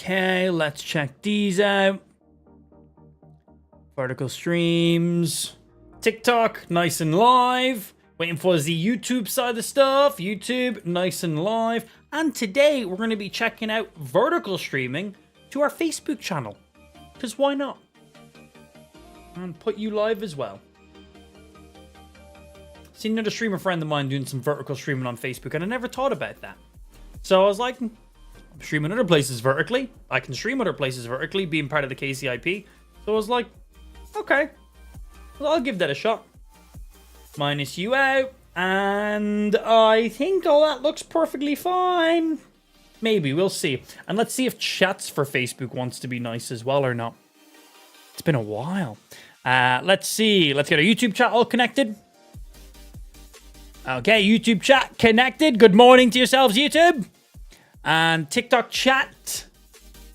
Okay, let's check these out. Vertical streams. TikTok, nice and live. Waiting for the YouTube side of stuff. YouTube, nice and live. And today, we're going to be checking out vertical streaming to our Facebook channel. Because why not? And put you live as well. Seen another streamer friend of mine doing some vertical streaming on Facebook, and I never thought about that. So I was like, I'm streaming other places vertically. I can stream other places vertically, being part of the KCIP. So I was like, okay, well, I'll give that a shot. Minus you out, and I think all that looks perfectly fine. Maybe, we'll see. And let's see if chats for Facebook wants to be nice as well or not. It's been a while. Let's see. Let's get our YouTube chat all connected. Okay, YouTube chat connected. Good morning to yourselves, YouTube. And TikTok chat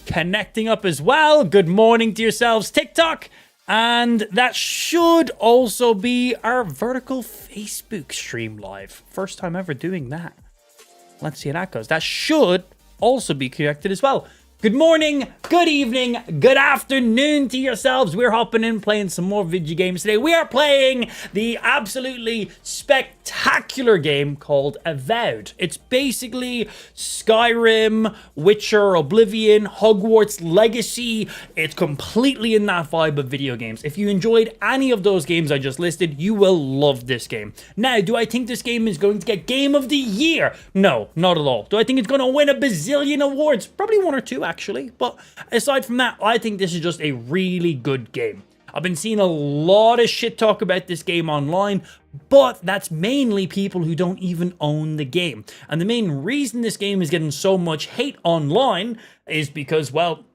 connecting up as well. Good morning to yourselves, TikTok. And that should also be our vertical Facebook stream live. First time ever doing that. Let's see how that goes. That should also be connected as well. Good morning, good evening, good afternoon to yourselves. We're hopping in playing some more video games today. We are playing the absolutely spectacular game called Avowed. It's basically Skyrim, Witcher, Oblivion, Hogwarts Legacy. It's completely in that vibe of video games. If you enjoyed any of those games I just listed, you will love this game. Now, do I think this game is going to get Game of the Year? No, not at all. Do I think it's going to win a bazillion awards? Probably one or two, actually. But aside from that, I think this is just a really good game. I've been seeing a lot of shit talk about this game online, but that's mainly people who don't even own the game. And the main reason this game is getting so much hate online is because, well,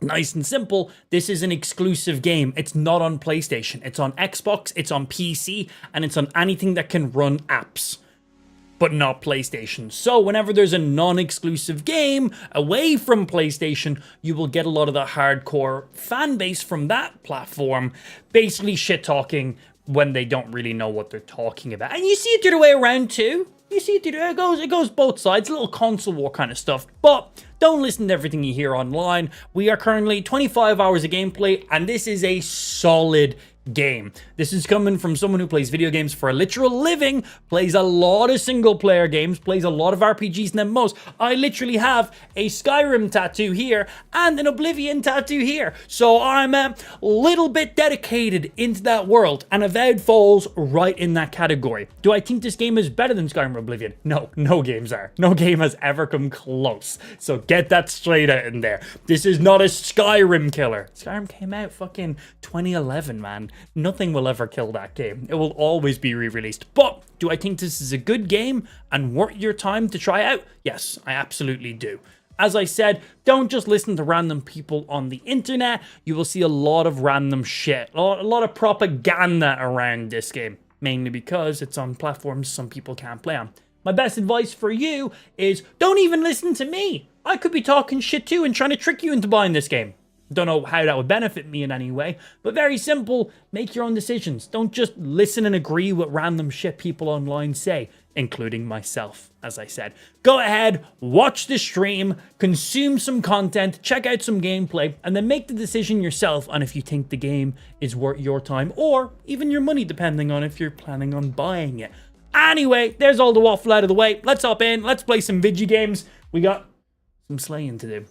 nice and simple, this is an exclusive game. It's not on PlayStation. It's on Xbox, it's on PC, and it's on anything that can run apps, but not PlayStation. So whenever there's a non-exclusive game away from PlayStation, you will get a lot of the hardcore fan base from that platform basically shit-talking when they don't really know what they're talking about. And you see it the other way around too. You see it the other way. It goes both sides, a little console war kind of stuff. But don't listen to everything you hear online. We are currently 25 hours of gameplay, and this is a solid game. This is coming from someone who plays video games for a literal living, plays a lot of single player games, plays a lot of RPGs than most. I literally have a Skyrim tattoo here and an Oblivion tattoo here. So I'm a little bit dedicated into that world, and Avowed falls right in that category. Do I think this game is better than Skyrim or Oblivion? No, no games are. No game has ever come close. So get that straight out in there. This is not a Skyrim killer. Skyrim came out fucking 2011, man. Nothing will ever kill that game. It will always be re-released. But do I think this is a good game and worth your time to try out? Yes, I absolutely do. As I said, don't just listen to random people on the internet. You will see a lot of random shit, a lot of propaganda around this game, mainly because it's on platforms some people can't play on. My best advice for you is don't even listen to me. I could be talking shit too and trying to trick you into buying this game. Don't know how that would benefit me in any way, but very simple, make your own decisions. Don't just listen and agree with random shit people online say, including myself, as I said. Go ahead, watch the stream, consume some content, check out some gameplay, and then make the decision yourself on if you think the game is worth your time or even your money, depending on if you're planning on buying it. Anyway, there's all the waffle out of the way. Let's hop in, let's play some video games. We got some slaying to do.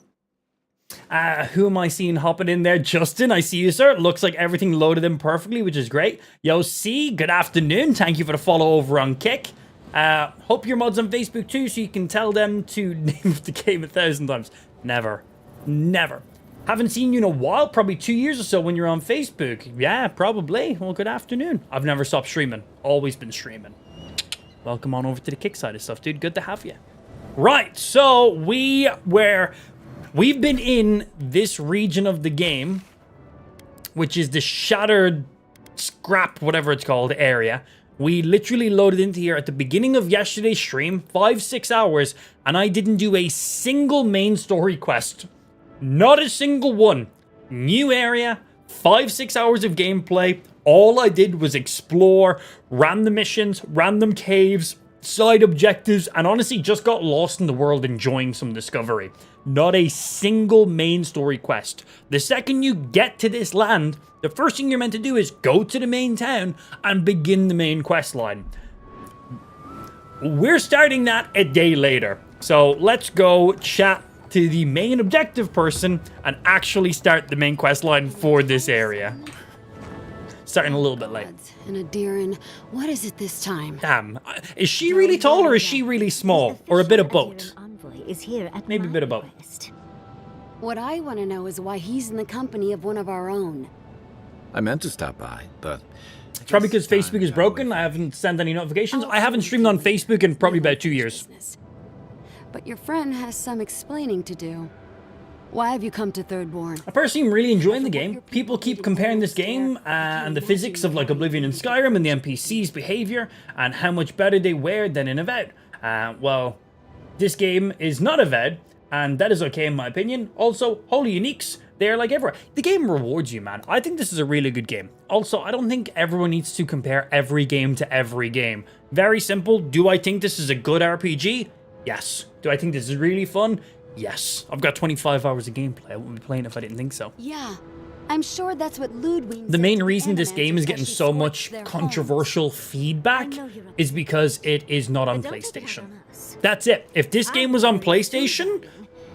Who am I seeing hopping in there? Justin, I see you, sir. Looks like everything loaded in perfectly, which is great. Yo, C, good afternoon. Thank you for the follow over on Kick. Hope your mod's on Facebook too, so you can tell them to name the game 1,000 times. Never. Never. Haven't seen you in a while, probably 2 years or so when you're on Facebook. Yeah, probably. Well, good afternoon. I've never stopped streaming. Always been streaming. Welcome on over to the Kick side of stuff, dude. Good to have you. Right, so we've been in this region of the game, which is the shattered scrap, whatever it's called, area. We literally loaded into here at the beginning of yesterday's stream, 5-6 hours, and I didn't do a single main story quest. Not a single one. New area, 5-6 hours of gameplay. All I did was explore random missions, random caves, side objectives, and honestly just got lost in the world enjoying some discovery. Not a single main story quest. The second you get to this land, the first thing you're meant to do is go to the main town and begin the main quest line. We're starting that a day later. So let's go chat to the main objective person and actually start the main quest line for this area. Starting a little bit late. And a Deeren, what is it this time? Damn. Is she really tall or is she really small? Or a bit of both? Maybe a bit of both. What I want to know is why he's in the company of one of our own. I meant to stop by, but... It's probably because Facebook is broken. I haven't sent any notifications. I haven't streamed on Facebook in probably about 2 years. But your friend has some explaining to do. Why have you come to Thirdborn? I personally am really enjoying the game. People keep comparing this game and the physics of like Oblivion and Skyrim and the NPC's behavior and how much better they were than in Avowed. Well, this game is not Avowed, and that is okay in my opinion. Also, holy uniques, they're like everywhere. The game rewards you, man. I think this is a really good game. Also, I don't think everyone needs to compare every game to every game. Very simple. Do I think this is a good RPG? Yes. Do I think this is really fun? Yes. I've got 25 hours of gameplay. I wouldn't be playing if I didn't think so. Yeah. I'm sure that's what Ludwig. The main reason this game is getting so much controversial feedback is because it is not on PlayStation. That's it. If this game was on PlayStation,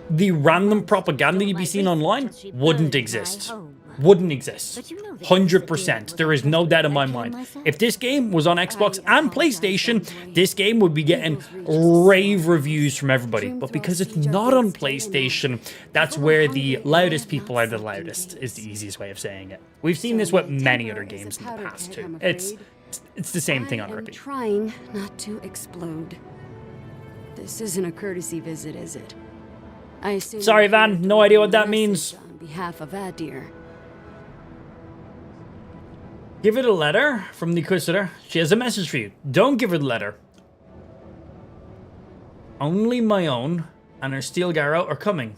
the random propaganda you'd be seeing online wouldn't exist. Wouldn't exist. 100%. There is no doubt in my mind. If this game was on Xbox and PlayStation, this game would be getting rave reviews from everybody. But because it's not on PlayStation, that's where the loudest people are the loudest, is the easiest way of saying it. We've seen this with many other games in the past too. It's the same thing on RPG. Trying not to explode. This isn't a courtesy visit, is it? I assume. Sorry, Van. No idea what that means. On behalf of Adir. Give her the letter from the inquisitor. She has a message for you. Don't give her the letter. Only my own and her steel garrow are coming.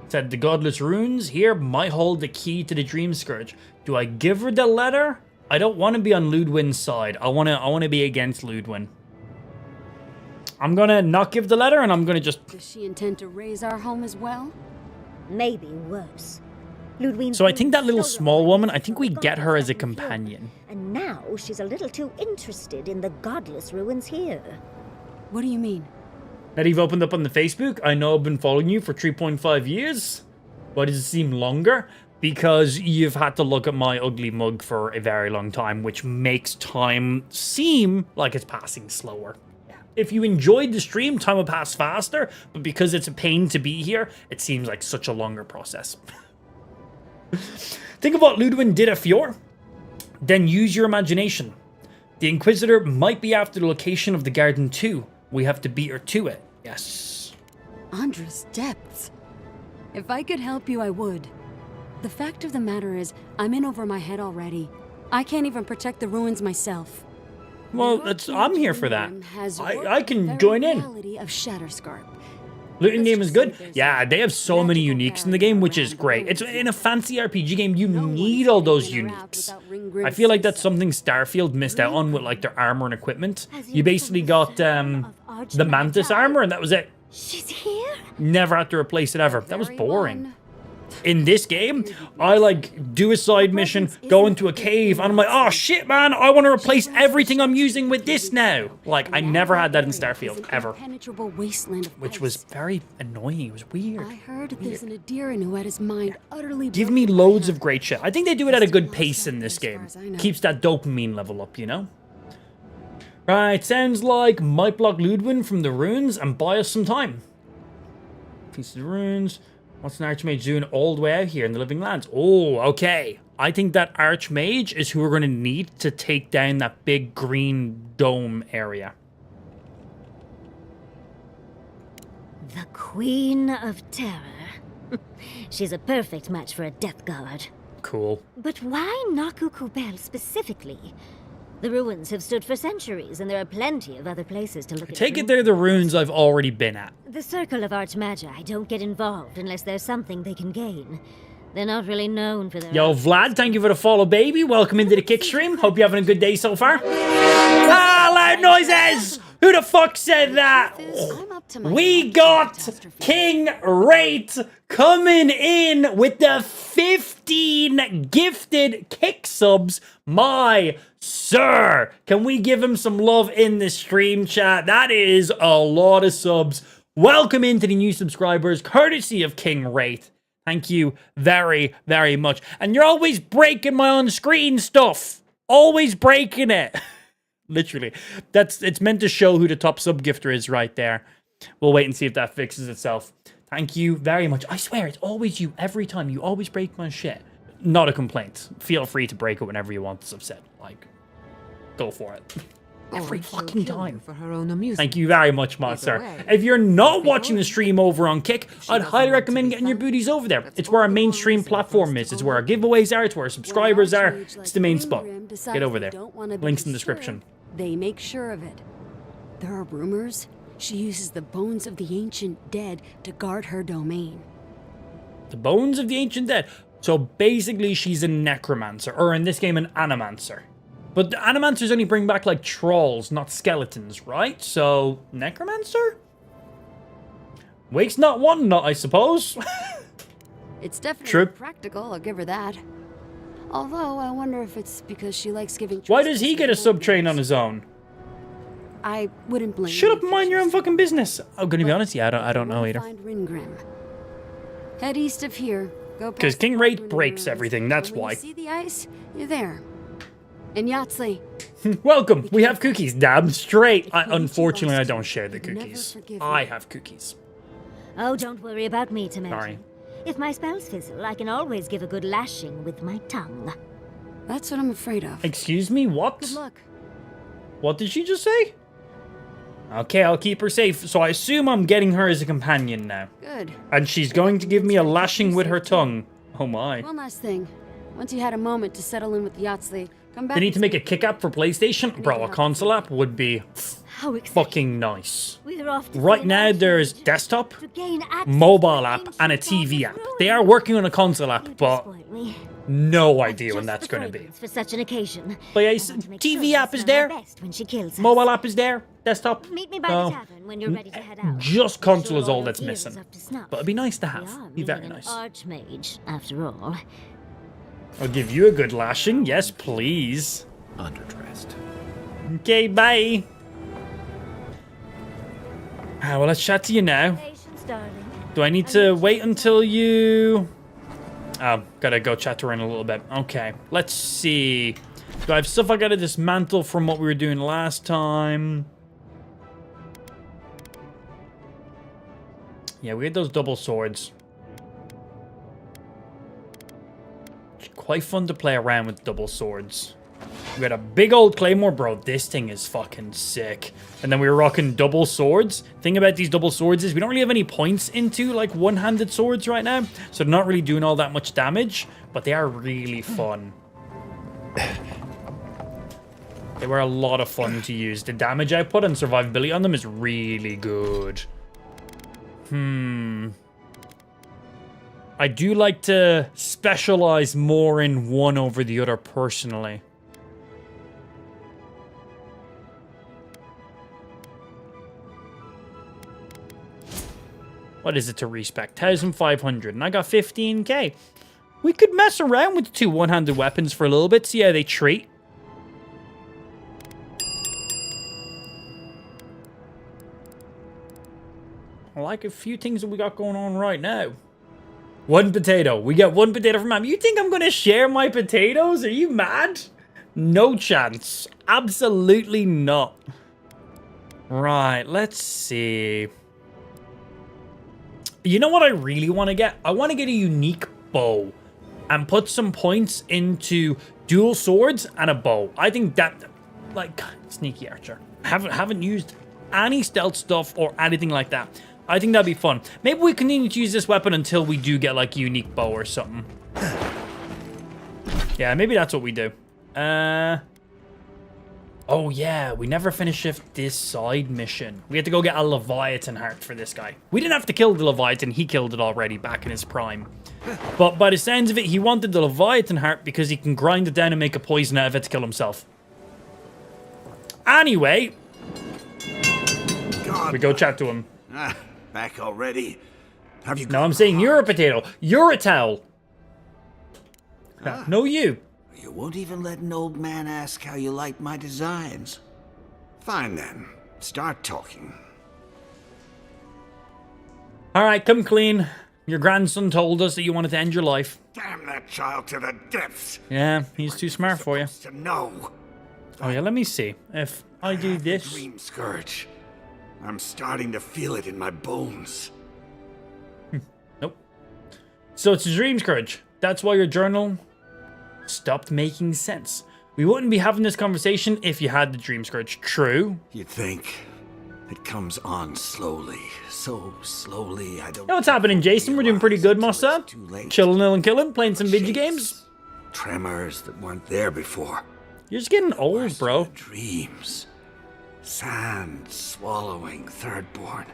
Said the godless runes here might hold the key to the dream scourge. Do I give her the letter? I don't want to be on Ludwin's side. I want to be against Ludwin. I'm gonna not give the letter and I'm gonna just... Does she intend to raise our home as well? Maybe worse. So I think that little small woman, I think we get her as a companion. And now she's a little too interested in the godless ruins here. What do you mean? That you've opened up on the Facebook? I know I've been following you for 3.5 years. Why does it seem longer? Because you've had to look at my ugly mug for a very long time, which makes time seem like it's passing slower. If you enjoyed the stream, time will pass faster, but because it's a pain to be here, it seems like such a longer process. Think of what Ludwin did at Fjord. Then use your imagination. The Inquisitor might be after the location of the garden too. We have to beat her to it. Yes. Andra's depths. If I could help you, I would. The fact of the matter is, I'm in over my head already. I can't even protect the ruins myself. Well, I'm here for that. I can join in. Of Shatterscarp. Looting game is good. Yeah, they have so many uniques in the game, which is great. It's in a fancy RPG game, you need all those uniques. I feel like that's something Starfield missed out on with like their armor and equipment. You basically got the Mantis armor and that was it. She's here? Never had to replace it ever. That was boring. In this game, I like do a side mission, go into a cave, and I'm like, oh shit, man, I want to replace everything I'm using with this now. Like, I never had that in Starfield, ever. Which was very annoying. It was weird. I heard there's an Adiran who had his mind utterly. Give me loads of great shit. I think they do it at a good pace in this game. Keeps that dopamine level up, you know? Right, sounds like might block Ludwin from the runes and buy us some time. Piece of runes. What's an archmage doing all the way out here in the living lands? Oh, okay. I think that archmage is who we're going to need to take down that big green dome area. The Queen of Terror. She's a perfect match for a death guard. Cool. But why Naku Kubel specifically? The ruins have stood for centuries, and there are plenty of other places to look at. Take it they're the ruins I've already been at. The Circle of Archmagi don't get involved unless there's something they can gain. They're not really known for their... Yo, Vlad, thank you for the follow, baby. Welcome into the kick stream. Hope you're having a good day so far. Ah, loud noises! Who the fuck said that? I'm up to my We neck in got catastrophe. King Rate coming in with the 15 gifted kick subs. My sir, can we give him some love in the stream chat? That is a lot of subs. Welcome into the new subscribers, courtesy of King Rate. Thank you very, very much. And you're always breaking my on-screen stuff. Always breaking it. Literally. It's meant to show who the top sub-gifter is right there. We'll wait and see if that fixes itself. Thank you very much. I swear, it's always you every time. You always break my shit. Not a complaint. Feel free to break it whenever you want, as I've said. Like, go for it. Every fucking time. For her own amusement. Thank you very much, Monster. If you're not watching the stream over on Kick, I'd highly recommend getting your booties over there. It's where our mainstream platform is. It's where our giveaways are. It's where our subscribers are. It's the main spot. Get over there. Links in the description. They make sure of it. There are rumors she uses the bones of the ancient dead to guard her domain. The bones of the ancient dead. So basically, she's a necromancer, or in this game, an animancer. But the animancers only bring back, like, trolls, not skeletons, right? So, necromancer? Wake's not one nut, I suppose. It's definitely True. practical, I'll give her that. Although, I wonder if it's because she likes giving... Why does he get a sub-train on his own? I wouldn't blame Shut you up if and mind she your own was fucking business. I'm gonna be honest, yeah, I don't know wanna either. Find Ringrim. Head east of here. Go past 'Cause King the Rate Baldwin breaks ruins, everything, that's and when why. you see the ice, you're there. And Yahtzee. Welcome, we have cookies, damn straight. Unfortunately, I lost don't you, share the you'd never cookies. forgive I me. have cookies. Oh, don't worry about me, Tomato. Sorry. If my spells fizzle, I can always give a good lashing with my tongue. That's what I'm afraid of. Excuse me, what? Good luck. What did she just say? Okay, I'll keep her safe. So I assume I'm getting her as a companion now. Good. And she's going to give me a lashing with her tongue. Oh my. One last thing. Once you had a moment to settle in with Yahtzee, come back. They need to make a kick app for PlayStation? Bro, a console app would be How exciting. fucking nice. We're off to Right see now, an there's archmage desktop, to gain access mobile to app, ancient and a TV app. ruins. They are working on a console app, You but disappoint me. no idea when Just that's the going to be. fragrance for such an occasion. But yeah, I want to make TV sure I app is smell my there. best when she kills us. Mobile app is there. Desktop. Meet me by No. the tavern when you're ready to head out. Just I'm console is sure all your that's gear missing. is up to snuff. But it'd be nice to We have. are Be very meeting nice. an archmage, after all. I'll give you a good lashing. Yes, please. Underdressed. Okay, bye. Well, let's chat to you now. Patience, darling. Do I need to wait until you... Oh, gotta go chat to her in a little bit. Okay, let's see. Do I have stuff I gotta dismantle from what we were doing last time? Yeah, we had those double swords. Quite fun to play around with double swords. We got a big old claymore, bro. This thing is fucking sick. And then we were rocking double swords. Thing about these double swords is we don't really have any points into like one-handed swords right now, so they're not really doing all that much damage, but they are really fun. They were a lot of fun to use. The damage output and survivability on them is really good. I do like to specialize more in one over the other personally. What is it to respec? 1,500, and I got 15k. We could mess around with the two one-handed weapons for a little bit, see how they treat. I like a few things that we got going on right now. One potato. We get one potato from Mom. You think I'm going to share my potatoes? Are you mad? No chance. Absolutely not. Right, let's see. You know what I really want to get? I want to get a unique bow and put some points into dual swords and a bow. I think that, like, sneaky archer. Haven't used any stealth stuff or anything like that. I think that'd be fun. Maybe we continue to use this weapon until we do get, like, a unique bow or something. Yeah, maybe that's what we do. Oh, yeah, we never finished this side mission. We had to go get a Leviathan heart for this guy. We didn't have to kill the Leviathan. He killed it already back in his prime. But by the sounds of it, he wanted the Leviathan heart because he can grind it down and make a poison out of it to kill himself. Anyway, We go chat to him. Back already? Have you? No, I'm saying you're a potato. You're a towel. No, you. You won't even let an old man ask how you like my designs. Fine then. Start talking. All right, come clean. Your grandson told us that you wanted to end your life. Damn that child to the depths. Yeah, he's too smart for you. To know. Oh yeah, let me see. If I do this... Dream scourge. I'm starting to feel it in my bones. Nope. So it's a dream scourge. That's why your journal stopped making sense. We wouldn't be having this conversation if you had the dream scourge. True. You'd think. It comes on slowly. So slowly, I don't... You know what's happening, Jason? We're doing pretty good, Mossa. Chilling and killing, playing some video games. Tremors that weren't there before. You're just getting old, bro. Dreams. Sand swallowing thirdborn.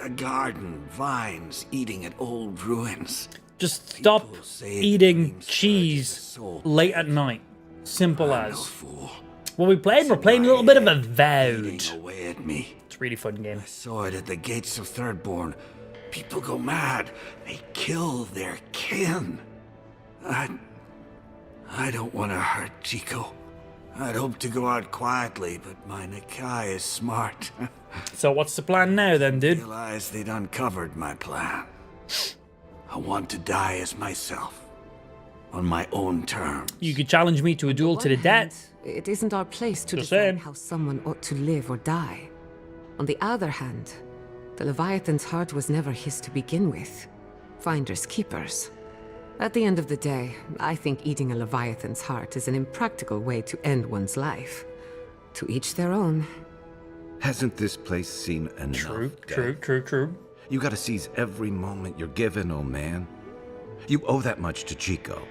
A garden, vines eating at old ruins. Just stop eating cheese late at night. Simple as. Fool. What we played? We're playing a little bit of Avowed. Eating away at me. It's a really fun game. I saw it at the gates of Thirdborn. People go mad. They kill their kin. I don't want to hurt Chico. I'd hoped to go out quietly, but my Nikai is smart. So what's the plan now then, dude? Realized they'd uncovered my plan. I want to die as myself. On my own terms. You could challenge me to a duel to the death. It isn't our place to Just decide saying. how someone ought to live or die. On the other hand, the Leviathan's heart was never his to begin with. Finders keepers. At the end of the day, I think eating a Leviathan's heart is an impractical way to end one's life. To each their own. Hasn't this place seen enough? True. You gotta seize every moment you're given, old man. You owe that much to Chico.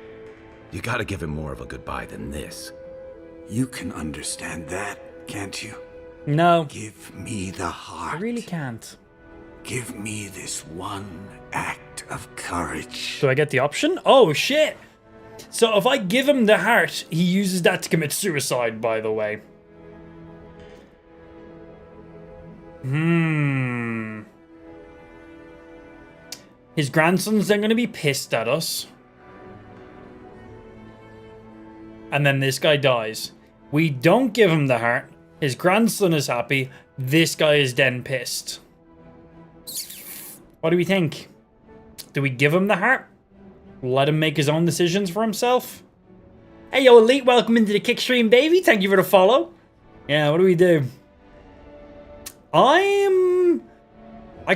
You gotta give him more of a goodbye than this. You can understand that, can't you? No, Give me the heart. I really can't. Give me this one act of courage. Do I get the option? Oh, shit. So if I give him the heart, he uses that to commit suicide, by the way. His grandsons are going to be pissed at us. And then this guy dies. We don't give him the heart. His grandson is happy. This guy is then pissed. What do we think? Do we give him the heart? Let him make his own decisions for himself? Hey, yo, Elite, welcome into the kick stream, baby. Thank you for the follow. Yeah, what do we do? I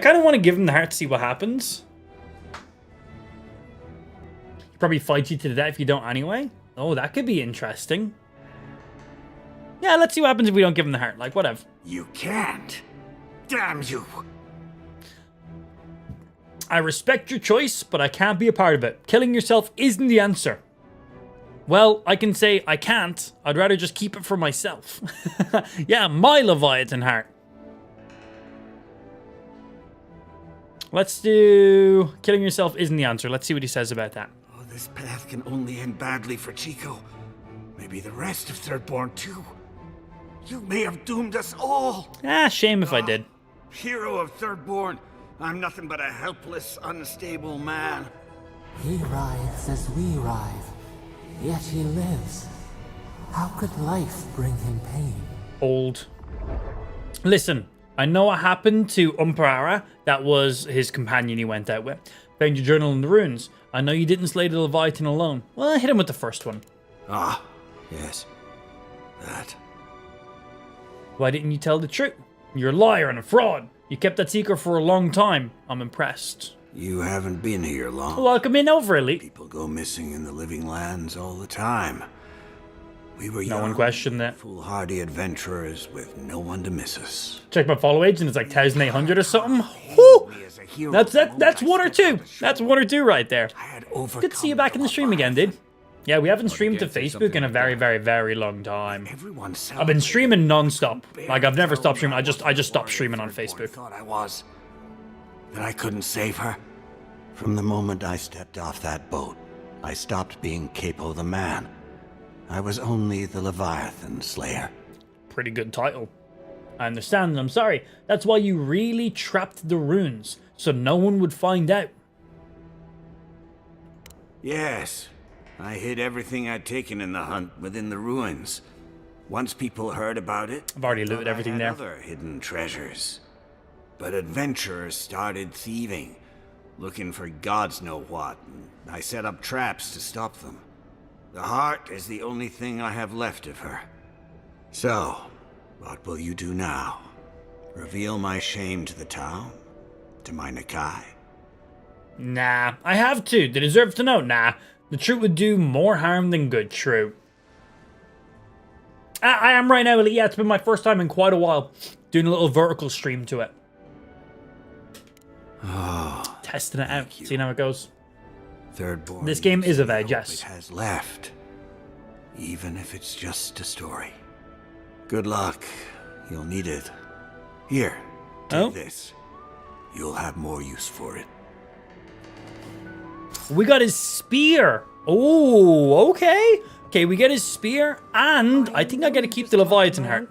kind of want to give him the heart to see what happens. He'll probably fight you to the death if you don't anyway. Oh, that could be interesting. Yeah, let's see what happens if we don't give him the heart. Like, whatever. You can't. Damn you. I respect your choice, but I can't be a part of it. Killing yourself isn't the answer. Well, I can say I can't. I'd rather just keep it for myself. Yeah, my Leviathan heart. Let's do... Killing yourself isn't the answer. Let's see what he says about that. Oh, this path can only end badly for Chico. Maybe the rest of Thirdborn too. You may have doomed us all. Ah, shame if I did. Hero of Thirdborn. I'm nothing but a helpless, unstable man. He writhes as we writhe, yet he lives. How could life bring him pain? Old. Listen, I know what happened to Umparara. That was his companion he went out with. Found your journal in the ruins. I know you didn't slay the Leviathan alone. Well, hit him with the first one. Ah, yes. That. Why didn't you tell the truth? You're a liar and a fraud. You kept that secret for a long time. I'm impressed. You haven't been here long. Welcome in over, Elite. People go missing in the living lands all the time. We were young, No one questioned that. foolhardy adventurers with no one to miss us. Check my follow age and it's like 1,800 or something. Whoo! That's one or two. That's one or two right there. Good to see you back in the stream again, dude. Yeah, we haven't streamed to Facebook in a very, very, very long time. I've been streaming non-stop. Like, I've never stopped streaming. I just stopped streaming on Facebook. Thought I was. That I couldn't save her. From the moment I stepped off that boat, I stopped being Capo the Man. I was only the Leviathan Slayer. Pretty good title. I understand, and I'm sorry. That's why you really trapped the runes, so no one would find out. Yes, I hid everything I'd taken in the hunt within the ruins. Once people heard about it, I've already looted everything there. other hidden treasures. But adventurers started thieving, looking for gods know what, and I set up traps to stop them. The heart is the only thing I have left of her. So, what will you do now? Reveal my shame to the town? To my Nakai? Nah, I have to. They deserve to know. Nah, the truth would do more harm than good, true. I am right now, yeah, it's been my first time in quite a while doing a little vertical stream to it. Oh, testing it out, seeing how it goes. Thirdborn. This game is a veg, yes. It has left, even if it's just a story. Good luck. You'll need it. Here, take this. You'll have more use for it. We got his spear. Oh, okay. Okay, we get his spear, and I think I get to keep the Leviathan heart.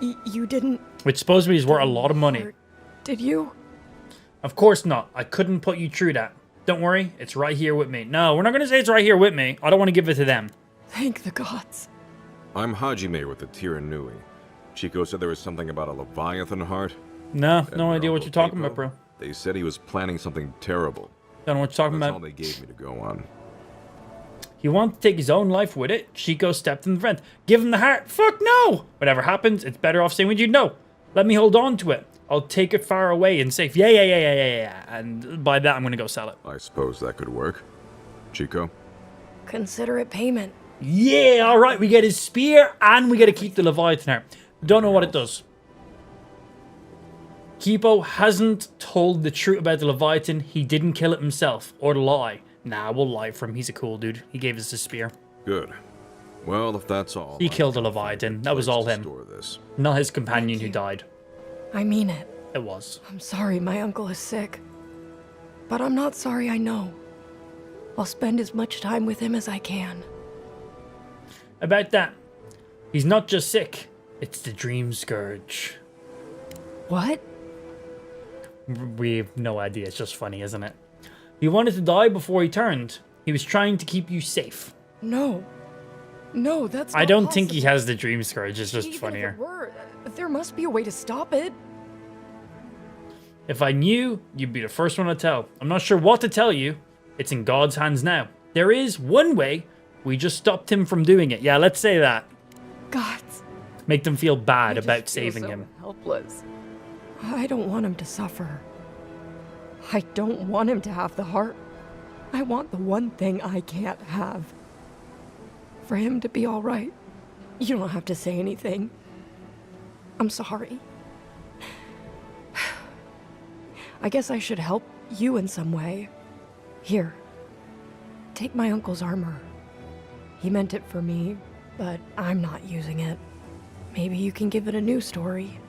You didn't... Which supposedly is worth a lot of money. Did you? Of course not. I couldn't put you through that. Don't worry, it's right here with me. No, we're not going to say it's right here with me. I don't want to give it to them. Thank the gods. I'm Hajime with the Tiranui. Chico said there was something about a Leviathan heart. No, no idea what you're talking about, bro. They said he was planning something terrible. Don't know what you're talking That's about. all they gave me to go on. He wanted to take his own life with it. Chico stepped in front. Give him the heart. Fuck no! Whatever happens, it's better off saying with you, no. Let me hold on to it. I'll take it far away and safe. Yeah. And by that, I'm going to go sell it. I suppose that could work. Chico? Consider it payment. Yeah, all right. We get his spear and we get to keep the Leviathan heart. Don't know what it does. Kipo hasn't told the truth about the Leviathan. He didn't kill it himself or lie. Nah, we'll lie for him. He's a cool dude. He gave us the spear. Good. Well, if that's all... He killed the Leviathan. That was all him. Not his companion who died. I mean it. It was. I'm sorry my uncle is sick. But I'm not sorry I know. I'll spend as much time with him as I can. About that, he's not just sick. It's the Dream Scourge. What? We have no idea. It's just funny, isn't it? He wanted to die before he turned. He was trying to keep you safe. No. No, that's not I don't possible. think he has the Dream Scourge. It's just Even funnier. If it were, there must be a way to stop it. If I knew, you'd be the first one to tell. I'm not sure what to tell you. It's in God's hands now. There is one way. We just stopped him from doing it. Yeah, let's say that. Gods. Make them feel bad I about just feel saving so him. Helpless. I don't want him to suffer. I don't want him to have the heart. I want the one thing I can't have. For him to be all right. You don't have to say anything. I'm sorry. I guess I should help you in some way. Here. Take my uncle's armor. He meant it for me, but I'm not using it. Maybe you can give it a new story.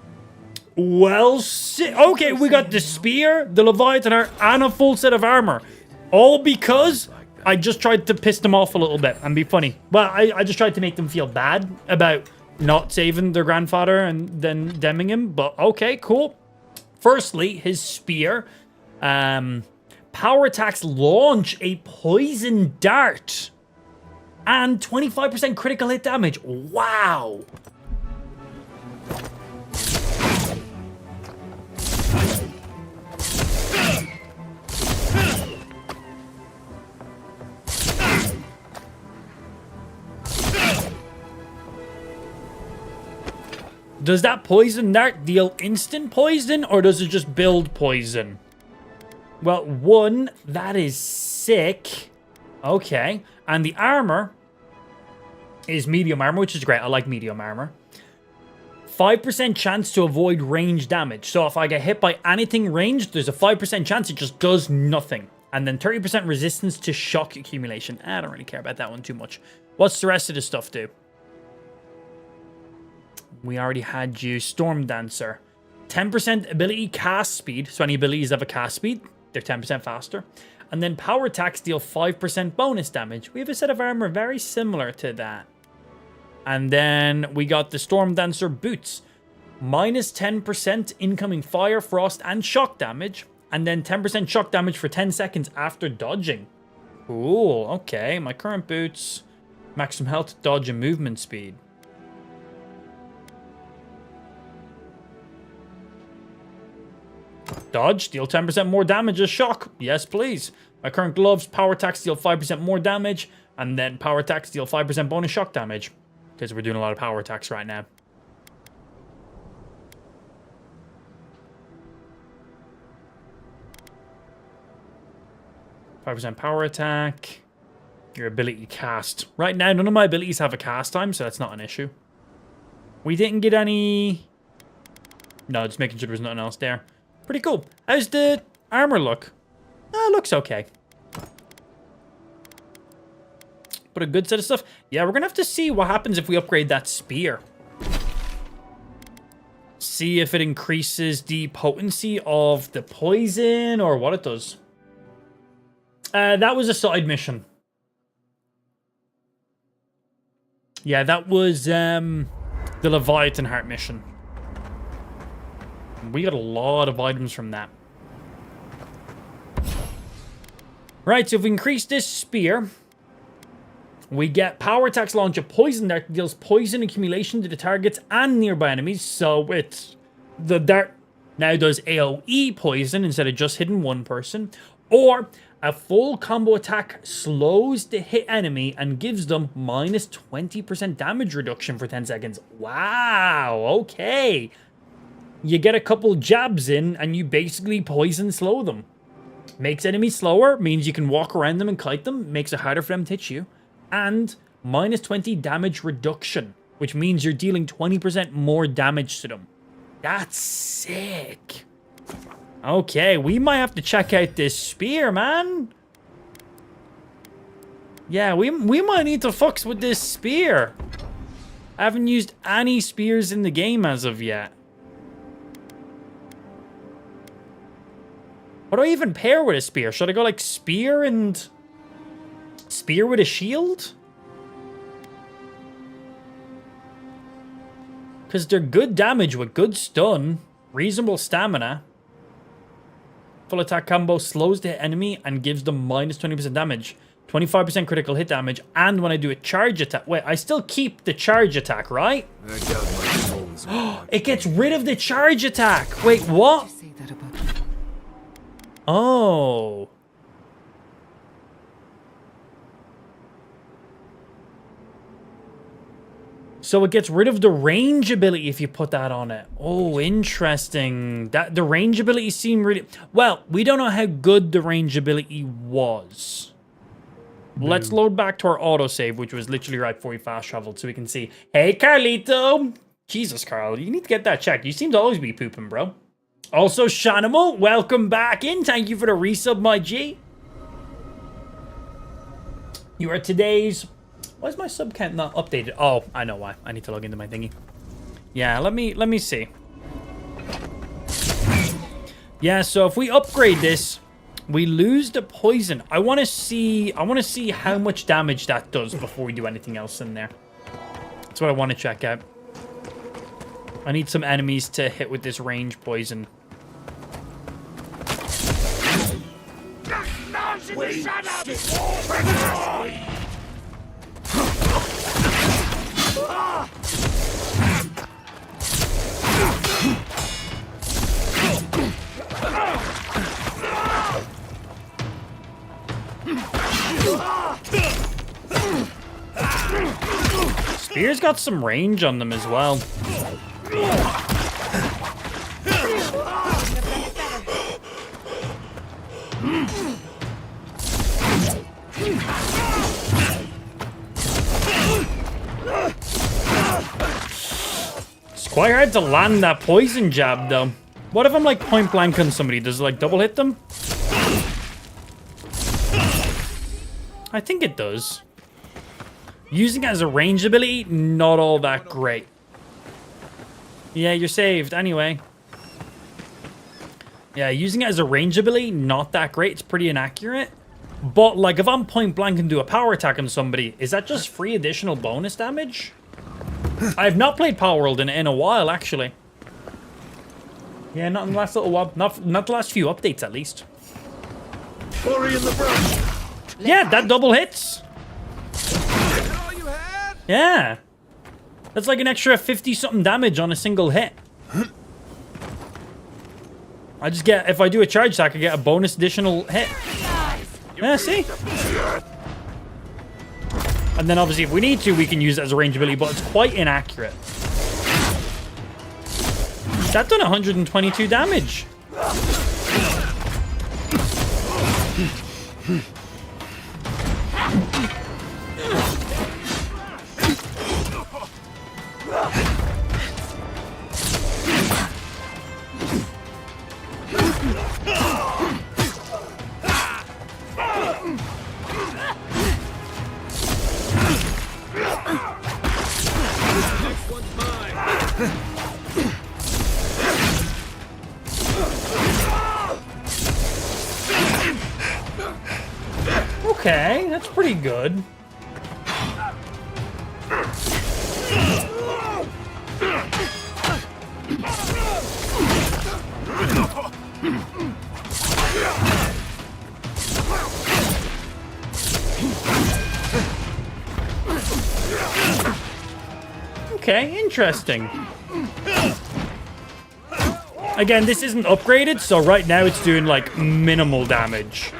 Well, okay, we got the spear, the Leviathan heart, and a full set of armor. All because I just tried to piss them off a little bit and be funny. Well, I just tried to make them feel bad about not saving their grandfather and then demming him. But okay, cool. Firstly, his spear. Power attacks launch a poison dart. And 25% critical hit damage. Wow. Does that poison dart deal instant poison, or does it just build poison? Well, one, that is sick. Okay. And the armor is medium armor, which is great. I like medium armor. 5% chance to avoid range damage. So if I get hit by anything ranged, there's a 5% chance it just does nothing. And then 30% resistance to shock accumulation. I don't really care about that one too much. What's the rest of the stuff do? We already had you. Storm Dancer. 10% ability cast speed. So any abilities have a cast speed. They're 10% faster. And then power attacks deal 5% bonus damage. We have a set of armor very similar to that. And then we got the Storm Dancer boots. minus 10% incoming fire, frost, and shock damage, and then 10% shock damage for 10 seconds after dodging. Cool, okay. My current boots, maximum health, dodge, and movement speed. Dodge, deal 10% more damage as shock. Yes, please. My current gloves, power attacks deal 5% more damage, and then power attacks deal 5% bonus shock damage. Because we're doing a lot of power attacks right now. %5 power attack. Your ability to cast. Right now, none of my abilities have a cast time, so that's not an issue. We didn't get any... No, just making sure there was nothing else there. Pretty cool. How's the armor look? Looks okay. But a good set of stuff. Yeah, we're going to have to see what happens if we upgrade that spear. See if it increases the potency of the poison or what it does. That was a side mission. Yeah, that was the Leviathan Heart mission. We got a lot of items from that. Right, so if we increase this spear, we get power attacks launch a poison dart that deals poison accumulation to the targets and nearby enemies. So it's the dart now does AoE poison instead of just hitting one person. Or a full combo attack slows the hit enemy and gives them minus 20% damage reduction for 10 seconds. Wow, okay. You get a couple jabs in and you basically poison slow them. Makes enemies slower, means you can walk around them and kite them, makes it harder for them to hit you. And minus 20 damage reduction, which means you're dealing 20% more damage to them. That's sick. Okay, we might have to check out this spear, man. Yeah, we might need to fucks with this spear. I haven't used any spears in the game as of yet. What do I even pair with a spear? Should I go like spear and... spear with a shield? Because they're good damage with good stun. Reasonable stamina. Full attack combo slows the hit enemy and gives them minus 20% damage. 25% critical hit damage. And when I do a charge attack... Wait, I still keep the charge attack, right? It gets rid of the charge attack. Wait, what? Oh. So it gets rid of the range ability if you put that on it. Oh, interesting. That the range ability seemed really... Well, we don't know how good the range ability was. Let's load back to our autosave, which was literally right before we fast traveled, so we can see. Hey, Carlito! Jesus, Carl, you need to get that checked. You seem to always be pooping, bro. Also, Shanimal, welcome back in. Thank you for the resub, my G. You are today's... Why is my sub count not updated? Oh, I know why. I need to log into my thingy. Yeah, let me see. Yeah, so if we upgrade this, we lose the poison. I want to see how much damage that does before we do anything else in there. That's what I want to check out. I need some enemies to hit with this range poison. Spear's got some range on them as well. It's quite hard to land that poison jab, though. What if I'm like point blank on somebody? Does it like double hit them? I think it does. Using it as a range ability, not all that great. Yeah, you're saved anyway. Yeah, using it as a range ability, not that great. It's pretty inaccurate. But like if I'm point blank and do a power attack on somebody, is that just free additional bonus damage? I have not played Power World in a while, actually. Yeah, not in the last little while. Not the last few updates, at least. Flurry in the brush. Yeah, that double hits. All you had? Yeah. That's like an extra 50-something damage on a single hit. I just get, if I do a charge attack, I get a bonus additional hit. Yeah, see? And then obviously if we need to, we can use it as a range ability, but it's quite inaccurate. That done 122 damage. Okay, that's pretty good. Okay, interesting. Again, this isn't upgraded, so right now it's doing like minimal damage.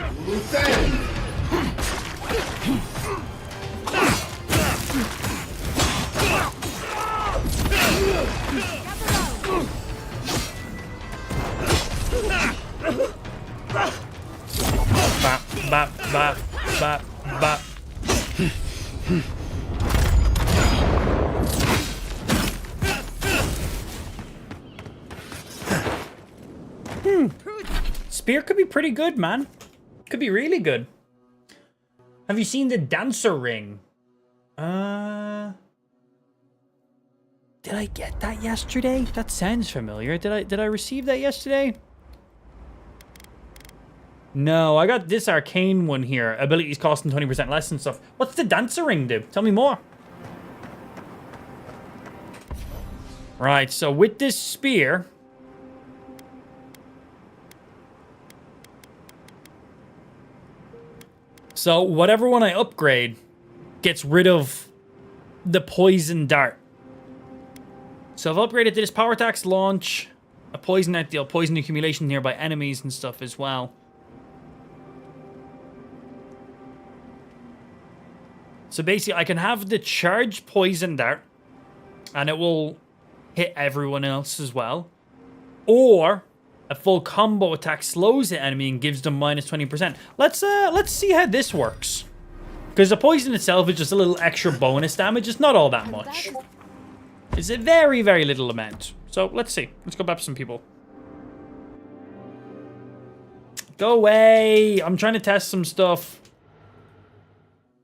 Bop, bop, bop, bop, bop. Spear could be pretty good, man. Could be really good. Have you seen the dancer ring? Did I get that yesterday? That sounds familiar. Did I receive that yesterday? No, I got this arcane one here. Abilities costing 20% less and stuff. What's the dancer ring do? Tell me more. Right, so with this spear... So whatever one I upgrade gets rid of the poison dart. So I've upgraded to this power attacks launch, a poison that deal poison accumulation nearby enemies and stuff as well. So basically I can have the charged poison dart and it will hit everyone else as well. Or a full combo attack slows the enemy and gives them minus 20%. Let's see how this works. Because the poison itself is just a little extra bonus damage. It's not all that much. It's a very, very little amount. So let's see. Let's go back to some people. Go away. I'm trying to test some stuff.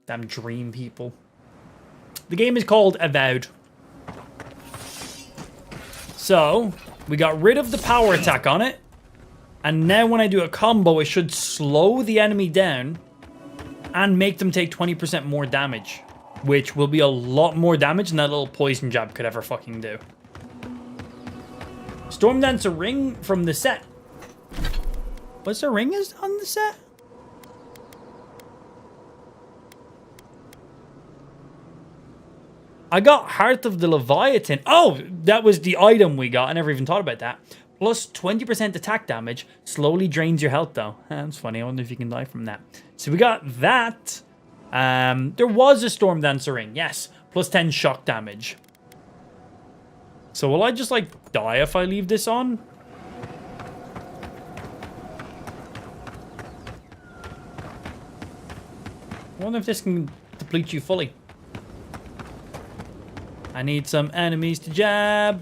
Damn dream people. The game is called Avowed. So, we got rid of the power attack on it. And now when I do a combo, it should slow the enemy down and make them take 20% more damage. Which will be a lot more damage than that little poison jab could ever fucking do. Storm Dancer ring from the set. What's the ring is on the set? I got Heart of the Leviathan. Oh, that was the item we got. I never even thought about that. Plus 20% attack damage. Slowly drains your health, though. That's funny. I wonder if you can die from that. So we got that. There was a Storm Dancer ring. Yes. Plus 10 shock damage. So will I just, like, die if I leave this on? I wonder if this can deplete you fully. I need some enemies to jab.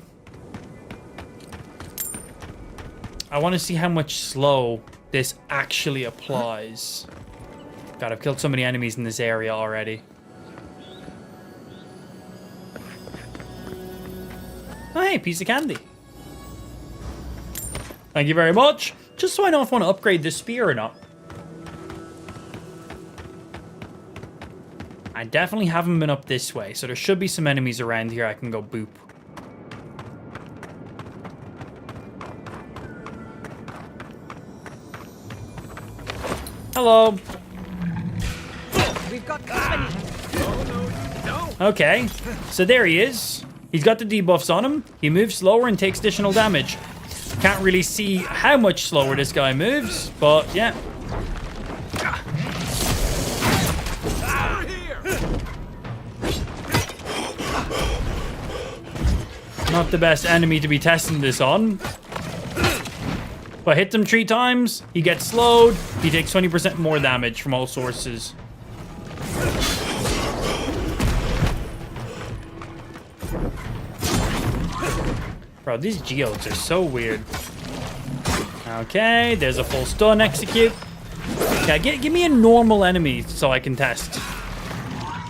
I want to see how much slow this actually applies. God, I've killed so many enemies in this area already. Oh, hey, piece of candy. Thank you very much. Just so I know if I want to upgrade this spear or not. I definitely haven't been up this way, so there should be some enemies around here I can go boop. Hello. We've got company. Okay, so there he is. He's got the debuffs on him. He moves slower and takes additional damage. Can't really see how much slower this guy moves, but yeah. Not the best enemy to be testing this on. If I hit him 3 times, he gets slowed. He takes 20% more damage from all sources. Bro, these geodes are so weird. Okay, there's a full stun execute. Okay, give me a normal enemy so I can test.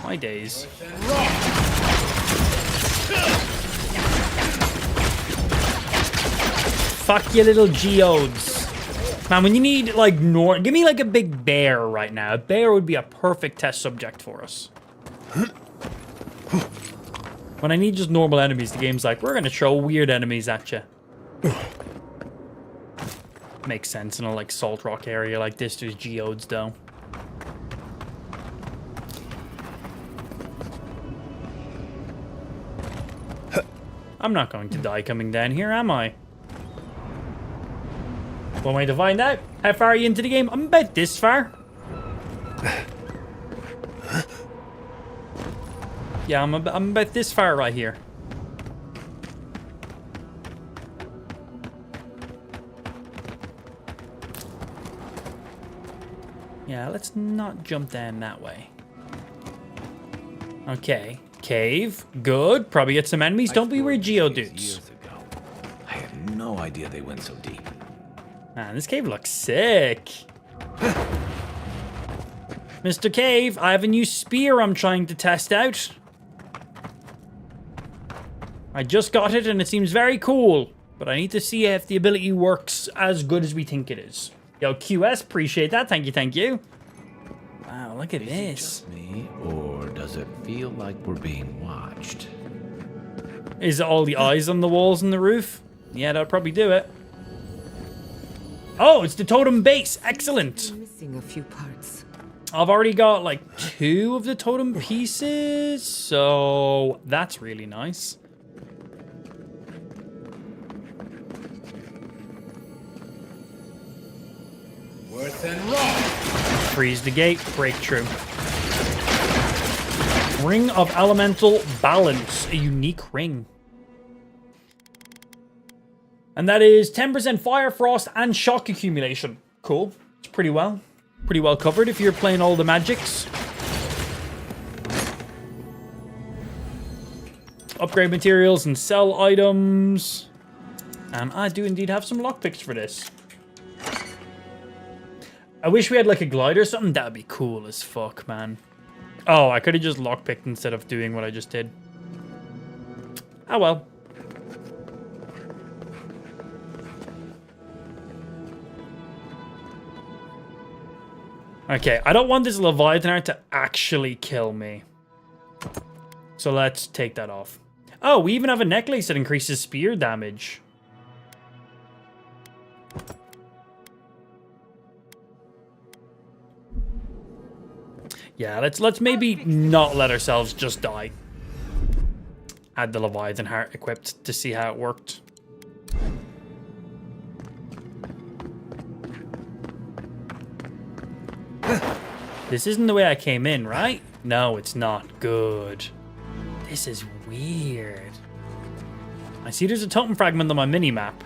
My days. Fuck you little geodes. Man, when you need like give me like a big bear right now. A bear would be a perfect test subject for us. When I need just normal enemies, the game's like, we're gonna throw weird enemies at you. Makes sense in a like salt rock area like this. There's geodes though. I'm not going to die coming down here, am I? One way to find out. How far are you into the game? I'm about this far. Yeah, I'm about this far right here. Yeah, let's not jump down that way. Okay, cave, good. Probably get some enemies. Don't be weird geodudes. I had no idea they went so deep. Man, this cave looks sick. Mr. Cave, I have a new spear I'm trying to test out. I just got it and it seems very cool, but I need to see if the ability works as good as we think it is. Yo, QS, appreciate that. Thank you, thank you. Wow, look at this. Is it just me, or does it feel like we're being watched? Is it all the eyes on the walls and the roof? Yeah, that'll probably do it. Oh, it's the totem base. Excellent. I'm missing a few parts. I've already got like 2 of the totem pieces, so that's really nice. Worth and rock. Freeze the gate, breakthrough. Ring of Elemental Balance, a unique ring. And that is 10% fire, frost, and shock accumulation. Cool. It's pretty well covered if you're playing all the magics. Upgrade materials and sell items. And I do indeed have some lockpicks for this. I wish we had like a glider or something. That would be cool as fuck, man. Oh, I could have just lockpicked instead of doing what I just did. Oh well. Okay, I don't want this Leviathan to actually kill me. So let's take that off. Oh, we even have a necklace that increases spear damage. Yeah, let's maybe not let ourselves just die. Had the Leviathan heart equipped to see how it worked. This isn't the way I came in, right? No, it's not. Good. This is weird. I see there's a totem fragment on my mini-map.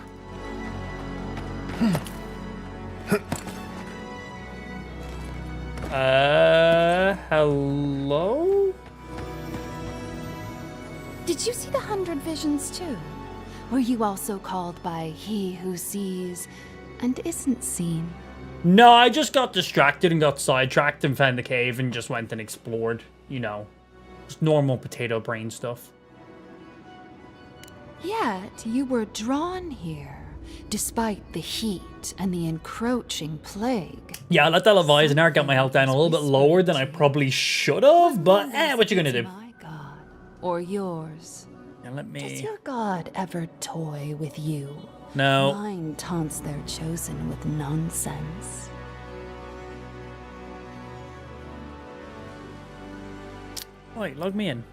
Hello? Did you see the 100 visions too? Were you also called by he who sees and isn't seen? No, I just got distracted and got sidetracked and found the cave and just went and explored. You know, just normal potato brain stuff. Yet you were drawn here, despite the heat and the encroaching plague. Yeah, I let that Leviathan heart get my health down a little bit lower than I probably should have, but what you gonna do? My god, or yours. Yeah, let me... Does your god ever toy with you? No. Mine taunts their chosen with nonsense. Wait, log me in.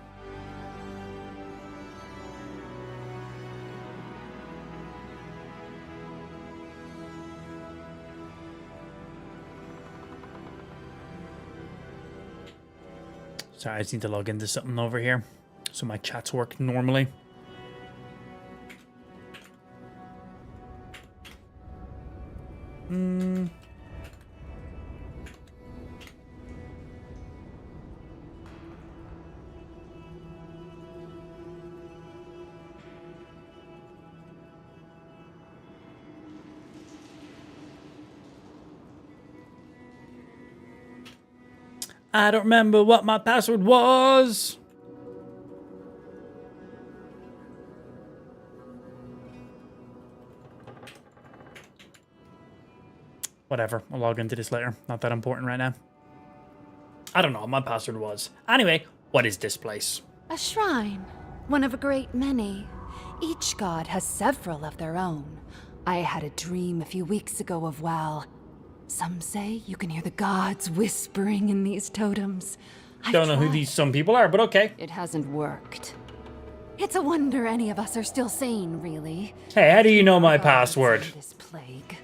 Sorry, I just need to log into something over here so my chats work normally. I don't remember what my password was. Whatever, I'll log into this later. Not that important right now. I don't know what my password was. Anyway, what is this place? A shrine. One of a great many. Each god has several of their own. I had a dream a few weeks ago of, well, some say you can hear the gods whispering in these totems. Don't know who these some people are, but okay. It hasn't worked. It's a wonder any of us are still sane, really. Hey, how do you know my password? This plague.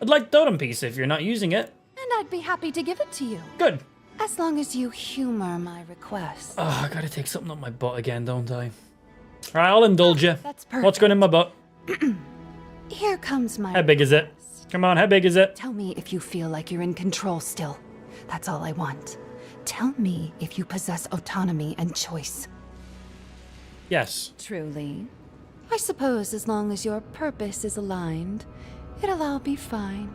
I'd like totem piece if you're not using it. And I'd be happy to give it to you. Good. As long as you humor my request. Oh, I gotta take something up my butt again, don't I? Alright, I'll indulge you. That's perfect. What's going in my butt? Here comes my How big is it? Come on, how big is it? Tell me if you feel like you're in control still. That's all I want. Tell me if you possess autonomy and choice. Yes. Truly. I suppose as long as your purpose is aligned, it'll all be fine.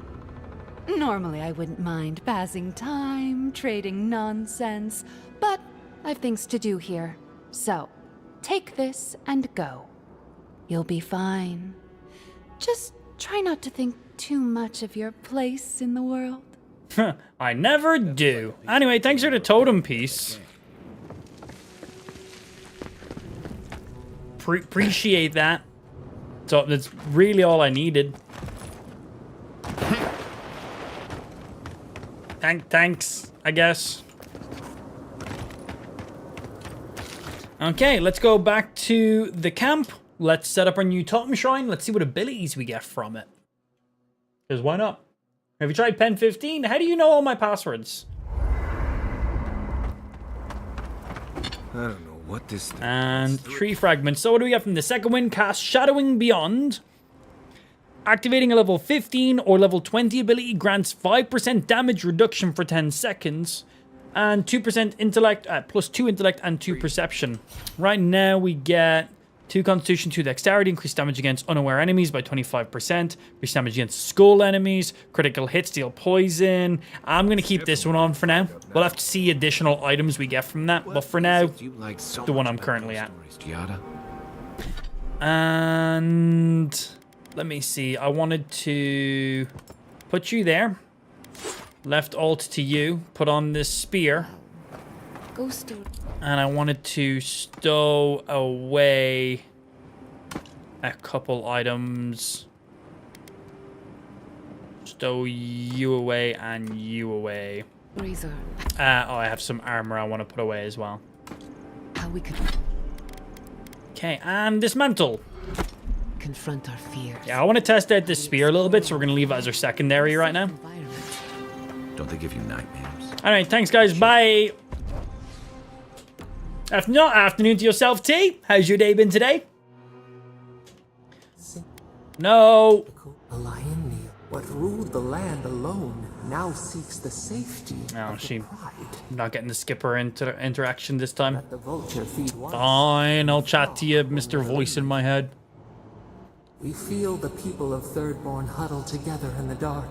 Normally I wouldn't mind passing time, trading nonsense, but I've things to do here. So, take this and go. You'll be fine. Just try not to think too much of your place in the world. I never do. Anyway, thanks for the totem piece. Appreciate that. So that's really all I needed. Thanks, I guess. Okay, let's go back to the camp. Let's set up our new totem shrine. Let's see what abilities we get from it. Because why not? Have you tried Pen 15? How do you know all my passwords? I don't know what this thing And 3 fragments. So what do we get from the second wind? Cast Shadowing Beyond. Activating a level 15 or level 20 ability grants 5% damage reduction for 10 seconds. And 2% intellect, plus 2 intellect and 2 perception. Right now we get 2 constitution, 2 dexterity, increased damage against unaware enemies by 25%, increased damage against skull enemies, critical hits, deal poison. I'm going to keep this one on for now. We'll have to see additional items we get from that, but for now, the one I'm currently at. And let me see, I wanted to put you there. Left alt to you, put on this spear. And I wanted to stow away a couple items. Stow you away and you away. Razor. Oh, I have some armor I want to put away as well. How we could Okay, and dismantle. confront our fears. Yeah, I want to test out this spear a little bit, so we're going to leave it as our secondary right now. Don't they give you nightmares? Alright, thanks guys, bye! Afternoon to yourself, T. How's your day been today? No. A lion kneel. What ruled the land alone now seeks the safety of the pride. Not getting the skipper interaction this time. Let the vulture feed once. Fine, I'll chat to you, Mr. Voice in my head. We feel the people of Thirdborn huddle together in the dark.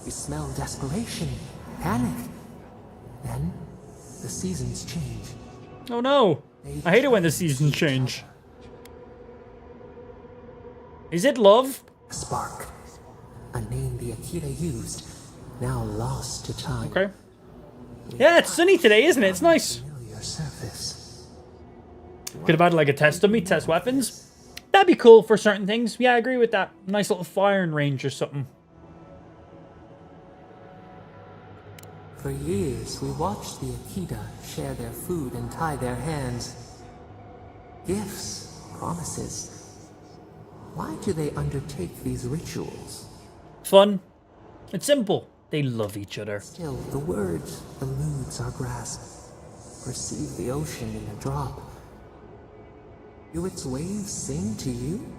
We smell desperation, panic. Then, the seasons change. Oh no! I hate it when the seasons change. Is it love? A spark. A name the Akira used, now lost to time. Okay. Yeah, it's sunny today, isn't it? It's nice. Familiar surface. Could have had like a test of me, test weapons. That'd be cool for certain things. Yeah, I agree with that. Nice little firing range or something. For years, we watched the Akita share their food and tie their hands. Gifts, promises. Why do they undertake these rituals? Fun. It's simple. They love each other. Still, the words, the moods are grasped. Perceive the ocean in a drop. Do its waves sing to you?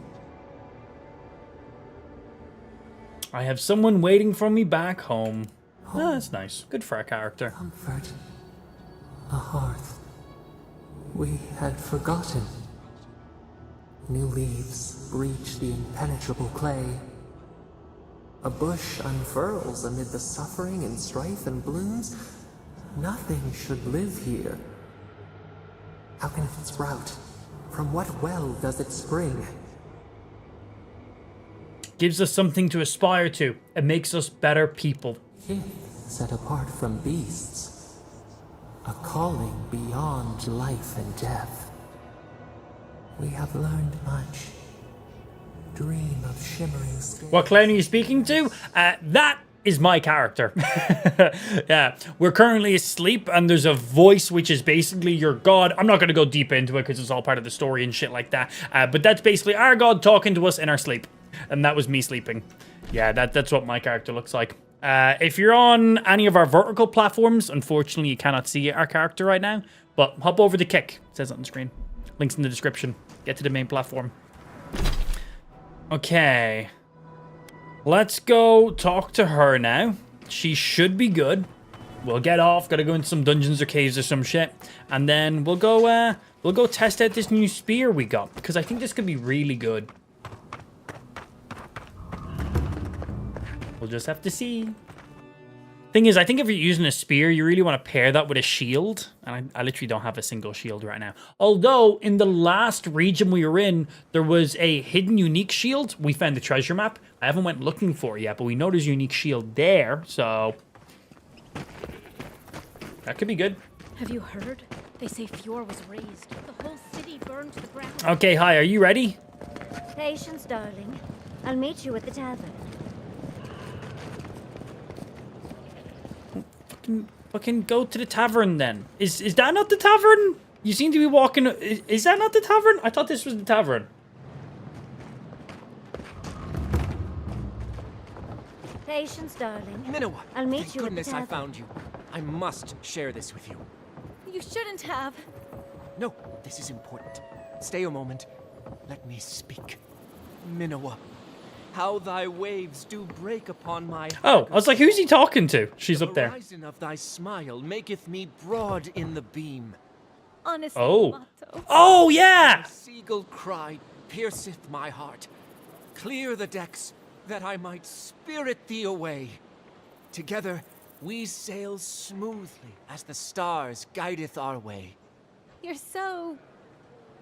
I have someone waiting for me back home. Oh, that's nice. Good for our character. Comfort. A hearth. We had forgotten. New leaves breach the impenetrable clay. A bush unfurls amid the suffering and strife and blooms. Nothing should live here. How can it sprout? From what well does it spring? Gives us something to aspire to. It makes us better people. Kith set apart from beasts. A calling beyond life and death. We have learned much. Dream of shimmering skin. What clan are you speaking to? That is my character. Yeah, we're currently asleep and there's a voice which is basically your god. I'm not going to go deep into it because it's all part of the story and shit like that. But that's basically our god talking to us in our sleep. And that was me sleeping. Yeah, that's what my character looks like. If you're on any of our vertical platforms, unfortunately you cannot see our character right now. But hop over to Kick. It says it on the screen. Links in the description. Get to the main platform. Okay. Let's go talk to her now. She should be good. We'll get off. Gotta go into some dungeons or caves or some shit. And then we'll go test out this new spear we got. Because I think this could be really good. We'll just have to see. Thing is, I think if you're using a spear, you really want to pair that with a shield. And I literally don't have a single shield right now. Although, in the last region we were in, there was a hidden unique shield. We found the treasure map. I haven't went looking for it yet, but we know there's a unique shield there. So, that could be good. Have you heard? They say Fjord was razed. The whole city burned to the ground. Okay, hi. Are you ready? Patience, darling. I'll meet you at the tavern. Fucking go to the tavern then. Is that not the tavern? You seem to be walking. Is that not the tavern? I thought this was the tavern. Patience, darling. Minowa, I'll meet thank you goodness at the I tavern. found you. I must share this with you. You shouldn't have. No, this is important. Stay a moment. Let me speak. Minowa, how thy waves do break upon my heart. Oh, I was like, who's he talking to? She's up there. The horizon of thy smile maketh me broad in the beam. Honestly, Oh. Mato. Oh, yeah! Thy seagull cry pierceth my heart. Clear the decks, that I might spirit thee away. Together, we sail smoothly as the stars guideth our way. You're so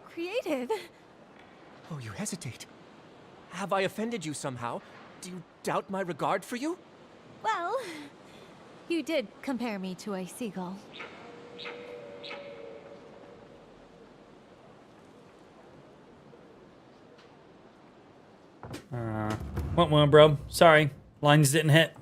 creative. Oh, you hesitate. Have I offended you somehow? Do you doubt my regard for you? Well, you did compare me to a seagull. What one, bro? Sorry. Lines didn't hit.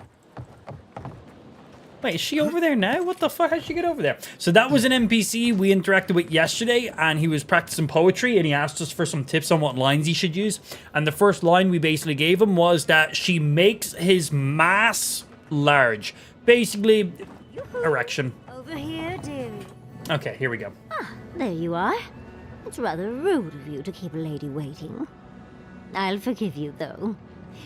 Wait, is she over there now? What the fuck? How'd she get over there? So that was an NPC we interacted with yesterday, and he was practicing poetry, and he asked us for some tips on what lines he should use. And the first line we basically gave him was that she makes his mass large. Basically, erection. Over here, dearie. Okay, here we go. Ah, there you are. It's rather rude of you to keep a lady waiting. I'll forgive you, though.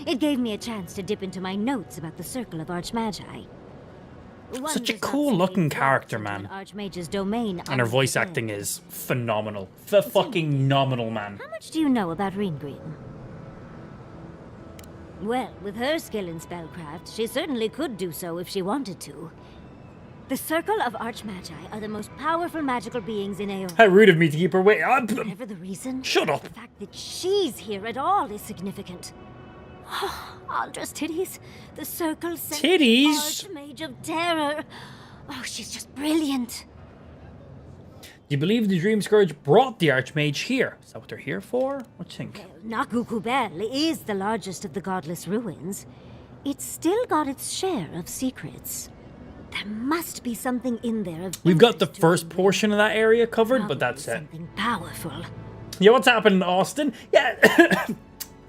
It gave me a chance to dip into my notes about the Circle of Archmagi. Such a cool looking character, man. Archmage's domain. And her voice acting is phenomenal. Fucking nominal, man. How much do you know about Ringgreen? Well, with her skill in spellcraft, she certainly could do so if she wanted to. The Circle of Archmagi are the most powerful magical beings in Aeon. How rude of me to keep her waiting. Whatever the reason, shut up. The fact that she's here at all is significant. Aldra's titties. The Circle sent Titties? the Archmage of Terror. Oh, she's just brilliant. Do you believe the Dream Scourge brought the Archmage here? Is that what they're here for? What do you think? Nakukubel is the largest of the godless ruins. It's still got its share of secrets. There There must be something in there. We've got the first portion of that area covered, but that's it. Something powerful. Yeah, what's happening, Austin? Yeah,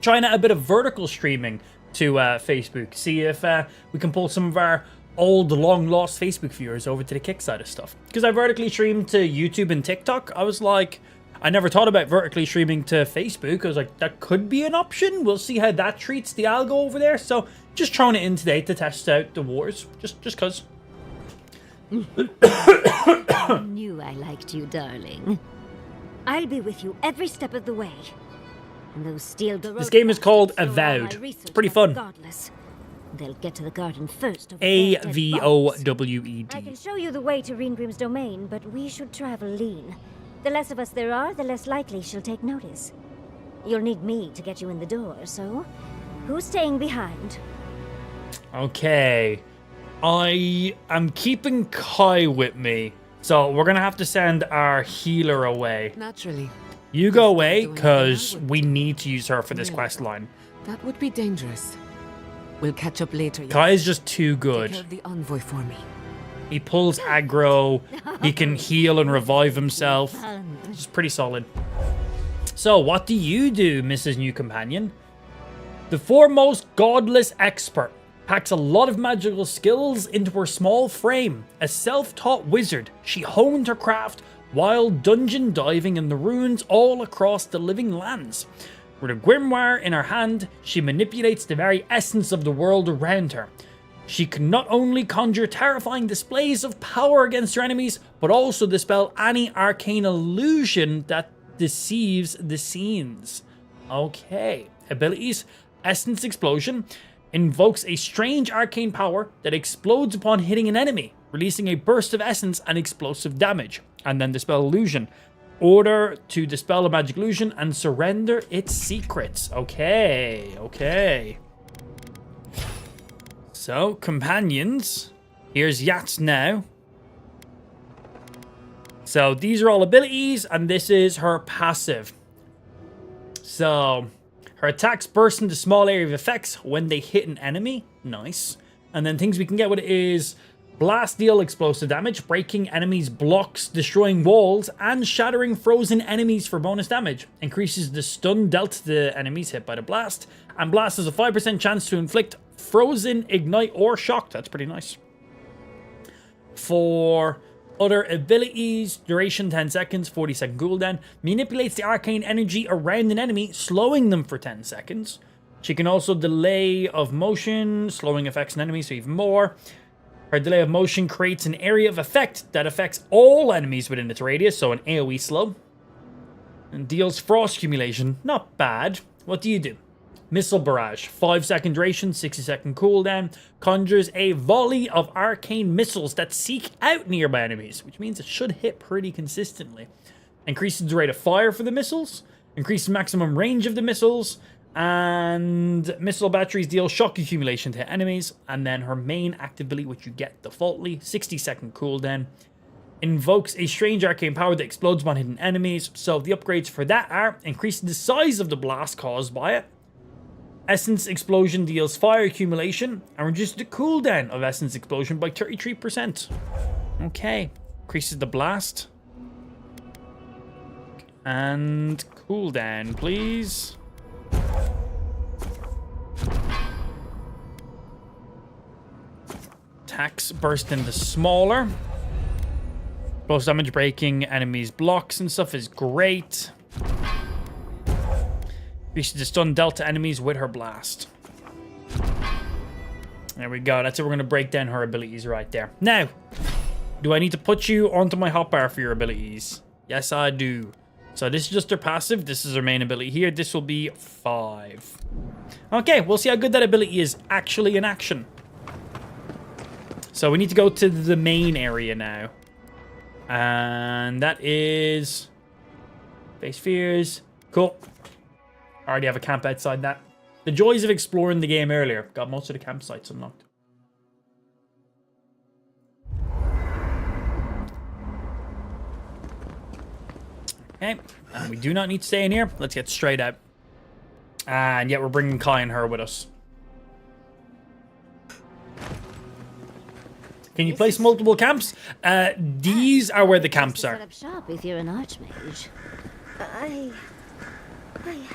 trying out a bit of vertical streaming to Facebook. See if we can pull some of our old, long-lost Facebook viewers over to the Kick side of stuff. Because I vertically streamed to YouTube and TikTok. I was like, I never thought about vertically streaming to Facebook. I was like, that could be an option. We'll see how that treats the algo over there. So just throwing it in today to test out the wars. Just cause. I knew I liked you, darling. I'll be with you every step of the way. And those steel this game is called Avowed. It's pretty fun. Godless. They'll get to the garden first. A-V-O-W-E-D. I can show you the way to Reengrim's domain, but we should travel lean. The less of us there are, the less likely she'll take notice. You'll need me to get you in the door, so who's staying behind? Okay. I am keeping Kai with me, so we're gonna have to send our healer away. Naturally. You go away, because we need to use her for this quest line. That would be dangerous. We'll catch up later. Kai is just too good. Take care of the envoy for me. He pulls aggro, he can heal and revive himself. It's pretty solid. So, what do you do, Mrs. New Companion? The foremost godless expert packs a lot of magical skills into her small frame. A self-taught wizard, she honed her craft while dungeon diving in the ruins all across the living lands. With a grimoire in her hand, she manipulates the very essence of the world around her. She can not only conjure terrifying displays of power against her enemies, but also dispel any arcane illusion that deceives the scenes. Okay, abilities. Essence Explosion invokes a strange arcane power that explodes upon hitting an enemy, releasing a burst of essence and explosive damage, and then Dispel Illusion. Order to dispel a magic illusion and surrender its secrets. Okay. So, companions. Here's Yats now. So, these are all abilities, and this is her passive. So, her attacks burst into small area of effects when they hit an enemy. Nice. And then things we can get with it is Blast, deal explosive damage, breaking enemies' blocks, destroying walls, and shattering frozen enemies for bonus damage. Increases the stun dealt to the enemies hit by the blast. And blast has a 5% chance to inflict frozen, ignite, or shock. That's pretty nice. For other abilities, duration 10 seconds, 40-second cooldown. Manipulates the arcane energy around an enemy, slowing them for 10 seconds. She can also delay of motion, slowing effects on enemies, so even more. Her delay of motion creates an area of effect that affects all enemies within its radius, so an AoE slow. And deals frost accumulation. Not bad. What do you do? Missile Barrage. 5-second duration, 60-second cooldown. Conjures a volley of arcane missiles that seek out nearby enemies, which means it should hit pretty consistently. Increases the rate of fire for the missiles. Increases maximum range of the missiles. And missile batteries deal shock accumulation to enemies. And then her main active ability, which you get defaultly, 60-second cooldown, invokes a strange arcane power that explodes upon hidden enemies. So the upgrades for that are increasing the size of the blast caused by it. Essence Explosion deals fire accumulation and reduces the cooldown of Essence Explosion by 33%. Okay, increases the blast. And cooldown, please. Attacks burst into smaller. Plus damage breaking enemies' blocks and stuff is great. Increases the stun dealt to enemies with her blast. There we go. That's it. We're going to break down her abilities right there. Now, do I need to put you onto my hotbar for your abilities? Yes, I do. So this is just her passive. This is her main ability here. This will be 5. Okay, we'll see how good that ability is actually in action. So we need to go to the main area now. And that is Face Fears. Cool. I already have a camp outside that. The joys of exploring the game earlier. Got most of the campsites unlocked. Okay. And we do not need to stay in here. Let's get straight out. And yet we're bringing Kai and her with us. Can you place multiple camps? These are where the camps are. Set up shop if you're an archmage. I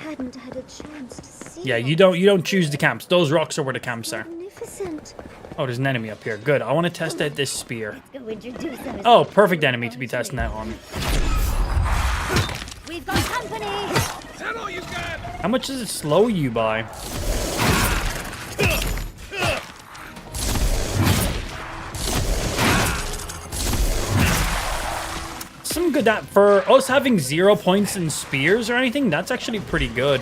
hadn't had a chance to see. Yeah, you don't choose the camps. Those rocks are where the camps are. Magnificent. Oh, there's an enemy up here. Good. I want to test out this spear. Go introduce ourselves. Oh, perfect enemy to be testing out on. We've got company. How much does it slow you by? Some good that for us having 0 points in spears or anything. That's actually pretty good.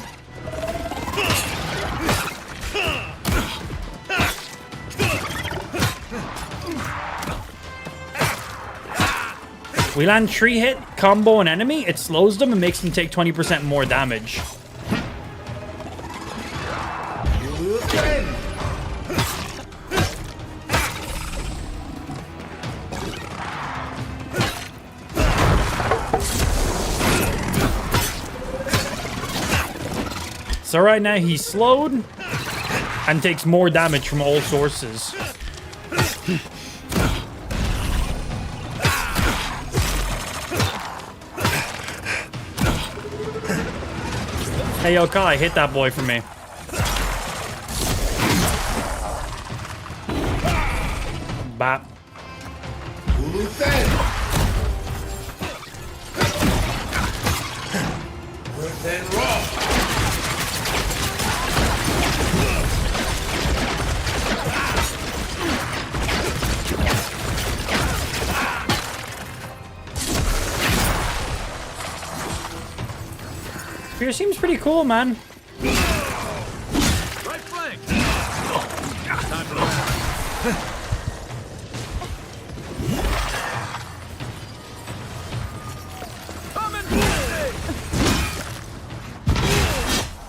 We land 3 hit, combo an enemy, it slows them and makes them take 20% more damage. So right now he's slowed and takes more damage from all sources. Hey, yo, Kai, hit that boy for me. Bop. Spear seems pretty cool, man. Right flank. Time for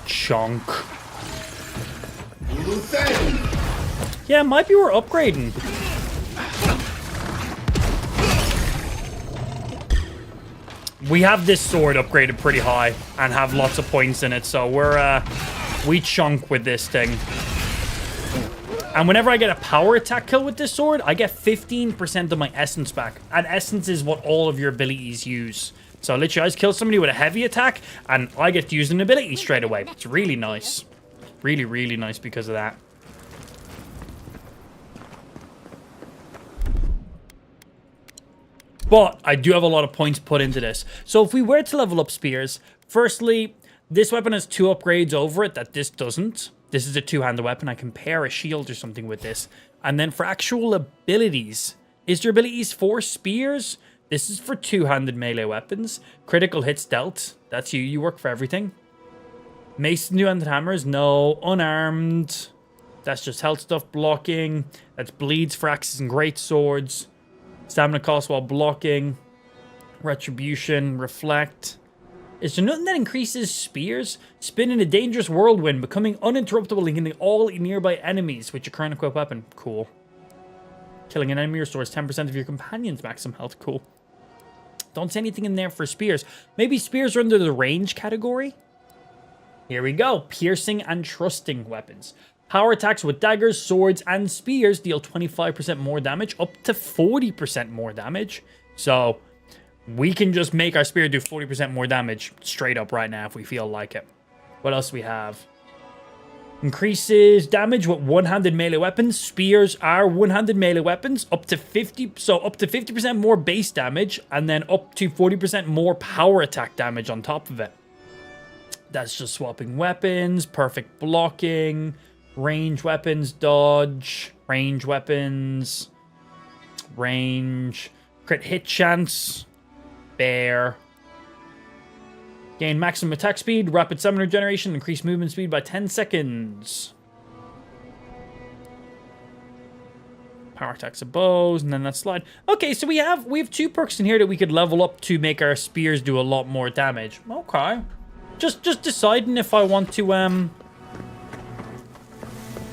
Chunk. Yeah, might be we're upgrading. We have this sword upgraded pretty high and have lots of points in it, so we chunk with this thing. And whenever I get a power attack kill with this sword, I get 15% of my essence back. And essence is what all of your abilities use. So literally, I just kill somebody with a heavy attack, and I get to use an ability straight away. It's really nice. Really, really nice because of that. But I do have a lot of points put into this. So if we were to level up spears, firstly, this weapon has 2 upgrades over it that this doesn't. This is a 2-handed weapon. I can pair a shield or something with this. And then for actual abilities, is there abilities for spears? This is for 2-handed melee weapons. Critical hits dealt. That's you. You work for everything. Mace and 2-handed hammers. No. Unarmed. That's just health stuff. Blocking. That's bleeds for axes and great swords. Stamina cost while blocking. Retribution. Reflect. Is there nothing that increases spears? Spin in a dangerous whirlwind, becoming uninterruptible and killing all nearby enemies with your current equipped weapon. Cool. Killing an enemy restores 10% of your companion's maximum health. Cool. Don't see anything in there for spears. Maybe spears are under the range category? Here we go. Piercing and trusting weapons. Power attacks with daggers, swords, and spears deal 25% more damage, up to 40% more damage. So we can just make our spear do 40% more damage straight up right now if we feel like it. What else do we have? Increases damage with one-handed melee weapons. Spears are one-handed melee weapons, up to 50% more base damage, and then up to 40% more power attack damage on top of it. That's just swapping weapons, perfect blocking, range weapons, dodge, range weapons, range, crit hit chance, bear. Gain maximum attack speed, rapid summon regeneration, increase movement speed by 10 seconds. Power attacks of bows, and then that slide. Okay, so we have 2 perks in here that we could level up to make our spears do a lot more damage. Okay. Just deciding if I want to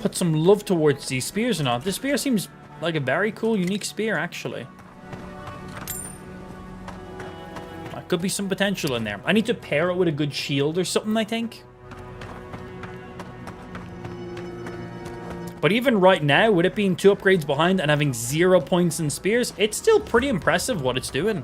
put some love towards these spears or not. This spear seems like a very cool, unique spear, actually. Could be some potential in there. I need to pair it with a good shield or something, I think. But even right now, with it being 2 upgrades behind and having 0 points in spears, it's still pretty impressive what it's doing.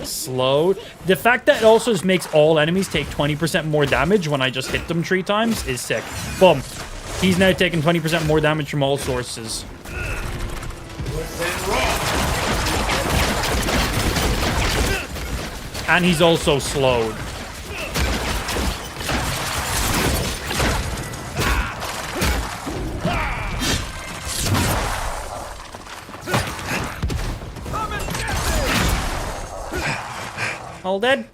Slow. The fact that it also just makes all enemies take 20% more damage when I just hit them 3 times is sick. Boom. He's now taking 20% more damage from all sources. And he's also slowed. All dead.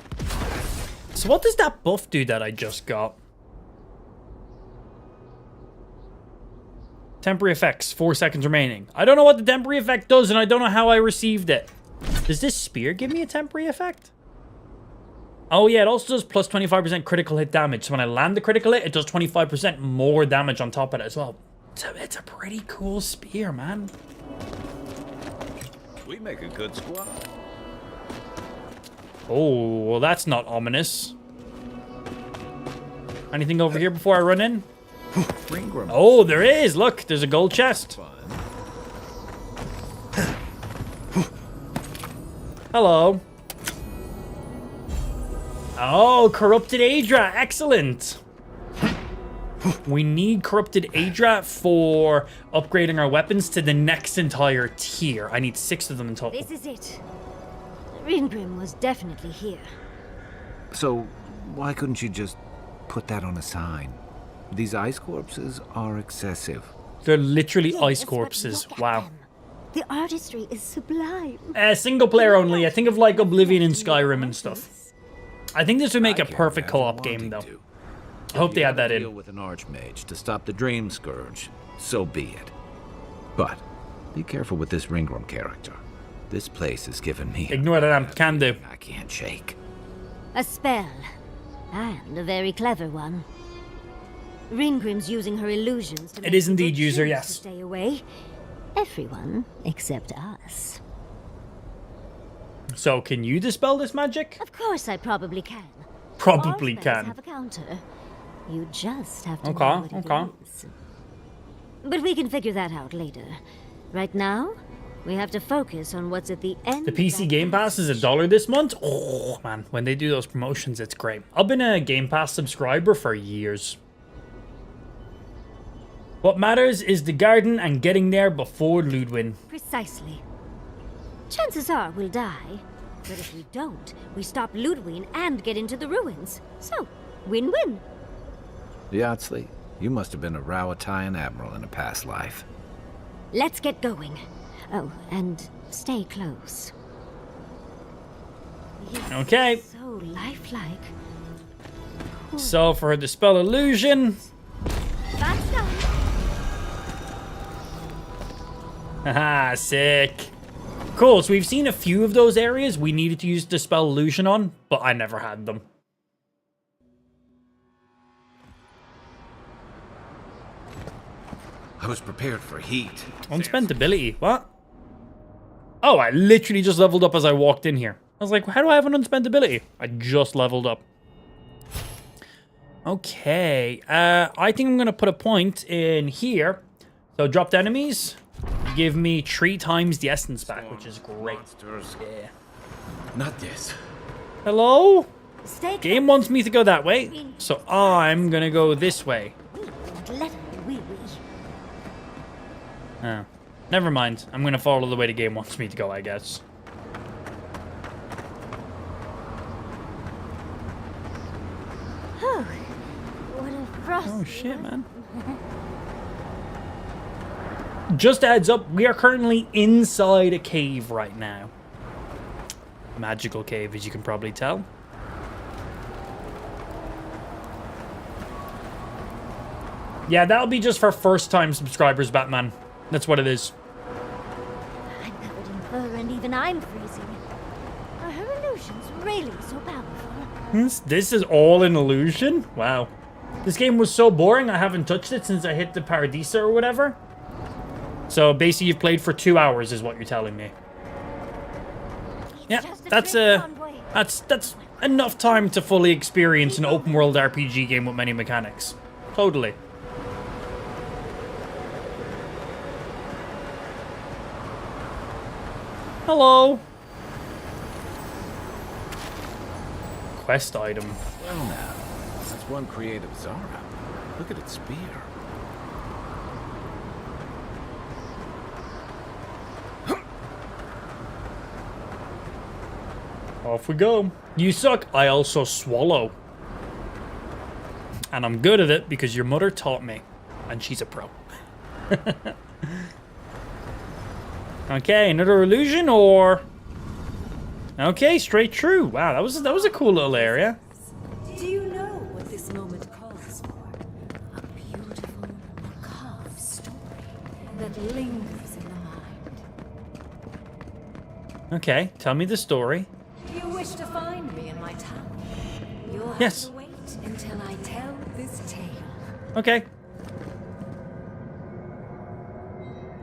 So what does that buff do that I just got? Temporary effects, 4 seconds remaining. I don't know what the temporary effect does, and I don't know how I received it. Does this spear give me a temporary effect? Oh yeah, it also does plus 25% critical hit damage. So when I land the critical hit, it does 25% more damage on top of it as well. So it's a pretty cool spear, man. We make a good squad. Oh, well that's not ominous. Anything over here before I run in? Oh, there is. Look, there's a gold chest. Hello. Oh, corrupted Adra. Excellent. We need corrupted Adra for upgrading our weapons to the next entire tier. I need 6 of them in total. This is it. Ringrim was definitely here. So, why couldn't you just put that on a sign? These ice corpses are excessive. They're literally ice corpses. Wow. The artistry is sublime. Single player only. I think of like Oblivion and Skyrim and stuff. I think this would make a perfect co-op game, though. I hope they add that in. Deal with an archmage to stop the Dream Scourge. So be it. But be careful with this Ringworm character. This place has given me. Ignore that I can do. I can't shake. A spell, and a very clever one. Ringrim's using her illusions to It is indeed user, to yes. stay away. Everyone except us. So, can you dispel this magic? Of course, I probably can. Probably All spells can. have a counter. You just have to Okay, know what it okay. is. But we can figure that out later. Right now, we have to focus on what's at the end. The PC Game Pass is $1 this month. Oh man, when they do those promotions, it's great. I've been a Game Pass subscriber for years. What matters is the garden and getting there before Ludwin. Precisely. Chances are we'll die, but if we don't, we stop Ludwin and get into the ruins. So, win-win. Yardsley, you must have been a Rawatayan admiral in a past life. Let's get going. Oh, and stay close. Okay. So lifelike. So for her dispel illusion. That's done. Haha, sick. Cool, so we've seen a few of those areas we needed to use dispel illusion on, but I never had them. I was prepared for heat. Unspent ability, what? Oh, I literally just leveled up as I walked in here. I was like, how do I have an unspent ability? I just leveled up. Okay, I think I'm gonna put a point in here. So dropped enemies, give me 3 times the essence back, which is great. Yeah. Not this. Hello? Stay Game wants me to go that way, so I'm gonna go this way. Let we. Oh, never mind. I'm gonna follow the way the game wants me to go, I guess. What a frost. Oh shit, man. Just a heads up, we are currently inside a cave right now. Magical cave, as you can probably tell. Yeah, that'll be just for first-time subscribers, Batman. That's what it is. I'm covered in fur and even I'm freezing. Are her illusions really so powerful? This is all an illusion? Wow. This game was so boring, I haven't touched it since I hit the Paradisa or whatever. So basically you've played for 2 hours is what you're telling me. Yeah, that's enough time to fully experience an open world RPG game with many mechanics. Totally. Hello. Quest item. Well now, that's one creative Zara. Look at its spear. Off we go. You suck. I also swallow. And I'm good at it because your mother taught me. And she's a pro. Okay, another illusion or... Okay, straight through. Wow, that was a cool little area. Do you know what this moment calls for? A beautiful, macabre story that lingers in the mind. Okay, tell me the story. You wish to find me in my town? You'll have Yes. to wait until I tell this tale. Okay.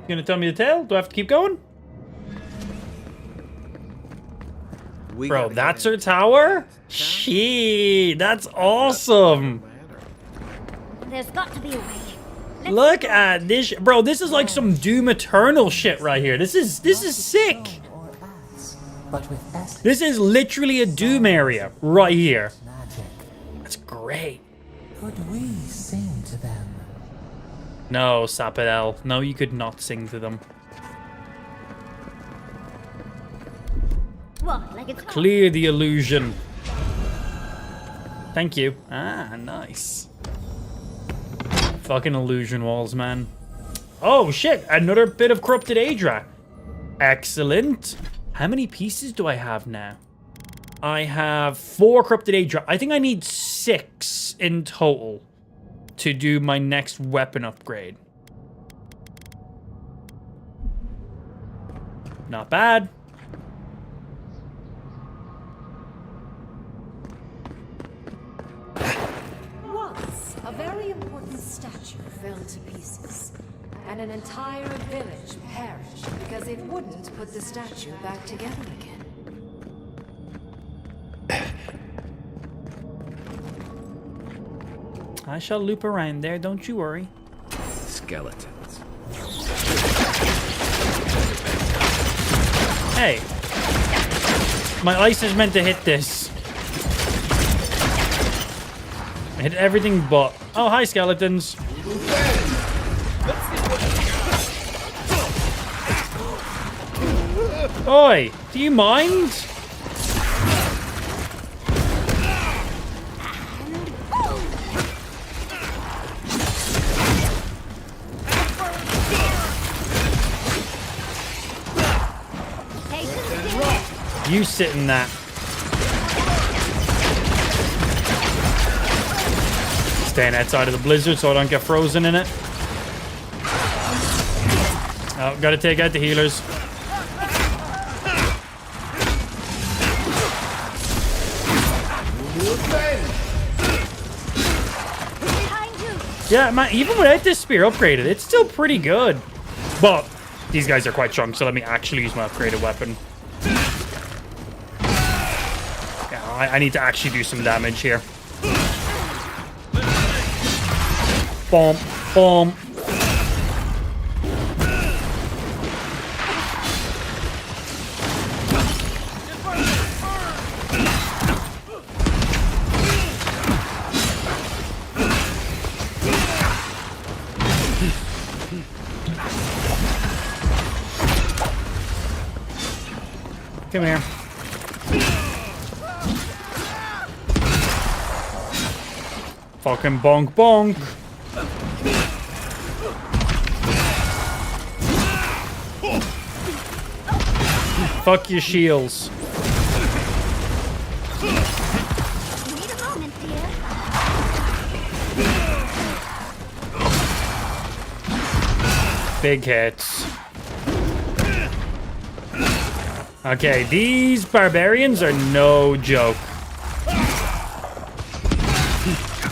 You gonna tell me the tale? Do I have to keep going? Bro, that's her tower? Shit, that's awesome. There's got to be a way. Look at this, bro. This is like some Doom Eternal shit right here. This is sick. But with essence, This is literally a Doom area right here. magic. That's great. Could we sing to them? No, Sapidel. No, you could not sing to them. What, like it's Clear the illusion. Thank you. Ah, nice. Fucking illusion walls, man. Oh, shit. Another bit of corrupted Aedra. Excellent. How many pieces do I have now? I have 4 corrupted Aedra. I think I need 6 in total to do my next weapon upgrade. Not bad. Once, a very important statue fell to pieces, and an entire village perished because it wouldn't put the statue back together again. I shall loop around there, don't you worry. Skeletons. Hey. My ice is meant to hit this. I hit everything but... Oh, hi, skeletons. Oi, do you mind? You sit in that. Staying outside of the blizzard so I don't get frozen in it. Oh, gotta take out the healers. Yeah, man, even without this spear upgraded, it's still pretty good. But these guys are quite strong, so let me actually use my upgraded weapon. Yeah, I need to actually do some damage here. Boom, boom. Come here. Fucking bonk bonk. Fuck your shields. Wait a moment, dear. Big hits. Okay, these barbarians are no joke.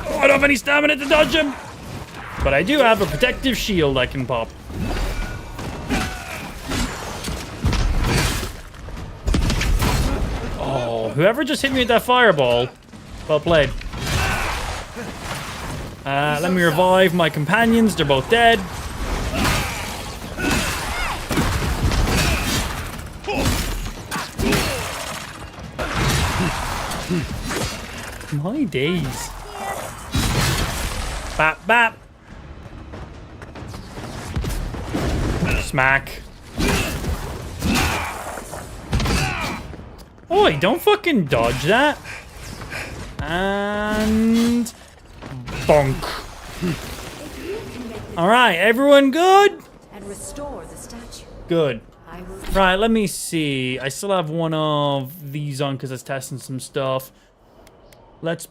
Oh, I don't have any stamina to dodge him. But I do have a protective shield I can pop. Oh. whoever just hit me with that fireball, well played. Let me revive my companions. They're both dead. My days. Bap, bap. Smack. Oi, don't fucking dodge that. And... bonk. Alright, everyone good? And restore the statue. Good. Right, let me see. I still have one of these on because I was testing some stuff. Let's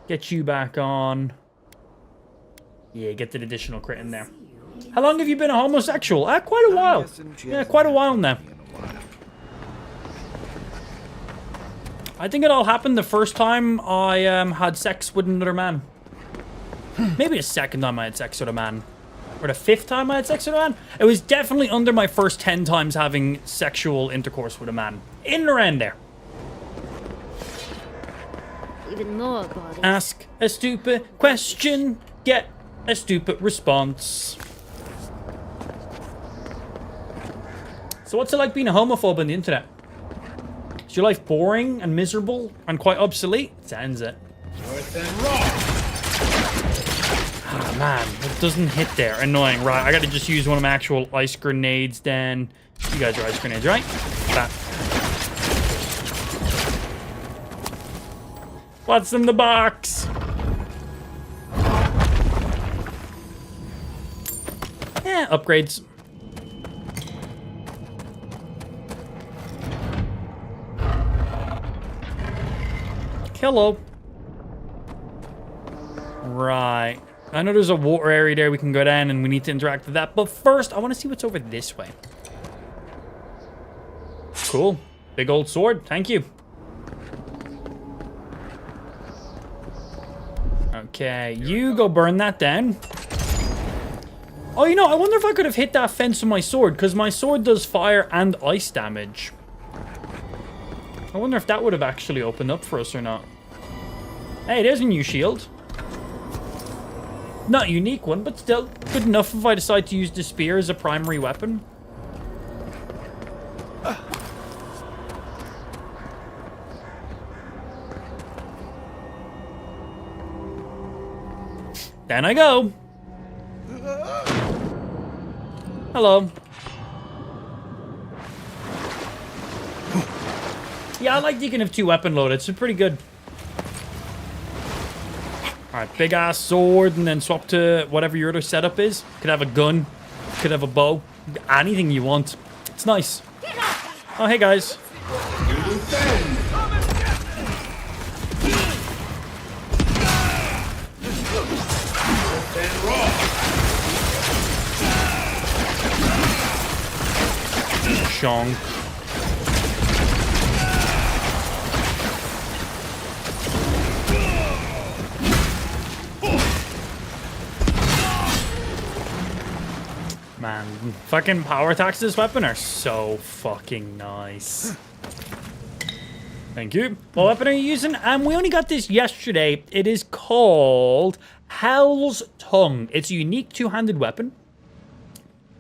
get you back on. Yeah, get the additional crit in there. How long have you been a homosexual? Quite a while. Yeah, quite a while now. I think it all happened the first time I had sex with another man. Maybe the second time I had sex with a man. Or the 5th time I had sex with a man. It was definitely under my first 10 times having sexual intercourse with a man. In and around there. Even more bodies. Ask a stupid question, get a stupid response. So what's it like being a homophobe on the internet? Is your life boring and miserable and quite obsolete? Sounds it. Ah, man, it doesn't hit there. Annoying. Right, I gotta just use one of my actual ice grenades then. You guys are ice grenades, right? That. What's in the box? Yeah, upgrades. Hello. Right. I know there's a water area there we can go down and we need to interact with that. But first, I want to see what's over this way. Cool. Big old sword. Thank you. Okay. You go burn that down. Oh, you know, I wonder if I could have hit that fence with my sword. Because my sword does fire and ice damage. I wonder if that would have actually opened up for us or not. Hey, there's a new shield. Not a unique one, but still good enough if I decide to use the spear as a primary weapon. Down I go. Hello. Yeah, I like that you can have 2 weapon loaded. It's pretty good. Alright, big ass sword and then swap to whatever your other setup is. Could have a gun. Could have a bow. Anything you want. It's nice. Oh, hey guys. Shong. Man, fucking power attacks to this weapon are so fucking nice. Thank you. What weapon are you using? We only got this yesterday. It is called Hell's Tongue. It's a unique 2-handed weapon.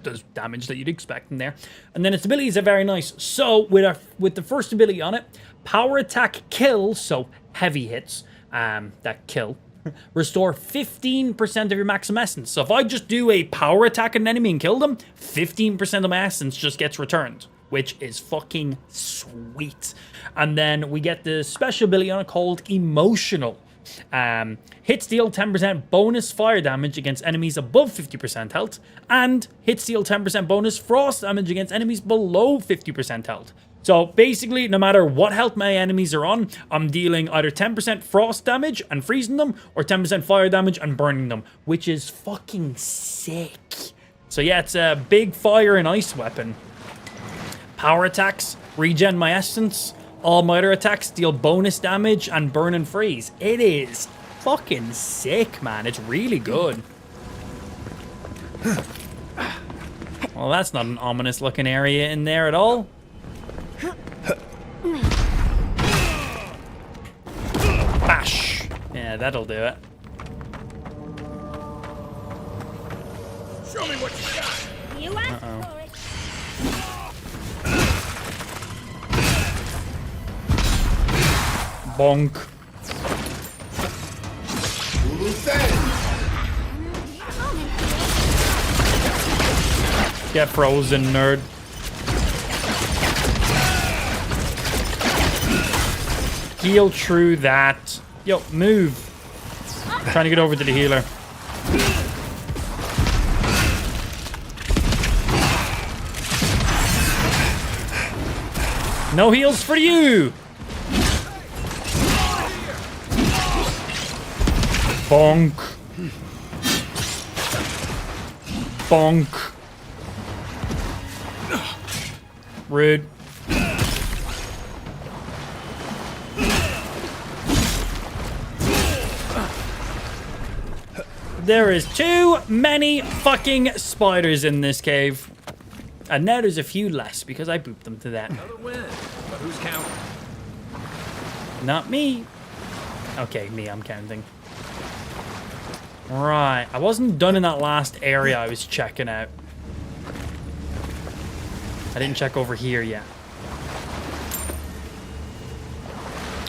Does damage that you'd expect in there. And then its abilities are very nice. So with the first ability on it, power attack kill, so heavy hits that kill. Restore 15% of your maximum essence. So if I just do a power attack at an enemy and kill them, 15% of my essence just gets returned, which is fucking sweet. And then we get the special ability on it called Emotional. Hits deal 10% bonus fire damage against enemies above 50% health, and hits deal 10% bonus frost damage against enemies below 50% health. So basically, no matter what health my enemies are on, I'm dealing either 10% frost damage and freezing them, or 10% fire damage and burning them, which is fucking sick. So yeah, it's a big fire and ice weapon. Power attacks, regen my essence. All my other attacks deal bonus damage and burn and freeze. It is fucking sick, man. It's really good. Well, that's not an ominous looking area in there at all. Yeah, that'll do it. Show me what you got. You asked for it. Bonk. Get frozen, nerd. Heal through that. Yo, move. I'm trying to get over to the healer. No heals for you. Bonk. Bonk. Rude. There is too many fucking spiders in this cave. And now there's a few less because I booped them to that. Another win. But who's counting? Not me. Okay, me, I'm counting. Right, I wasn't done in that last area I was checking out. I didn't check over here yet.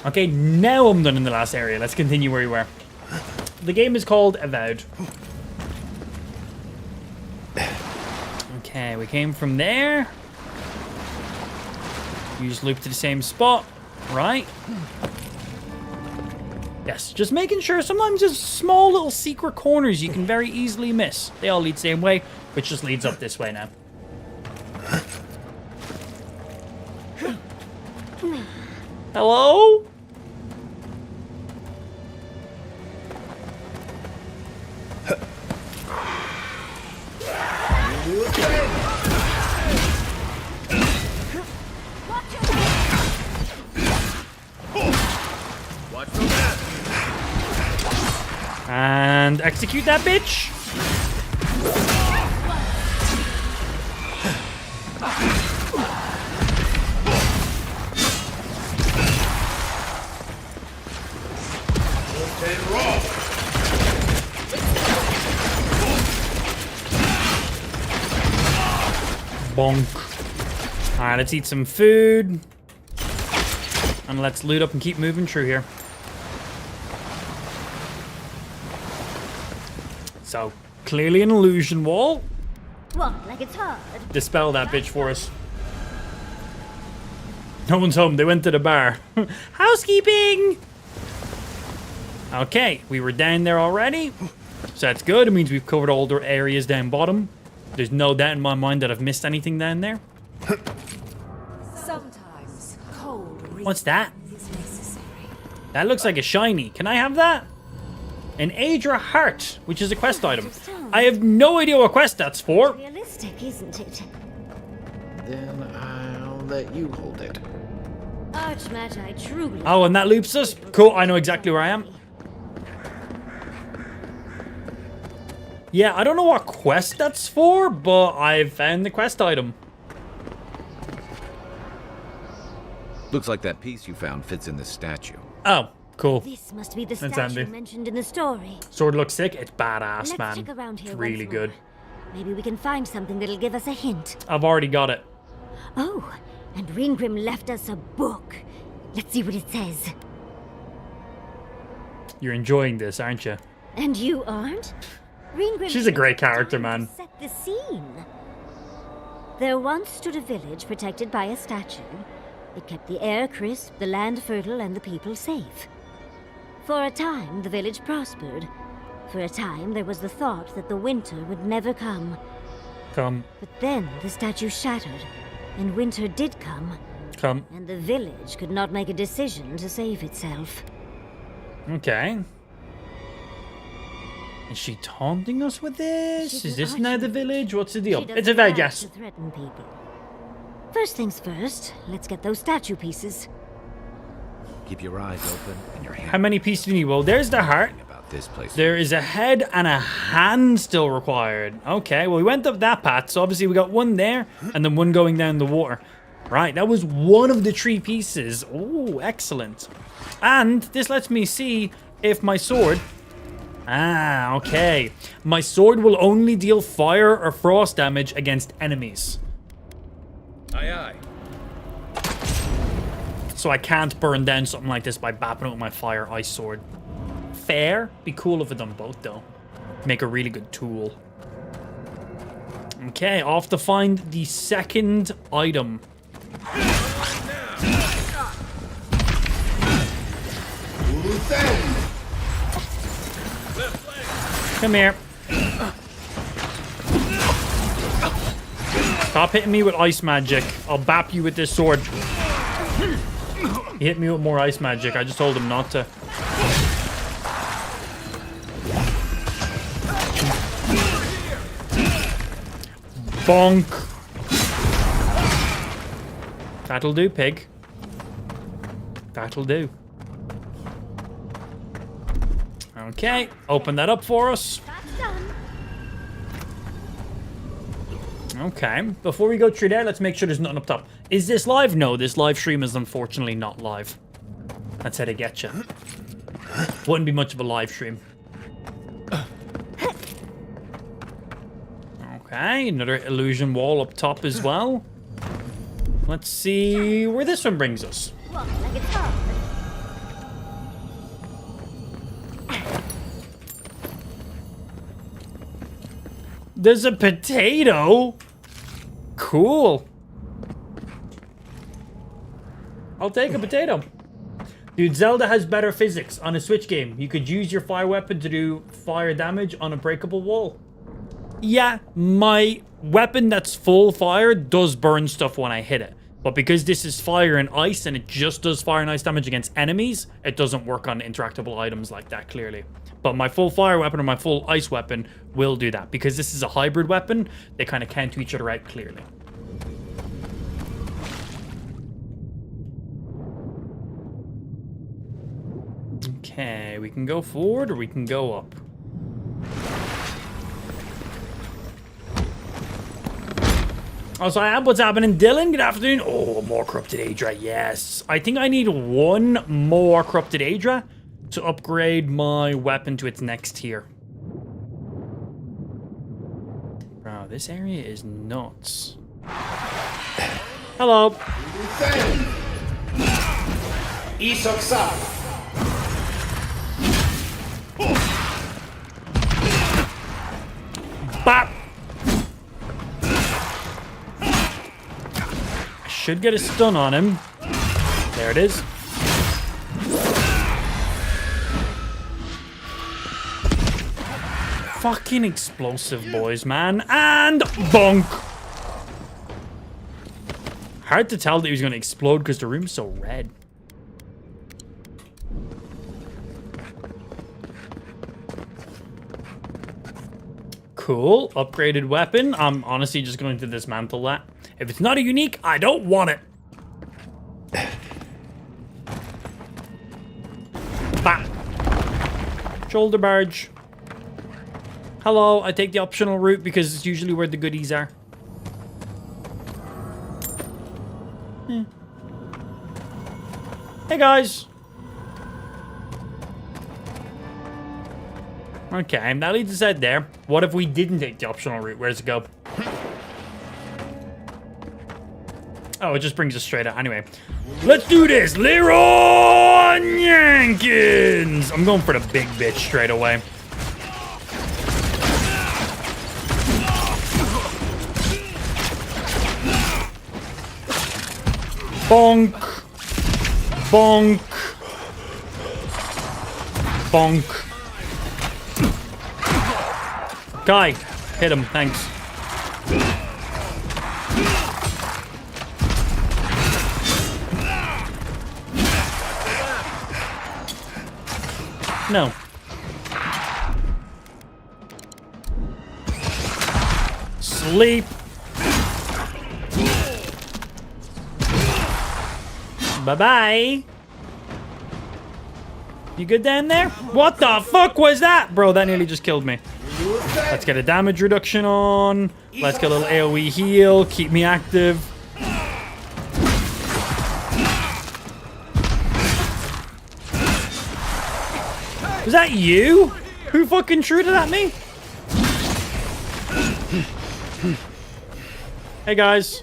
Okay, now I'm done in the last area. Let's continue where we were. The game is called Avowed. Okay, we came from there. You just loop to the same spot, right? Yes, just making sure sometimes there's small little secret corners you can very easily miss. They all lead the same way, which just leads up this way now. Hello? And execute that bitch. Bonk. Alright, let's eat some food. And let's loot up and keep moving through here. So, clearly an illusion wall. What, like it's hard? Dispel that bitch for us. No one's home. They went to the bar. Housekeeping! Okay, we were down there already. So that's good. It means we've covered all the areas down bottom. There's no doubt in my mind that I've missed anything down there. Sometimes cold What's that? is necessary. That looks like a shiny. Can I have that? An Aedra Heart, which is a quest item. I have no idea what quest that's for. Realistic, isn't it? Then I'll let you hold it. Archmage, I truly. Oh, and that loops us? Cool, I know exactly where I am. Yeah, I don't know what quest that's for, but I've found the quest item. Looks like that piece you found fits in this statue. Oh, cool. This must be the That's statue handy. mentioned in the story. Sword looks sick. It's badass, Let's man. check around here It's once really more. good. Maybe we can find something that'll give us a hint. I've already got it. Oh, and Ringrim left us a book. Let's see what it says. You're enjoying this, aren't you? And you aren't? Ringrim. She's a great character, man. Set the scene. There once stood a village protected by a statue. It kept the air crisp, the land fertile, and the people safe. For a time, the village prospered. For a time, there was the thought that the winter would never come. Come. But then the statue shattered, and winter did come. Come. And the village could not make a decision to save itself. Okay. Is she taunting us with this? Is this now the village? What's the deal? It's a vague guess. To threaten people. First things first, let's get those statue pieces. Keep your eyes open and your hands. How many pieces do you need? Well, there's the heart. About this place. There is a head and a hand still required. Okay, well, we went up that path, so obviously we got one there, and then one going down the water. Right, that was one of the 3 pieces. Oh, excellent. And this lets me see if my sword... Ah, okay. My sword will only deal fire or frost damage against enemies. Aye, aye. So I can't burn down something like this by bapping it with my fire ice sword. Fair. Be cool if it done both, though. Make a really good tool. Okay, off to find the second item. Come here. Stop hitting me with ice magic. I'll bap you with this sword. He hit me with more ice magic. I just told him not to. Bonk. That'll do, pig. That'll do. Okay, open that up for us. Okay, before we go through there, let's make sure there's nothing up top. Is this live? No, this live stream is unfortunately not live. That's how they get you. Wouldn't be much of a live stream. Okay, another illusion wall up top as well. Let's see where this one brings us. There's a potato? Cool. I'll take a potato. Dude, Zelda has better physics on a Switch game. You could use your fire weapon to do fire damage on a breakable wall. Yeah, my weapon that's full fire does burn stuff when I hit it. But because this is fire and ice and it just does fire and ice damage against enemies, it doesn't work on interactable items like that, clearly. But my full fire weapon or my full ice weapon will do that. Because this is a hybrid weapon, they kind of cancel each other out clearly. Okay, we can go forward or we can go up. Also, what's happening? Dylan, good afternoon. Oh, more Corrupted Aedra, yes. I think I need one more Corrupted Aedra to upgrade my weapon to its next tier. Bro, this area is nuts. Hello. Bop. Should get a stun on him. There it is. Fucking explosive boys, man. And bonk. Hard to tell that he was going to explode because the room's so red. Cool. Upgraded weapon. I'm honestly just going to dismantle that. If it's not a unique, I don't want it. Bah. Shoulder barge. Hello, I take the optional route because it's usually where the goodies are. Hey guys. Okay, that leads us out there. What if we didn't take the optional route? Where does it go? Oh, it just brings us straight out. Anyway, let's do this. Leroy Jenkins. I'm going for the big bitch straight away. Bonk. Bonk. Bonk. Guy, hit him. Thanks. No. Sleep. Bye-bye. You good down there? What the fuck was that? Bro, that nearly just killed me. Let's get a damage reduction on. Let's get a little AoE heal. Keep me active. Was that you? Who fucking threw it at me? Hey guys.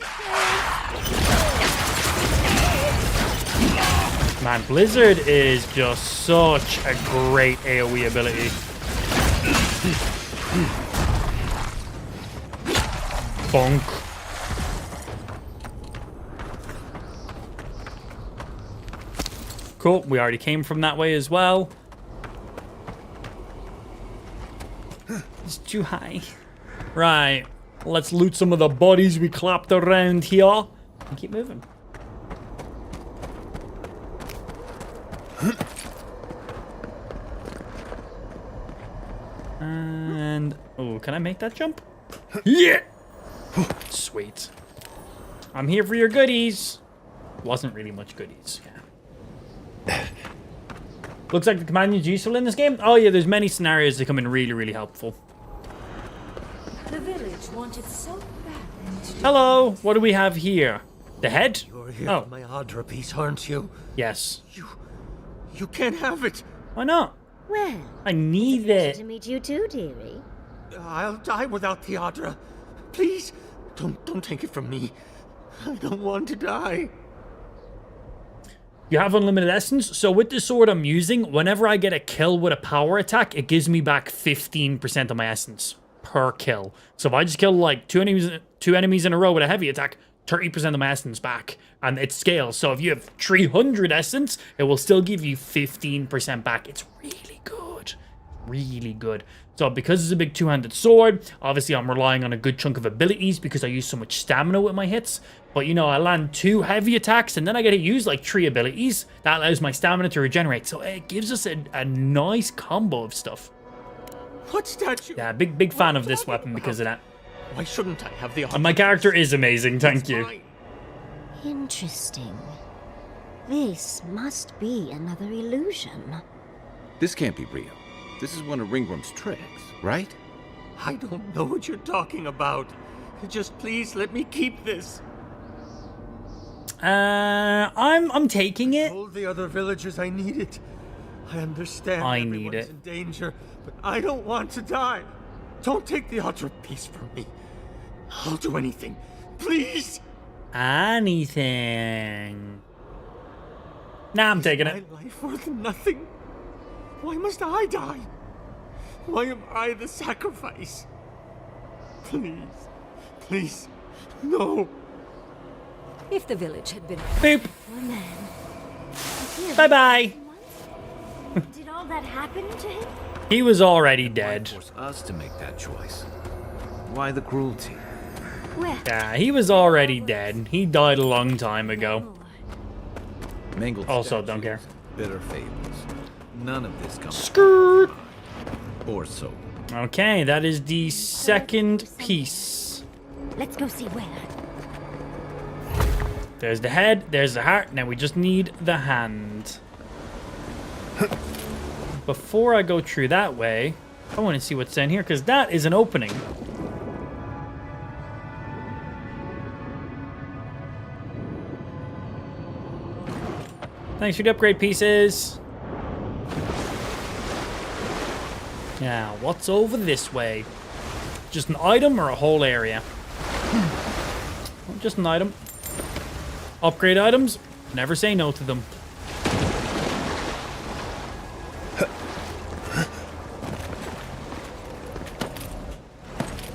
Man, Blizzard is just such a great AoE ability. Bonk. Cool, we already came from that way as well. It's too high. Right, let's loot some of the bodies we clapped around here. And keep moving. And, oh, can I make that jump? Yeah! Sweet. I'm here for your goodies. Wasn't really much goodies, yeah. Looks like the companion's useful in this game. Oh yeah, there's many scenarios that come in really, really helpful. The village wanted so badly to... Hello, what do we have here? The head? You're here Oh, for my Adra piece, aren't you? yes. You can't have it. Why not? Well, I need pleasure it. to meet you too, dearie. I'll die without the Adra. Please, don't take it from me. I don't want to die. You have unlimited essence, so with the sword I'm using, whenever I get a kill with a power attack, it gives me back 15% of my essence per kill. So if I just kill like two enemies in a row with a heavy attack, 30% of my essence back. And it scales, so if you have 300 essence, it will still give you 15% back. It's really good. Really good. So because it's a big two-handed sword, obviously I'm relying on a good chunk of abilities because I use so much stamina with my hits. But you know, I land 2 heavy attacks and then I get to use like 3 abilities. That allows my stamina to regenerate. So it gives us a nice combo of stuff. What statue? Yeah, big fan of this weapon because of that. Why shouldn't I have the Adra? And my character is amazing, thank you. Interesting. This must be another illusion. This can't be real. This is one of Ringworm's tricks, right? I don't know what you're talking about. Just please let me keep this. I'm taking it. I told the other villagers I need it. I understand I everyone's need it. in danger, but I don't want to die. Don't take the Adra piece from me. I'll do anything. Please. Anything. Nah, I'm taking it. My life worth nothing. Why must I die? Why am I the sacrifice? Please. Please. No. If the village had been... Boop. Poor man. Bye-bye. Did all that happen to him? He was already dead. Why force us to make that choice? Why the cruelty? Well, Yeah, he was already dead. He died a long time ago. Mangled Also, don't statues, care. bitter fables. None of this comes. Skirt. Or so. Okay, that is the second piece. let's go see where. There's the head, there's the heart, now we just need the hand. Before I go through that way, I want to see what's down here, because that is an opening. Thanks for the upgrade pieces. Now, what's over this way? Just an item or a whole area? Just an item. Upgrade items, never say no to them.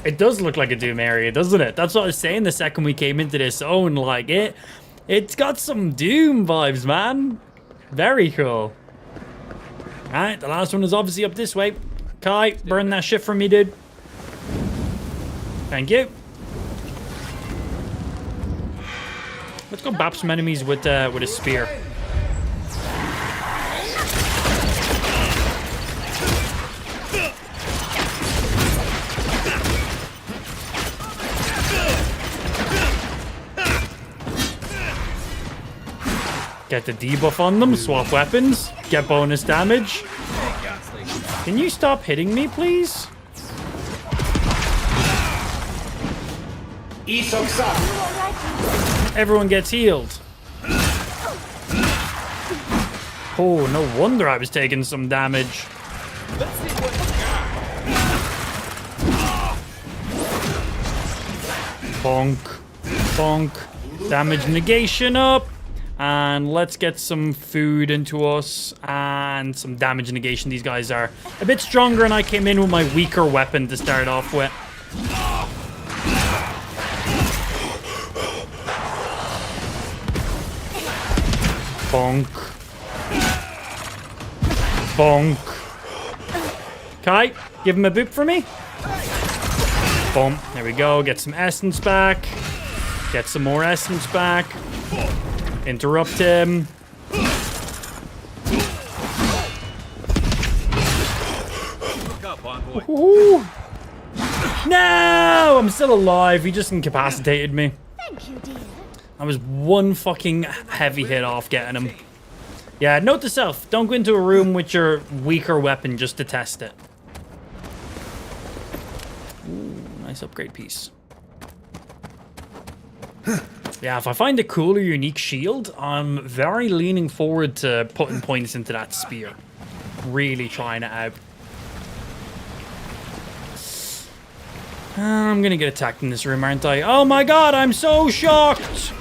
It does look like a Doom area, doesn't it? That's what I was saying the second we came into this zone. Like, it's got some Doom vibes, man. Very cool. Alright, the last one is obviously up this way. Kai, burn that shit for me, dude. Thank you. Let's go bap some enemies with a spear. Get the debuff on them, swap weapons, get bonus damage. Can you stop hitting me, please? Everyone gets healed. Oh, no wonder I was taking some damage. Let's see what... Bonk. Bonk. Damage negation up. And let's get some food into us and some damage negation. These guys are a bit stronger, and I came in with my weaker weapon to start off with. Bonk. Bonk. Okay, give him a boop for me. Boom. There we go. Get some essence back. Get some more essence back. Interrupt him. Ooh. No! I'm still alive. He just incapacitated me. Thank you, dear. I was one fucking heavy hit off getting him. Yeah, note to self. Don't go into a room with your weaker weapon just to test it. Ooh, nice upgrade piece. Yeah, if I find a cool or unique shield, I'm very leaning forward to putting points into that spear. Really trying it out. I'm gonna get attacked in this room, aren't I? Oh my god, I'm so shocked!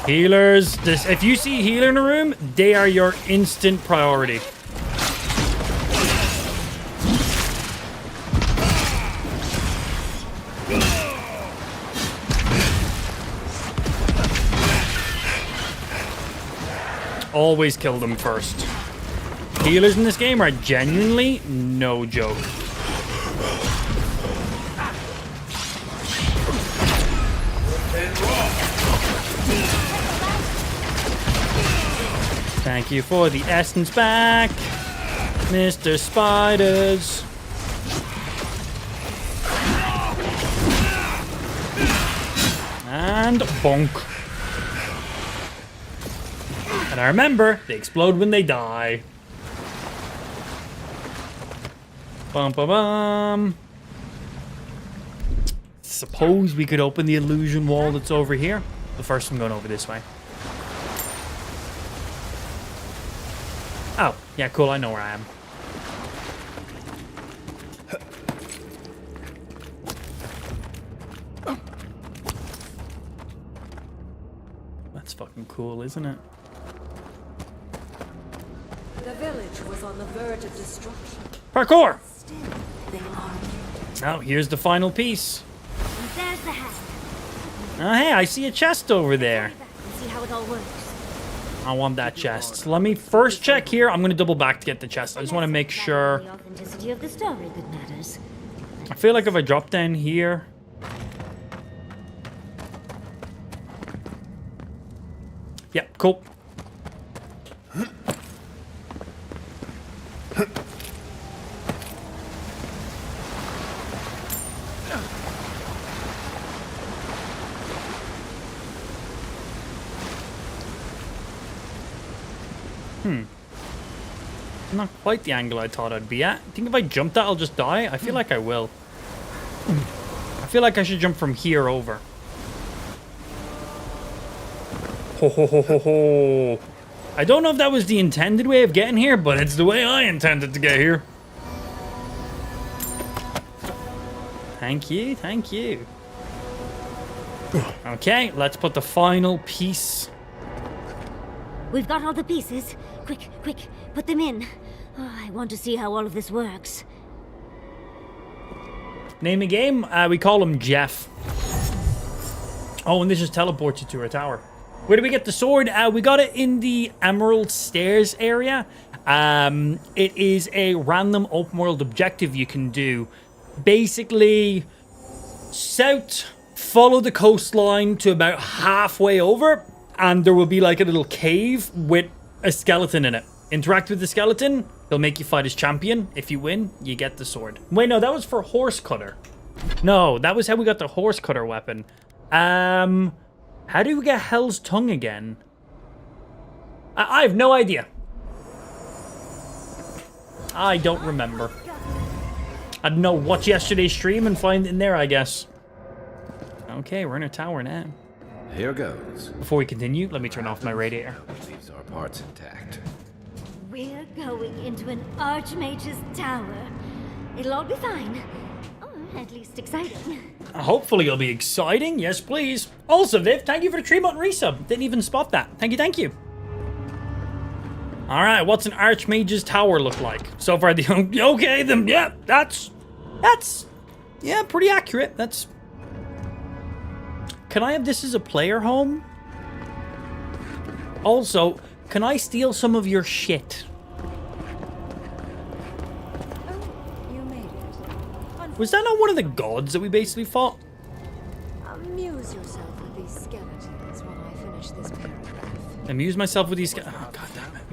Healers, if you see a healer in a room, they are your instant priority. Always kill them first. Healers in this game are genuinely no joke. Thank you for the essence back, Mr. Spiders. And bonk. And I remember, they explode when they die. Bum bum bum. Suppose we could open the illusion wall that's over here. But first I'm going over this way. Oh, yeah, cool, I know where I am. That's fucking cool, isn't it? The village was on the verge of destruction. Parkour! Still, they are. Oh, here's the final piece. And there's the hat. Oh, hey, I see a chest over there. See how it all works. I want that chest. So let me first check here. I'm going to double back to get the chest. I just want to make sure. The authenticity of the story that matters. I feel like if I drop down here. Yeah, cool. Not quite the angle I thought I'd be at. I think if I jump that, I'll just die. I feel like I will. I feel like I should jump from here over. Ho ho ho ho ho. I don't know if that was the intended way of getting here, but it's the way I intended to get here. Thank you, thank you. Okay, let's put the final piece. We've got all the pieces. Quick, quick, put them in. Oh, I want to see how all of this works. Name a game? We call him Jeff. Oh, and this just teleports you to a tower. Where do we get the sword? We got it in the Emerald Stairs area. It is a random open world objective you can do. Basically, south, follow the coastline to about halfway over, and there will be like a little cave with a skeleton in it. Interact with the skeleton, he'll make you fight his champion. If you win, you get the sword. Wait, no, that was for Horse Cutter. No, that was how we got the Horse Cutter weapon. How do we get Hell's Tongue again? I have no idea. I don't remember. I don't know, watch yesterday's stream and find it in there, I guess. Okay, we're in a tower now. Here goes. Before we continue, let me turn off my radiator. Leaves our parts intact. We're going into an archmage's tower. It'll all be fine. Or at least exciting. Hopefully it'll be exciting. Yes, please. Also, Viv, thank you for the 3-month resub. Didn't even spot that. Thank you, thank you. All right, what's an archmage's tower look like? So far, okay, then, yeah, that's, yeah, pretty accurate. That's... Can I have this as a player home? Also, can I steal some of your shit? You made it. Was that not one of the gods that we basically fought? Amuse yourself with these skeletons while I finish this paragraph. Amuse myself with these... Oh, god damn it.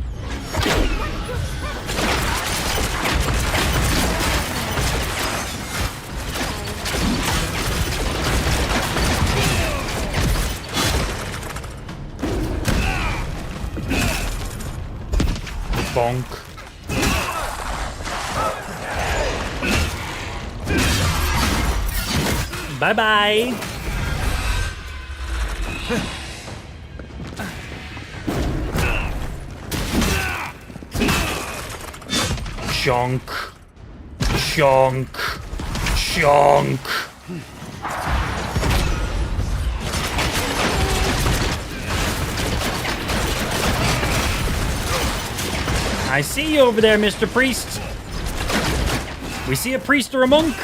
Bonk. Bye-bye. Chonk. Chonk. Chonk. I see you over there, Mr. Priest. We see a priest or a monk.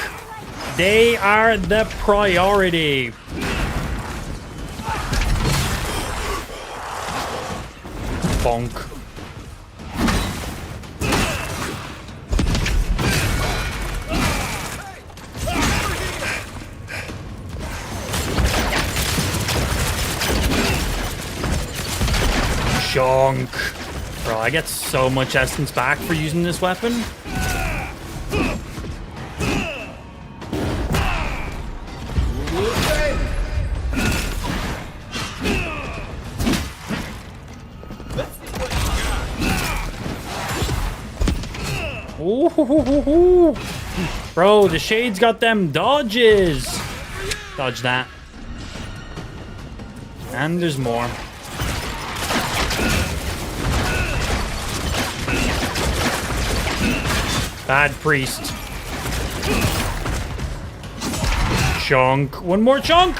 They are the priority. Bonk. Shonk. Bro, I get so much essence back for using this weapon. Ooh. Bro, the shade's got them dodges. Dodge that. And there's more. Bad priest. Chunk. One more chunk.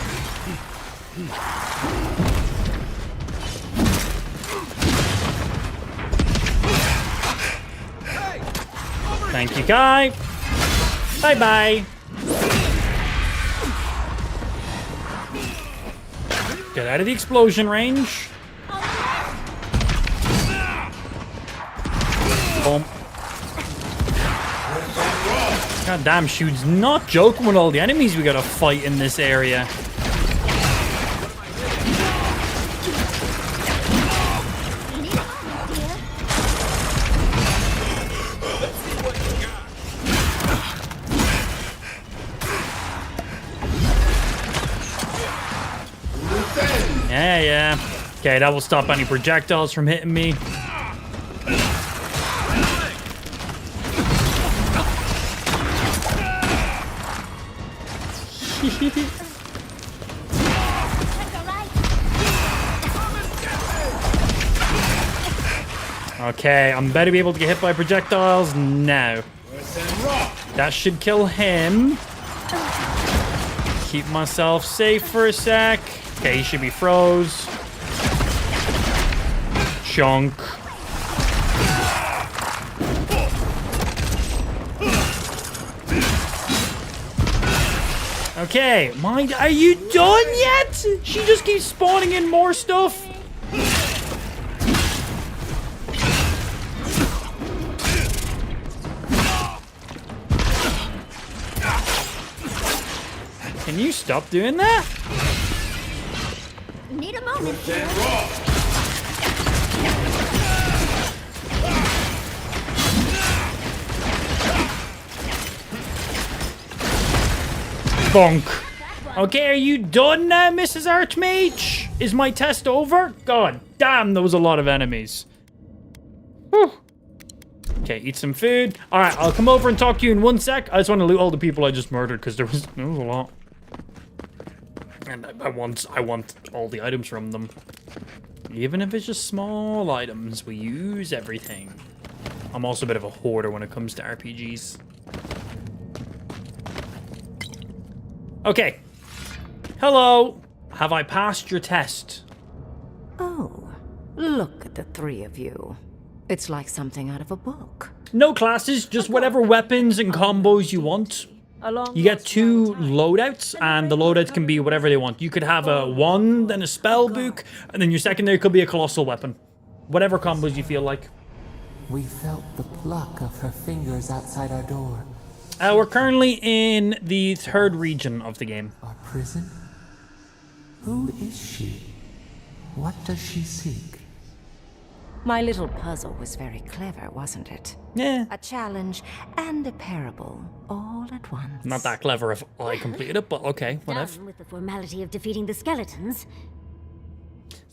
Thank you, guy. Bye-bye. Get out of the explosion range. Boom. God damn, Shude's not joking with all the enemies we gotta fight in this area. Yeah. Okay, that will stop any projectiles from hitting me. Okay, I'm better be able to get hit by projectiles now. That should kill him. Keep myself safe for a sec. Okay, he should be froze. Chunk. Okay, mind, are you done yet? She just keeps spawning in more stuff. Can you stop doing that? Need a moment. Bonk. Okay, are you done now, Mrs. Archmage? Is my test over? God damn, there was a lot of enemies. Whew. Okay, eat some food. All right, I'll come over and talk to you in 1 sec. I just want to loot all the people I just murdered because there was a lot. And I want all the items from them. Even if it's just small items, we use everything. I'm also a bit of a hoarder when it comes to RPGs. Okay. Hello. Have I passed your test? Oh, look at the three of you. It's like something out of a book. No classes, just whatever weapons and combos you want. You get 2 loadouts, and the loadouts can be whatever they want. You could have a wand and a spell book, and then your secondary could be a colossal weapon. Whatever combos you feel like. We felt the pluck of her fingers outside our door. We're currently in the 3rd region of the game. Our prison? Who is she? What does she seek? My little puzzle was very clever, wasn't it? Yeah. A challenge and a parable, all at once. Not that clever if I completed it, but okay, whatever. Done with the formality of defeating the skeletons.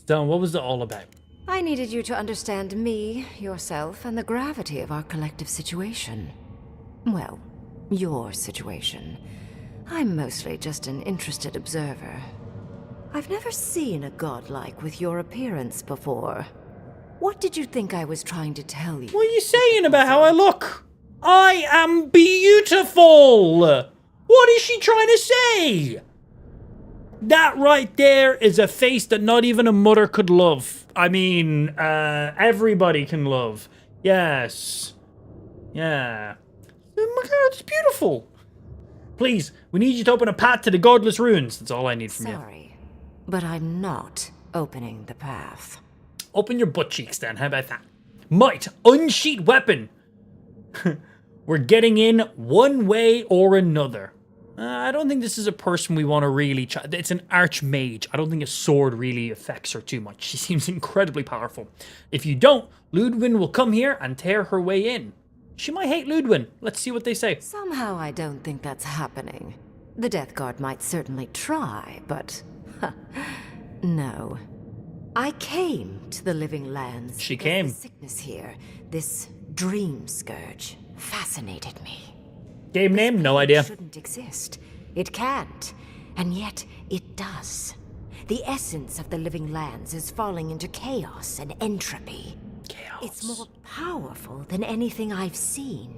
So, what was it all about? I needed you to understand me, yourself, and the gravity of our collective situation. Well, your situation. I'm mostly just an interested observer. I've never seen a godlike with your appearance before. What did you think I was trying to tell you? What are you saying about how I look? I am beautiful! What is she trying to say? That right there is a face that not even a mother could love. I mean, everybody can love. Yes. Yeah. Oh my god, it's beautiful. Please, we need you to open a path to the godless ruins. That's all I need from you. Sorry, but I'm not opening the path. Open your butt cheeks then, how about that? Might, unsheath weapon. We're getting in one way or another. I don't think this is a person we want to really try. It's an archmage. I don't think a sword really affects her too much. She seems incredibly powerful. If you don't, Ludwin will come here and tear her way in. She might hate Ludwin. Let's see what they say. Somehow I don't think that's happening. The Death Guard might certainly try, but... no. I came to the Living Lands. She came. The sickness here, this dream scourge, fascinated me. Game name? No idea. It shouldn't exist. It can't. And yet, it does. The essence of the Living Lands is falling into chaos and entropy. Chaos. It's more powerful than anything I've seen.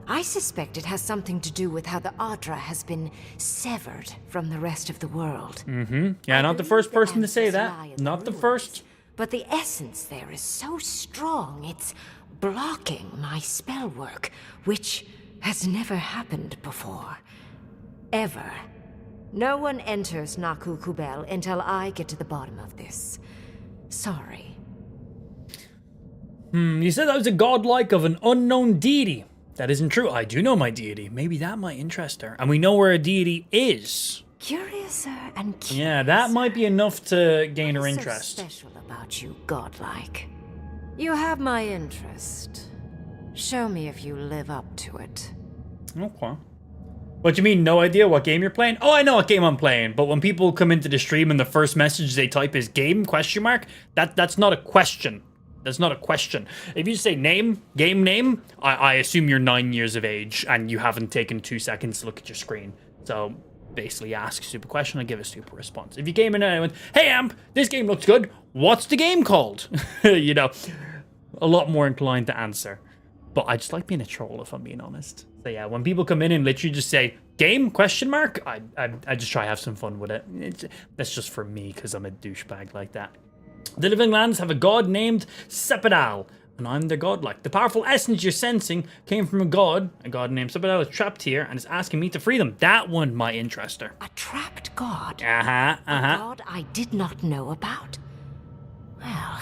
I suspect it has something to do with how the Adra has been severed from the rest of the world. Mm-hmm. Yeah, not the first person to say that. Not the first. But the essence there is so strong, it's blocking my spell work, which has never happened before. Ever. No one enters Naku Kubel until I get to the bottom of this. Sorry. You said that was a godlike of an unknown deity. That isn't true. I do know my deity. Maybe that might interest her. And we know where a deity is. Curiouser and curiouser. Yeah, that might be enough to gain her interest. What's so special about you, godlike? You have my interest. Show me if you live up to it. Okay. What do you mean, no idea what game you're playing? Oh, I know what game I'm playing, but when people come into the stream and the first message they type is game, question mark, that's not a question. That's not a question. If you say name, game name, I assume you're 9 years of age and you haven't taken 2 seconds to look at your screen. So basically ask a stupid question and give a stupid response. If you came in and I went, hey Amp, this game looks good, what's the game called? You know, a lot more inclined to answer. But I just like being a troll, if I'm being honest. So yeah, when people come in and literally just say, game, question mark, I just try to have some fun with it. That's just for me, because I'm a douchebag like that. The Living Lands have a god named Sepidal, and I'm their godlike. The powerful essence you're sensing came from a god named Sepidal is trapped here and is asking me to free them. That one might interest her. A trapped god? A god I did not know about? Well...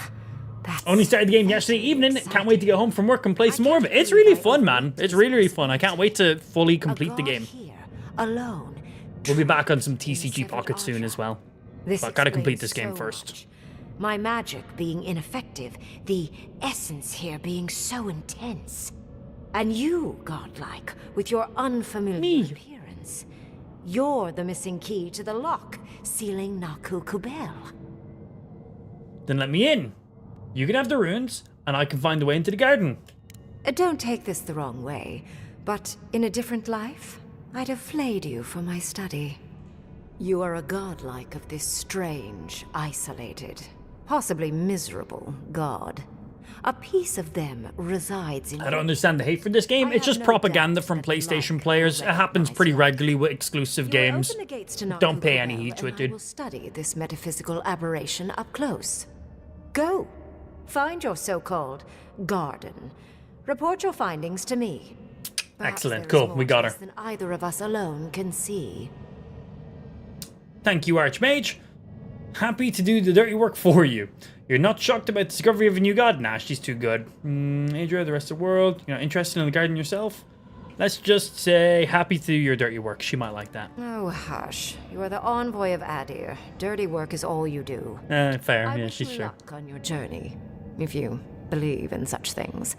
Only started the game yesterday evening. Can't wait to get home from work and play some more of it. It's really fun, man. It's really, really fun. I can't wait to fully complete the game. Alone. We'll be back on some TCG Pocket soon as well. But I gotta complete this game first. My magic being ineffective, the essence here being so intense. And you, godlike, with your unfamiliar appearance. You're the missing key to the lock, sealing Naku Kubel. Then let me in. You can have the runes, and I can find the way into the garden. Don't take this the wrong way, but in a different life, I'd have flayed you for my study. You are a godlike of this strange, isolated, possibly miserable god. A piece of them resides in... I don't understand the hate for this game. It's just propaganda from PlayStation players. It happens pretty regularly with exclusive games. Don't pay any heed to it, I dude. will study this metaphysical aberration up close. Go. Find your so-called garden. Report your findings to me. Perhaps Excellent. there is Cool. more We got to her. this than either of us alone can see. Thank you, Archmage. Happy to do the dirty work for you. You're not shocked about the discovery of a new god? Nah, she's too good. Adria, the rest of the world. You're not interested in the garden yourself? Let's just say happy to do your dirty work. She might like that. Oh, hush. You are the envoy of Adir. Dirty work is all you do. Fair. I Yeah, wish she's you sure. luck on your journey, if you believe in such things.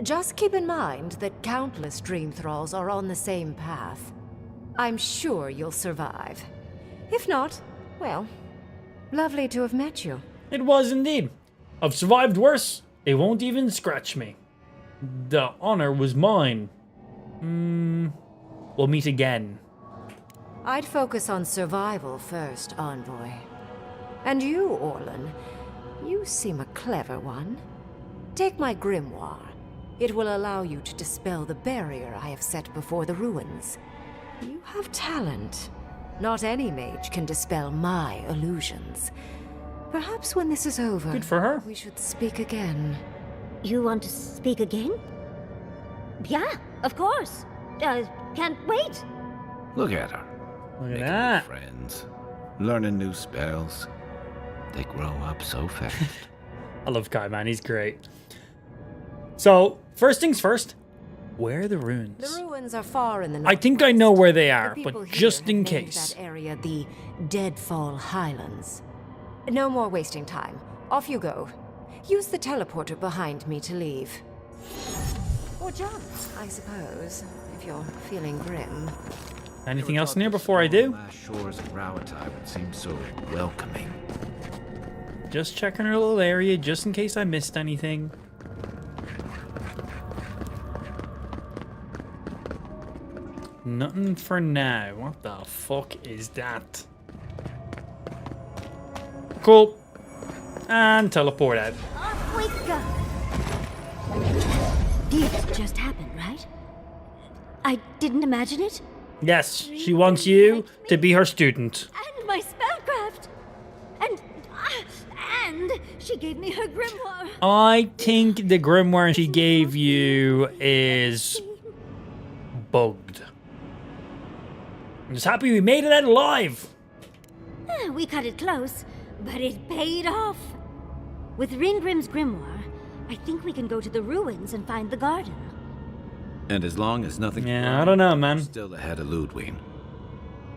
Just keep in mind that countless dream thralls are on the same path. I'm sure you'll survive. If not, well, lovely to have met you. It was indeed. I've survived worse. They won't even scratch me. The honor was mine. We'll meet again. I'd focus on survival first, envoy. And you, Orlan, you seem a clever one. Take my grimoire. It will allow you to dispel the barrier I have set before the ruins. You have talent. Not any mage can dispel my illusions. Perhaps when this is over, Good for her. we should speak again. You want to speak again? Yeah, of course. Can't wait. Look at her. Look at Making that. new friends. Learning new spells. They grow up so fast. I love Kai, man. He's great. So, first things first. Where are the ruins? The ruins are far in the I think I know where they are, The people but here just have in named case. that area the Deadfall Highlands. No more wasting time. Off you go. Use the teleporter behind me to leave. Or jump, I suppose, if you're feeling grim. Anything else in here before I do? Last shores of Rawatai would seem so welcoming. Just checking her little area, just in case I missed anything. Nothing for now. What the fuck is that? Cool. And teleport out. Off we go. This just happened, right? I didn't imagine it. Yes, she wants you to be her student. And my spellcraft. And she gave me her grimoire. I think the grimoire she gave you is bugged. I'm just happy we made it out alive. We cut it close, but it paid off. With Ringrim's grimoire, I think we can go to the ruins and find the garden. And as long as nothing... Yeah, I don't know, man. Still ahead of Ludwig.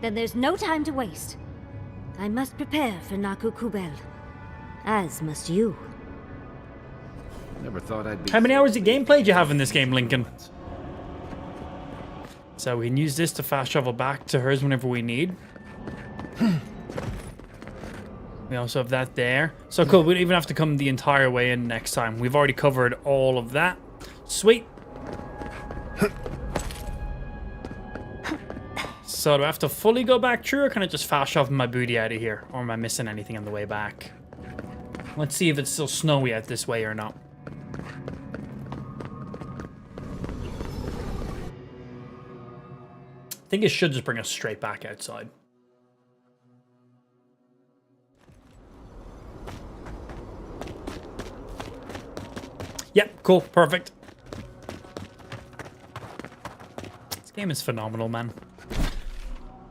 Then there's no time to waste. I must prepare for Naku Kubel. As must you. Never thought I'd be... How many hours of gameplay do you have in this game, Lincoln? So we can use this to fast travel back to hers whenever we need. We also have that there. So cool, we don't even have to come the entire way in next time. We've already covered all of that. Sweet. So do I have to fully go back through, or can I just fast travel my booty out of here? Or am I missing anything on the way back? Let's see if it's still snowy out this way or not. I think it should just bring us straight back outside. Yep, cool, perfect. This game is phenomenal, man.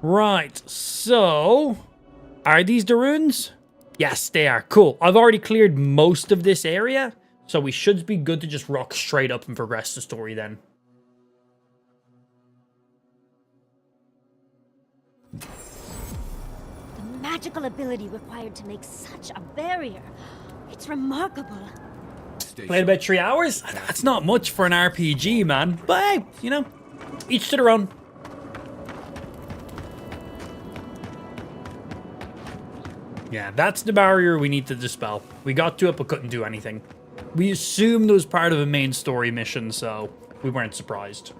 Right, so... Are these the runes? Yes, they are. Cool. I've already cleared most of this area, so we should be good to just rock straight up and progress the story then. The magical ability required to make such a barrier. It's remarkable. Played about 3 hours? That's not much for an RPG, man. But hey, you know, each to their own. Yeah, that's the barrier we need to dispel. We got to it, but couldn't do anything. We assumed it was part of a main story mission, so we weren't surprised.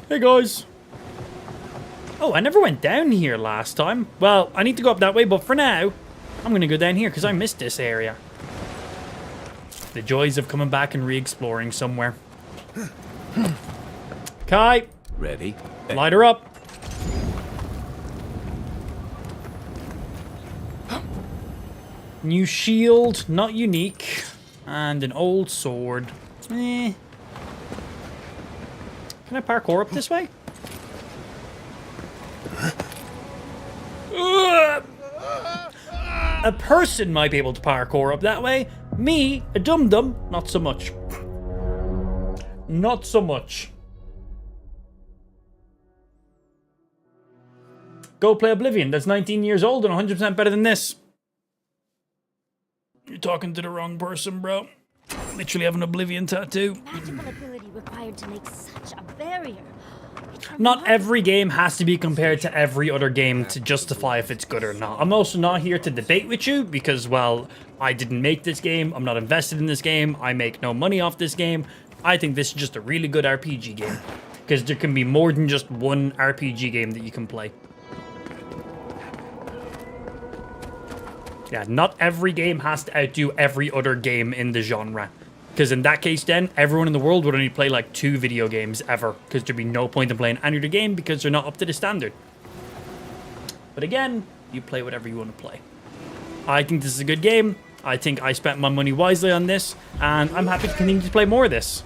Hey guys. Oh, I never went down here last time. Well, I need to go up that way, but for now, I'm gonna go down here because I missed this area. The joys of coming back and re-exploring somewhere. Kai. Ready? Light her up. New shield, not unique. And an old sword. Eh. Can I parkour up this way? A person might be able to parkour up that way. Me, a dum-dum, not so much. Not so much. Go play Oblivion. That's 19 years old and 100% better than this. You're talking to the wrong person, bro. Literally have an Oblivion tattoo. Magical ability required to make such a barrier. Not every game has to be compared to every other game to justify if it's good or not. I'm also not here to debate with you because, well, I didn't make this game. I'm not invested in this game. I make no money off this game. I think this is just a really good RPG game because there can be more than just one RPG game that you can play. Yeah, not every game has to outdo every other game in the genre. Because in that case, then, everyone in the world would only play like 2 video games ever. Because there'd be no point in playing any other game because they're not up to the standard. But again, you play whatever you want to play. I think this is a good game. I think I spent my money wisely on this. And I'm happy to continue to play more of this.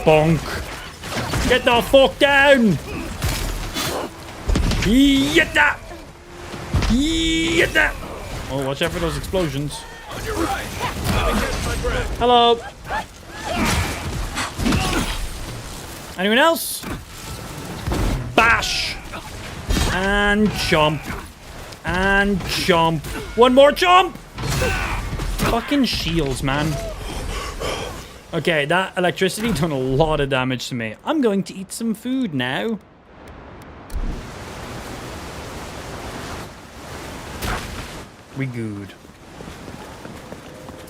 Bonk. Get the fuck down! Get that! Get that! Oh, watch out for those explosions. On your right. Hello. Anyone else? Bash! And chomp. And chomp. One more chomp! Fucking shields, man. Okay, that electricity done a lot of damage to me. I'm going to eat some food now. We good.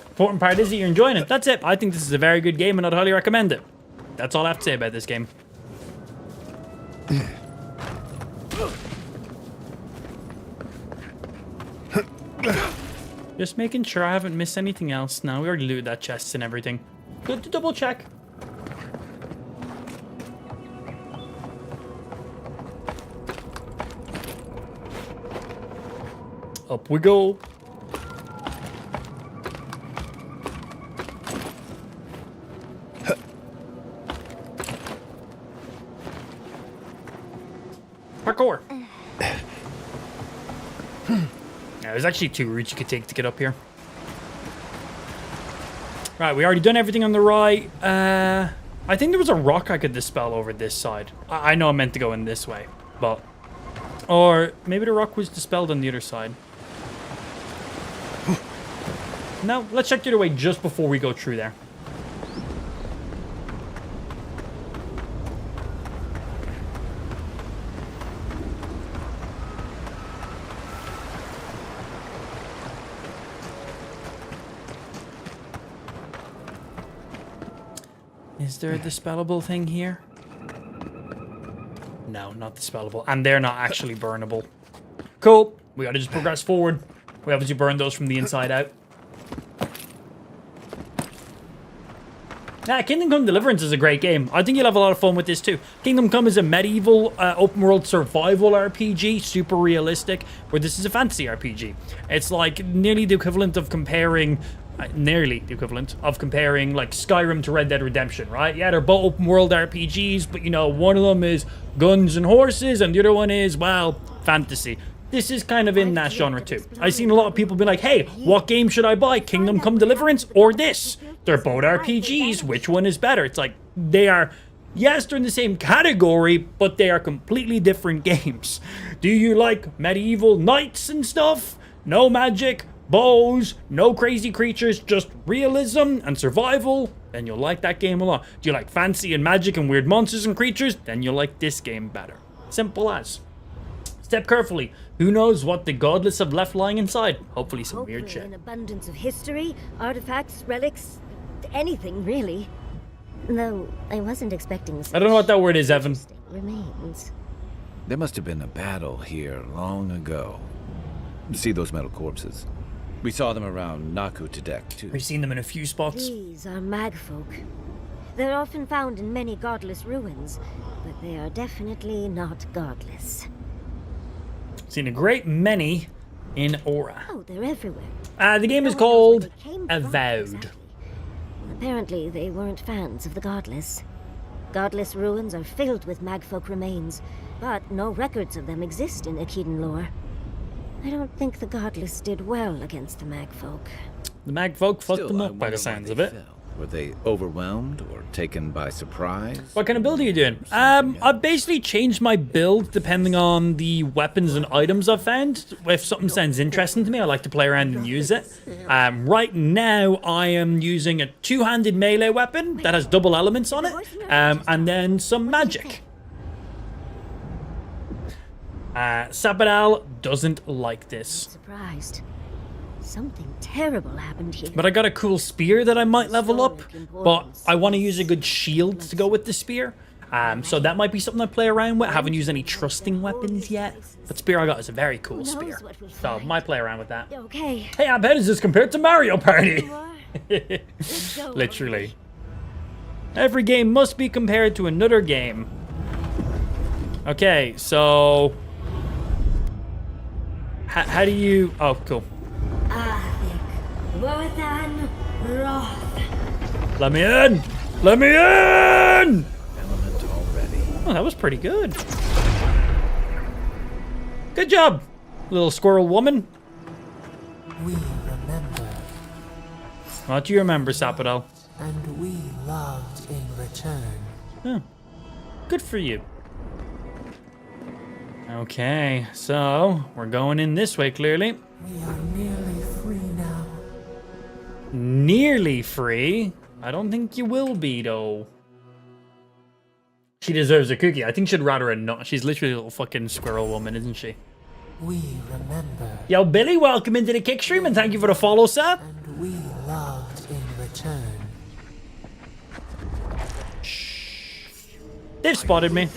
Important part is that you're enjoying it. That's it. I think this is a very good game and I'd highly recommend it. That's all I have to say about this game. Just making sure I haven't missed anything else. No, we already looted that chest and everything. Good to double check. Up we go. Parkour. Yeah, there's actually 2 routes you could take to get up here. Right, we already done everything on the right. I think there was a rock I could dispel over this side. I know I meant to go in this way, but... Or maybe the rock was dispelled on the other side. No, let's check the other way just before we go through there. Is there a dispellable thing here? No, not dispellable. And they're not actually burnable. Cool. We gotta just progress forward. We obviously burn those from the inside out. Yeah, Kingdom Come Deliverance is a great game. I think you'll have a lot of fun with this too. Kingdom Come is a medieval open world survival RPG, super realistic, where this is a fantasy RPG. It's like nearly the equivalent of comparing like Skyrim to Red Dead Redemption, right? Yeah, they're both open world RPGs, but you know, one of them is guns and horses and the other one is, well, fantasy. This is kind of in that genre too. I've seen a lot of people be like, hey, what game should I buy? Kingdom Come Deliverance or this? They're both RPGs. Which one is better? It's like, they are, yes, they're in the same category, but they are completely different games. Do you like medieval knights and stuff? No magic, bows, no crazy creatures, just realism and survival, then you'll like that game a lot. Do you like fancy and magic and weird monsters and creatures? Then you'll like this game better. Simple as. Step carefully. Who knows what the godless have left lying inside? Hopefully some weird shit. An abundance of history, artifacts, relics, anything really. Though I wasn't expecting I don't know what that word is, Evan. Remains. There must have been a battle here long ago. See those metal corpses? We saw them around Naku to deck, too. We've seen them in a few spots. These are magfolk. They're often found in many godless ruins, but they are definitely not godless. Seen a great many in Aura. Oh, they're everywhere. The game is called Avowed. Apparently, they weren't fans of the godless. Godless ruins are filled with magfolk remains, but no records of them exist in Akedan lore. I don't think the godless did well against the magfolk. The magfolk fucked them up by the sounds of it. Were they overwhelmed or taken by surprise? What kind of build are you doing? I've basically changed my build depending on the weapons and items I've found. If something sounds interesting to me, I like to play around and use it. Right now, I am using a two-handed melee weapon that has double elements on it, and then some magic. Sabadal doesn't like this. Surprised. Something terrible happened here. But I got a cool spear that I might level up, but I want to use a good shield to go with the spear. So that might be something I play around with. I haven't used any trusting weapons yet, but spear I got is a very cool spear. So I might play around with that. Okay. Hey, how bad is this compared to Mario Party? Literally. Every game must be compared to another game. Okay, so... How do you... Oh, cool. Let me in! Let me in! Element already. Oh, that was pretty good. Good job, little squirrel woman. We remember. What do you remember, Sapodal? And we loved in return. Oh, good for you. Okay, so we're going in this way, clearly. We are nearly free now. Nearly free? I don't think you will be, though. She deserves a cookie. I think she'd rather a nut. She's literally a little fucking squirrel woman, isn't she? We remember. Yo, Billy, welcome into the kick stream, and thank you for the follow, sir. And we loved in return. Shh. They've spotted me.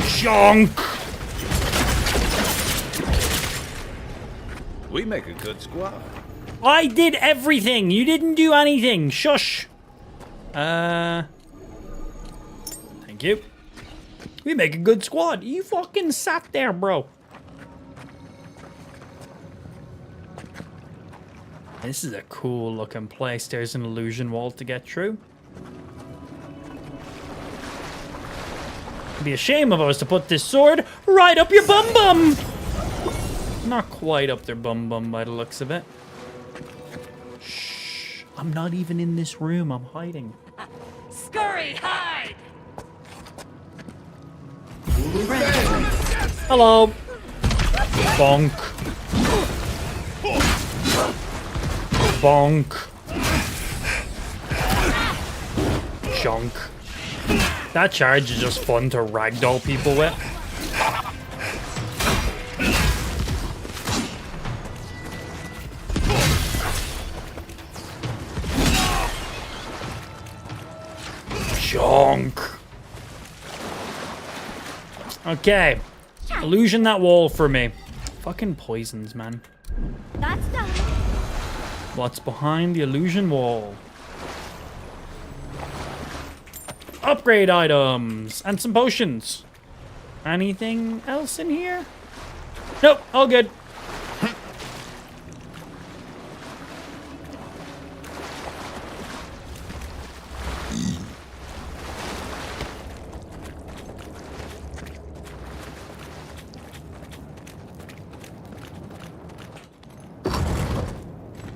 Junk. We make a good squad. I did everything. You didn't do anything. Shush. Thank you. We make a good squad. You fucking sat there, bro. This is a cool looking place. There's an illusion wall to get through. It'd be a shame if I was to put this sword right up your bum bum. Not quite up their bum bum by the looks of it. Shh. I'm not even in this room. I'm hiding. Scurry, hide! Hello. Bonk. Bonk. Junk. That charge is just fun to ragdoll people with. Junk. Okay. Illusion that wall for me. Fucking poisons, man. That's done. What's behind the illusion wall? Upgrade items and some potions. Anything else in here? Nope, all good.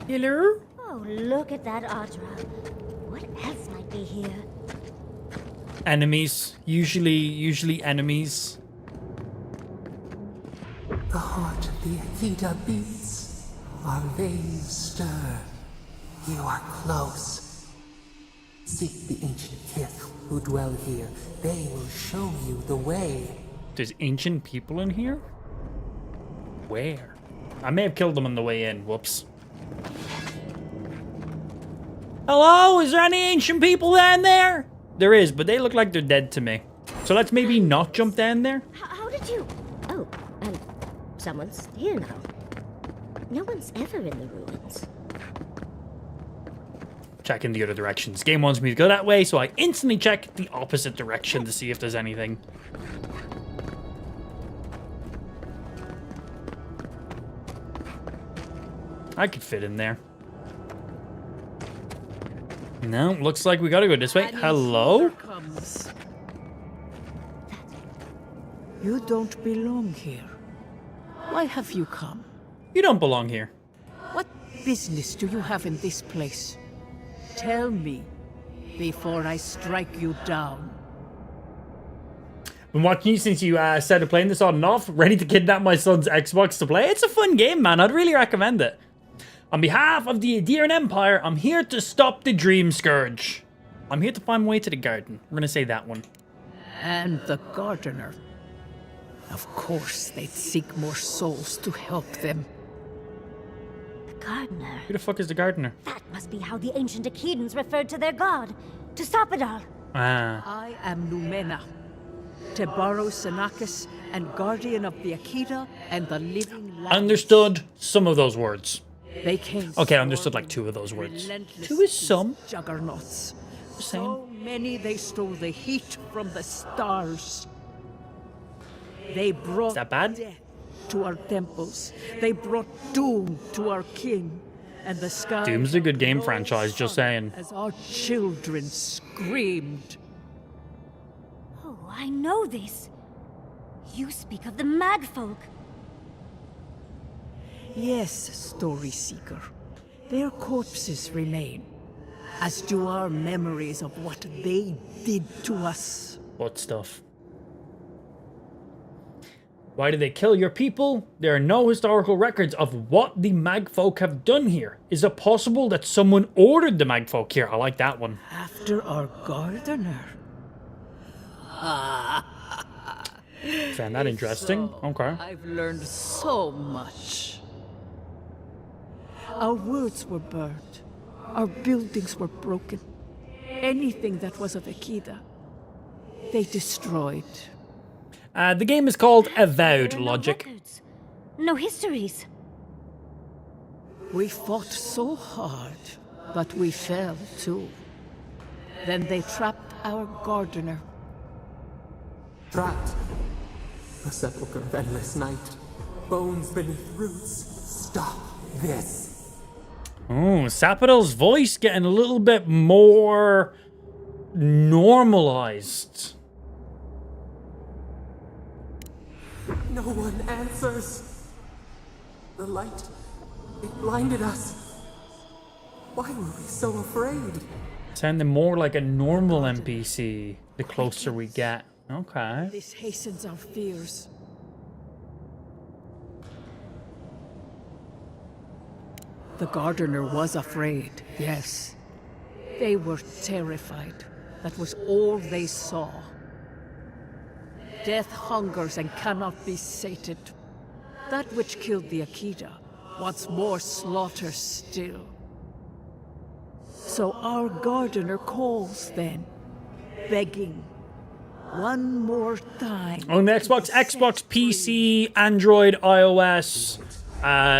Hello? Oh, look at that Audra. What else might be here? Enemies. Usually enemies. The heart of the Akita beats. Our veins stir. You are close. Seek the ancient kith who dwell here. They will show you the way. There's ancient people in here? Where? I may have killed them on the way in. Whoops. Hello? Is there any ancient people down there? There is, but they look like they're dead to me. So let's maybe not jump down there. How did you... Oh, someone's here now. No one's ever in the ruins. Check in the other direction. This game wants me to go that way, so I instantly check the opposite direction to see if there's anything. I could fit in there. No, looks like we gotta go this way. Hello? You don't belong here. Why have you come? You don't belong here. What business do you have in this place? Tell me, before I strike you down. Been watching you since you started playing this on and off. Ready to kidnap my son's Xbox to play. It's a fun game, man. I'd really recommend it. On behalf of the Adiran Empire, I'm here to stop the Dream Scourge. I'm here to find my way to the garden. We're gonna say that one. And the gardener. Of course, they'd seek more souls to help them. The gardener? Who the fuck is the gardener? That must be how the ancient Akidans referred to their god. To stop it all. I am Numena, Tebaro Senakis, and guardian of the Akita and the living land. Understood some of those words. They came. Okay, I understood like 2 of those words. 2 is some. Juggernauts. Same. So many they stole the heat from the stars. They brought death to our temples. They brought doom to our king. And the sky. Doom's a good game franchise, just saying. As our children screamed. Oh, I know this. You speak of the Magfolk. Yes, Story Seeker. Their corpses remain, as do our memories of what they did to us. What stuff? Why did they kill your people? There are no historical records of what the Magfolk have done here. Is it possible that someone ordered the Magfolk here? I like that one. After our gardener. Found that interesting. Okay. I've learned so much. Our words were burned. Our buildings were broken. Anything that was of Akita, they destroyed. The game is called Avowed, Logic. Records. No histories. We fought so hard, but we fell too. Then they trapped our gardener. Trapped. A sepulchre of endless night. Bones beneath roots. Stop this. Oh, Sapidal's voice getting a little bit more normalized. No one answers. The light, it blinded us. Why were we so afraid? Sounding more like a normal NPC the closer we get. Okay. This hastens our fears. The gardener was afraid, yes. They were terrified. That was all they saw. Death hungers and cannot be sated. That which killed the Akita wants more slaughter still. So our gardener calls then, begging, one more time. On the Xbox, PC, Android, iOS,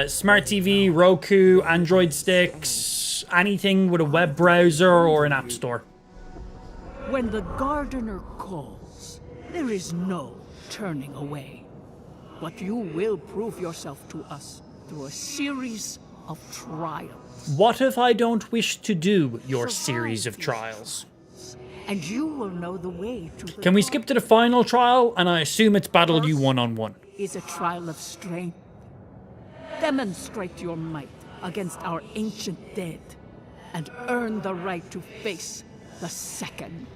Smart TV, Roku, Android sticks, anything with a web browser or an app store. When the gardener calls, there is no turning away. But you will prove yourself to us through a series of trials. What if I don't wish to do your series of trials? And you will know the way to the Can we skip to the final trial? And I assume it's battle you one-on-one. Is a trial of strength. Demonstrate your might against our ancient dead, and earn the right to face the second.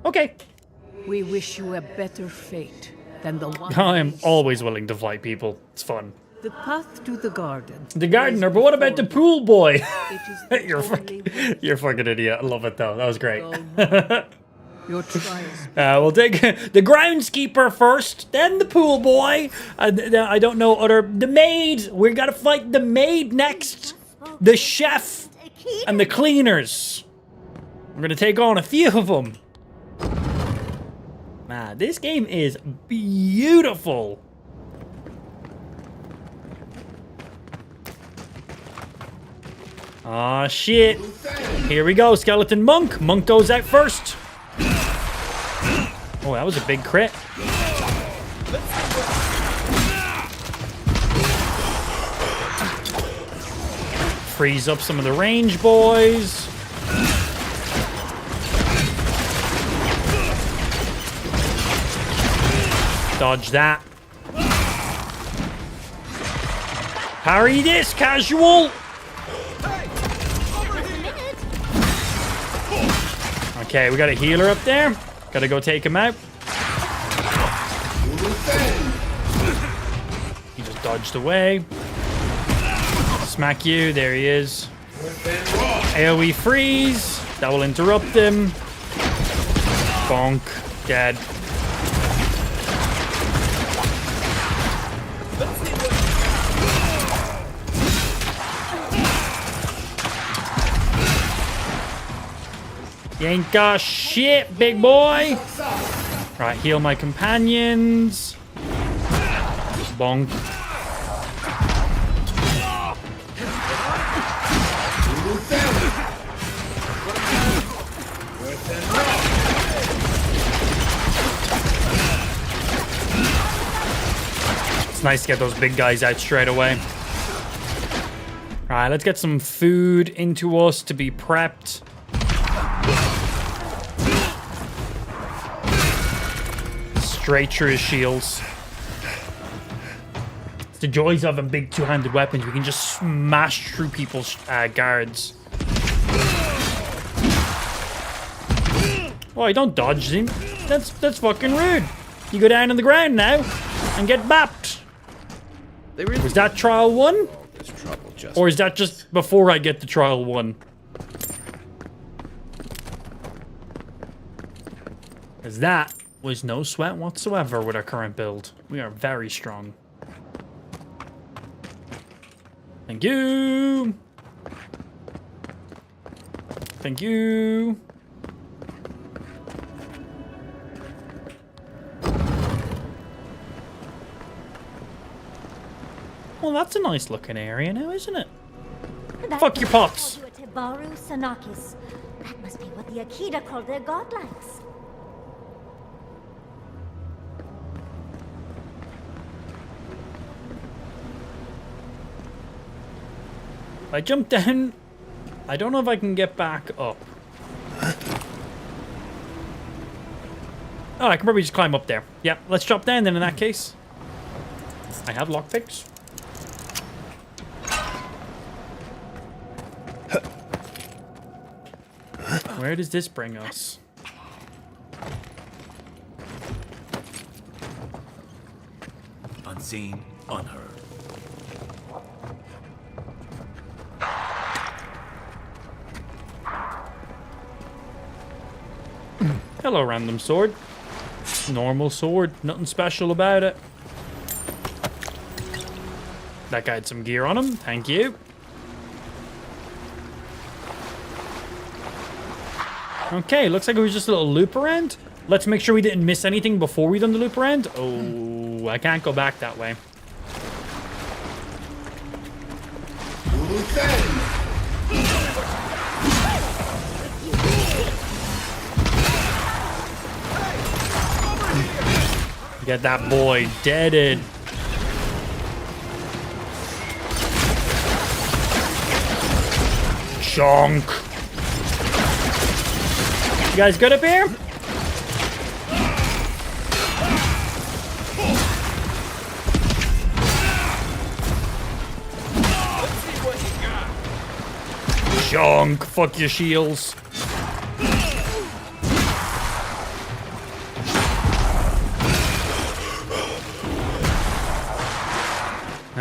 Okay. We wish you a better fate than the one. I am always willing to fight people. It's fun. The path to the garden. The gardener, but what about the pool boy? It is the You're fucking idiot. I love it though. That was great. Your trials. We'll take the groundskeeper first, then the pool boy. I don't know the maid. We gotta fight the maid next. The chef and the cleaners. We're gonna take on a few of them. Man, this game is beautiful. Aw, shit. Here we go, skeleton monk. Monk goes out first. Oh, that was a big crit. Freeze up some of the range boys. Dodge that. Parry this, casual. Okay, we got a healer up there. Gotta go take him out. He just dodged away. Smack you. There he is. AoE freeze. That will interrupt him. Bonk. Dead. You ain't got shit, big boy. Right, heal my companions. Bonk. It's nice to get those big guys out straight away. Alright, let's get some food into us to be prepped. Straight through his shields. It's the joys of having big two-handed weapons. We can just smash through people's guards. Oh, I don't dodge him. That's fucking rude. You go down on the ground now and get bapped. Was that trial 1? Or is that just before I get to trial 1? Because that was no sweat whatsoever with our current build. We are very strong. Thank you. Thank you. Well, that's a nice looking area now, isn't it? Fuck your pots. That must be what the Akita called their godlikes. I jump down. I don't know if I can get back up. Oh, I can probably just climb up there. Yeah, let's drop down then in that case. I have lockpicks. Where does this bring us? Unseen, unheard. Hello, random sword. Normal sword. Nothing special about it. That guy had some gear on him. Thank you. Okay, looks like it was just a little loop around. Let's make sure we didn't miss anything before we done the loop around. Oh, I can't go back that way. Get that boy deaded. Chunk. You guys good up here? Chunk. Fuck your shields.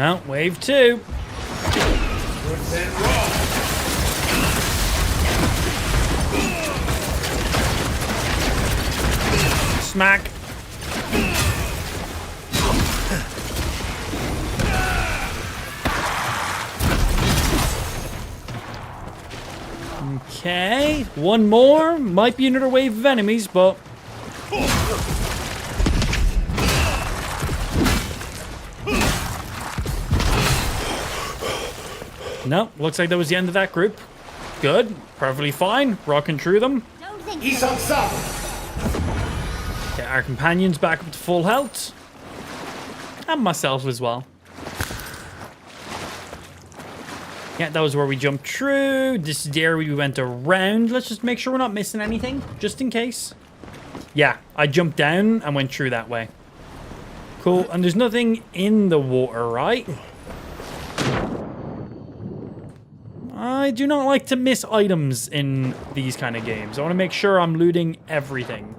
Oh, wave 2. Smack. Okay, one more. Might be another wave of enemies, but... No, looks like that was the end of that group. Good, perfectly fine. Rocking through them. He's on top. Get our companions back up to full health. And myself as well. Yeah, that was where we jumped through. This is the area we went around. Let's just make sure we're not missing anything, just in case. Yeah, I jumped down and went through that way. Cool, and there's nothing in the water, right? I do not like to miss items in these kind of games. I want to make sure I'm looting everything.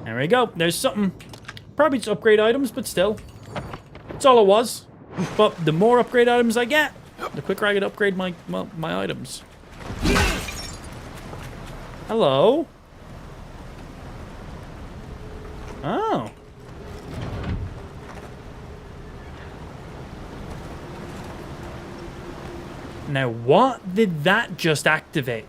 There we go. There's something. Probably just upgrade items, but still. That's all it was. But the more upgrade items I get, the quicker I can upgrade my items. Hello? Oh. Now, what did that just activate?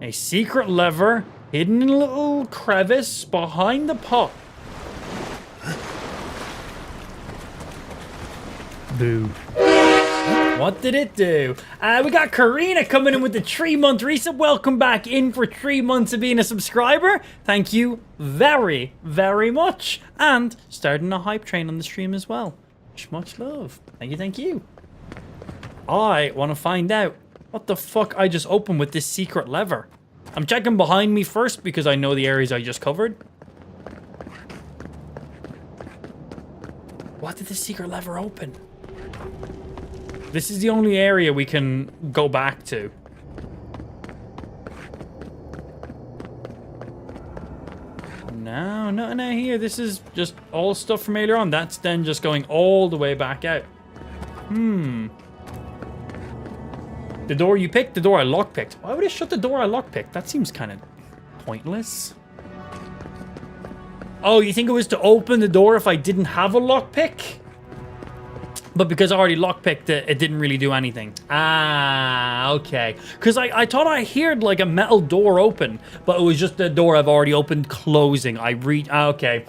A secret lever hidden in a little crevice behind the pot. Boo. What did it do? We got Karina coming in with the 3-month reset. Welcome back in for 3 months of being a subscriber. Thank you very, very much. And starting a hype train on the stream as well. Much love. Thank you, thank you. I want to find out what the fuck I just opened with this secret lever. I'm checking behind me first because I know the areas I just covered. What did the secret lever open? This is the only area we can go back to. No, nothing out here. This is just all stuff from earlier on. That's then just going all the way back out. The door you picked, the door I lockpicked. Why would I shut the door I lockpicked? That seems kind of pointless. Oh, you think it was to open the door if I didn't have a lockpick? But because I already lockpicked it, it didn't really do anything. Ah, okay. Because I thought I heard like a metal door open, but it was just the door I've already opened closing. Okay.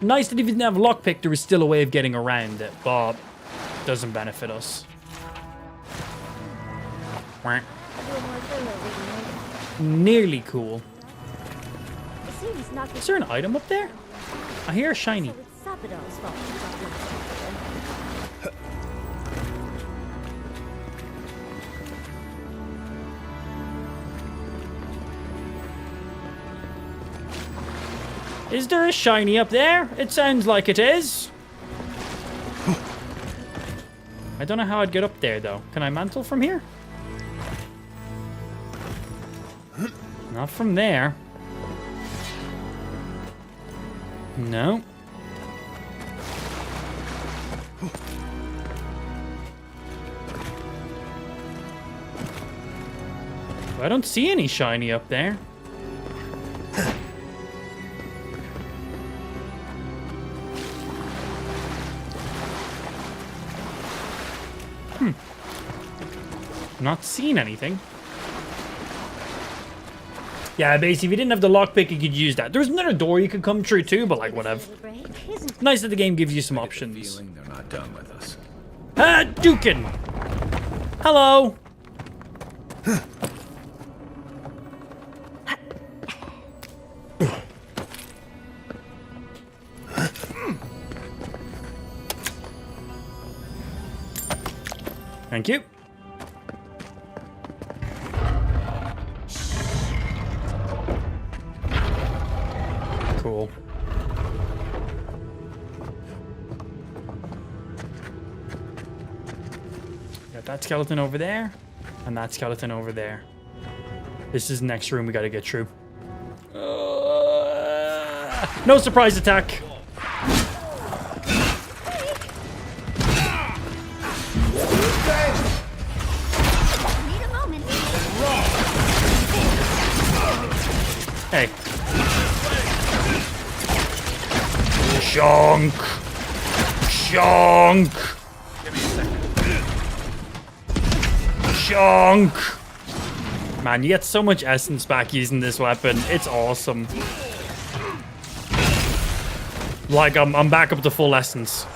Nice that if you didn't have a lockpick, there was still a way of getting around it, but doesn't benefit us. Nearly cool. Is there an item up there? I hear a shiny. Is there a shiny up there? It sounds like it is. I don't know how I'd get up there, though. Can I mantle from here? Not from there. No. I don't see any shiny up there. Not seeing anything. Yeah, basically, if you didn't have the lockpick, you could use that. There's another door you could come through too, but like, whatever. Nice that the game gives you some options. They're not done with us. Dukin! Hello! Thank you. Cool. Got that skeleton over there, and that skeleton over there. This is the next room we gotta get through. No surprise attack. Hey. Shonk. Shonk. Shonk. Man, you get so much essence back using this weapon. It's awesome. Like, I'm back up to full essence.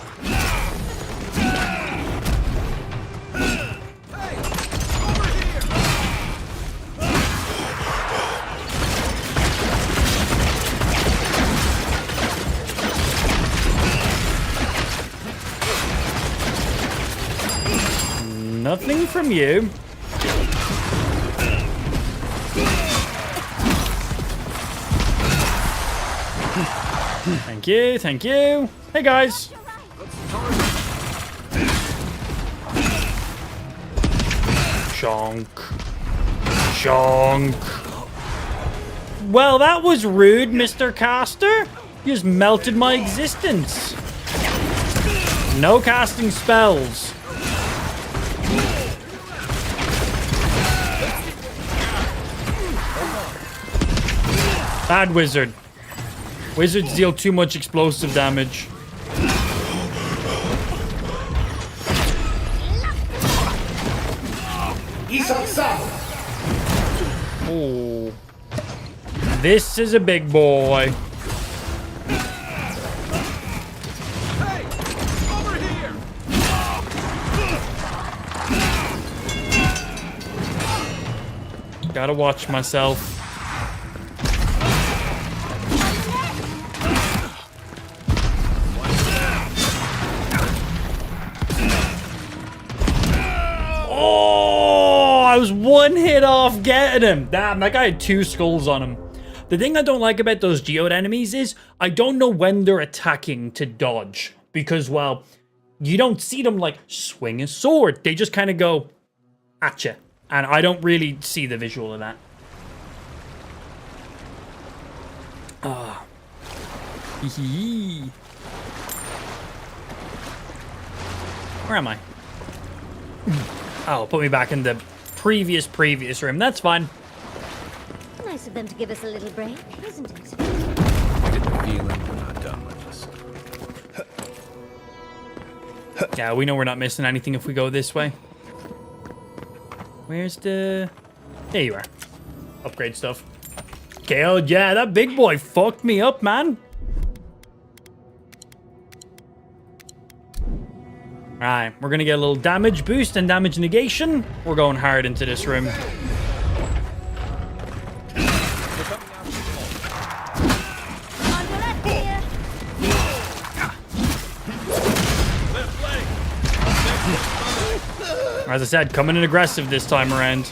Nothing from you. Thank you, thank you. Hey guys. Shonk. Shonk. Well, that was rude, Mr. Caster. You just melted my existence. No casting spells. Bad wizard. Wizards deal too much explosive damage. Oh. This is a big boy. Hey, over here. Gotta watch myself. I was one hit off getting him. Damn, that guy had 2 skulls on him. The thing I don't like about those geode enemies is I don't know when they're attacking to dodge. Because, well, you don't see them, like, swing a sword. They just kind of go at you. And I don't really see the visual of that. Ah. Where am I? Oh, put me back in the previous room. That's fine. Nice of them to give us a little break, isn't it? I get the feeling we're not done with this. Yeah, we know we're not missing anything if we go this way. Where's the... There you are. Upgrade stuff. Okay, oh yeah, that big boy fucked me up, man. Alright, we're gonna get a little damage boost and damage negation. We're going hard into this room. As I said, coming in aggressive this time around.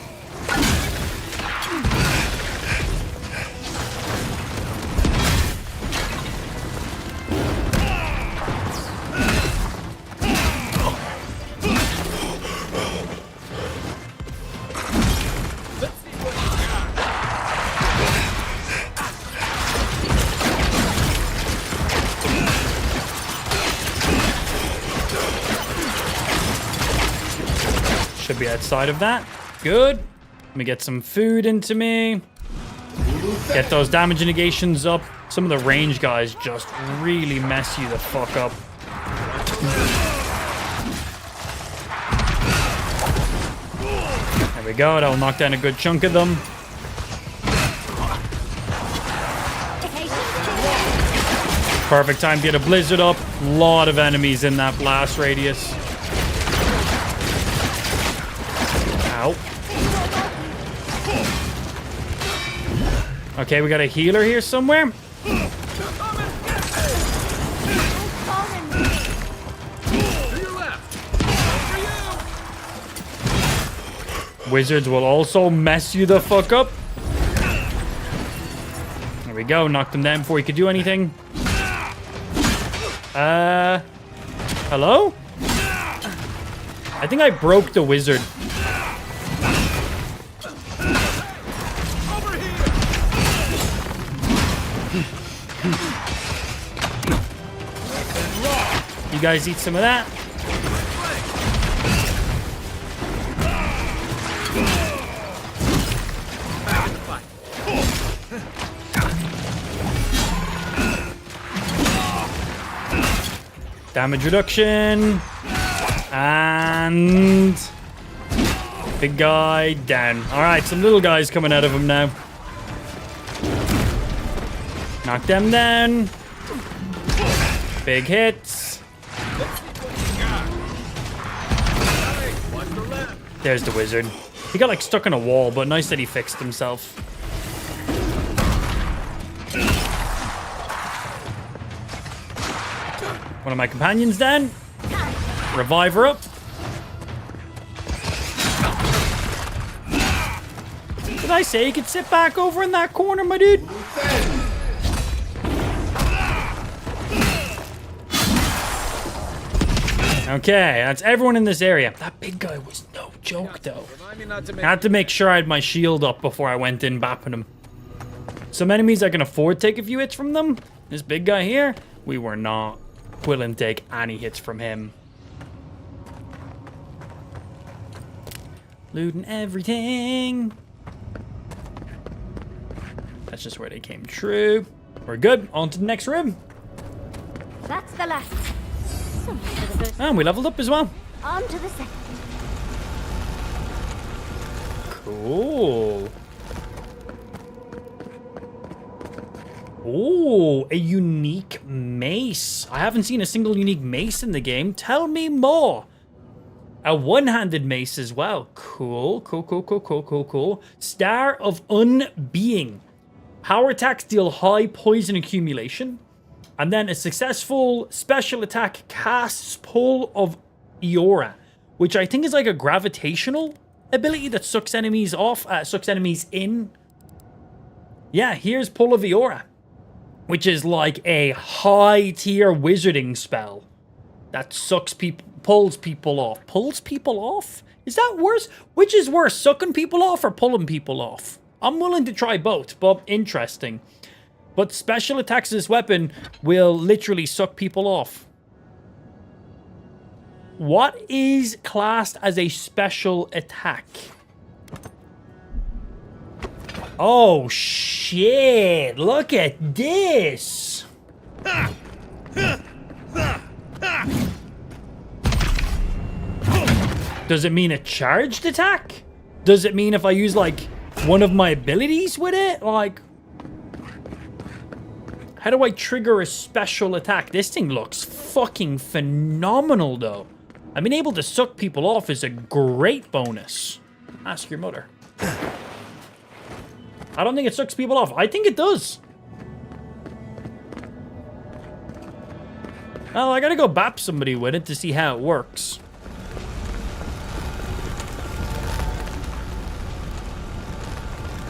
Should be outside of that. Good. Let me get some food into me. Get those damage negations up. Some of the range guys just really mess you the fuck up. There we go. That'll knock down a good chunk of them. Perfect time to get a blizzard up. Lot of enemies in that blast radius. Ow. Okay, we got a healer here somewhere. Wizards will also mess you the fuck up. There we go. Knocked him down before he could do anything. Hello? I think I broke the wizard. You guys eat some of that. Damage reduction. And big guy down. Alright, some little guys coming out of him now. Knock them down. Big hits. There's the wizard. He got like stuck in a wall, but nice that he fixed himself. One of my companions down. Revive her up. Did I say you could sit back over in that corner, my dude? Okay, that's everyone in this area. That big guy was no joke, though. I had to make sure I had my shield up before I went in bapping him. Some enemies I can afford to take a few hits from them. This big guy here, we were not willing to take any hits from him. Looting everything. That's just where they came true. We're good. On to the next room. That's the last. And we leveled up as well. On to the second. Cool. Oh, a unique mace. I haven't seen a single unique mace in the game. Tell me more. A one-handed mace as well. Cool, cool, cool, cool, cool, cool, cool. Star of Unbeing. Power attacks deal high poison accumulation. And then a successful special attack casts Pull of Eora, which I think is like a gravitational ability that sucks enemies off, sucks enemies in. Yeah, here's Pull of Eora, which is like a high-tier wizarding spell that sucks people, pulls people off. Pulls people off? Is that worse? Which is worse, sucking people off or pulling people off? I'm willing to try both, but interesting. But special attacks of this weapon will literally suck people off. What is classed as a special attack? Oh, shit. Look at this. Does it mean a charged attack? Does it mean if I use, like, one of my abilities with it? Like, how do I trigger a special attack? This thing looks fucking phenomenal, though. I mean, able to suck people off is a great bonus. Ask your mother. I don't think it sucks people off. I think it does. Well, I gotta go bap somebody with it to see how it works.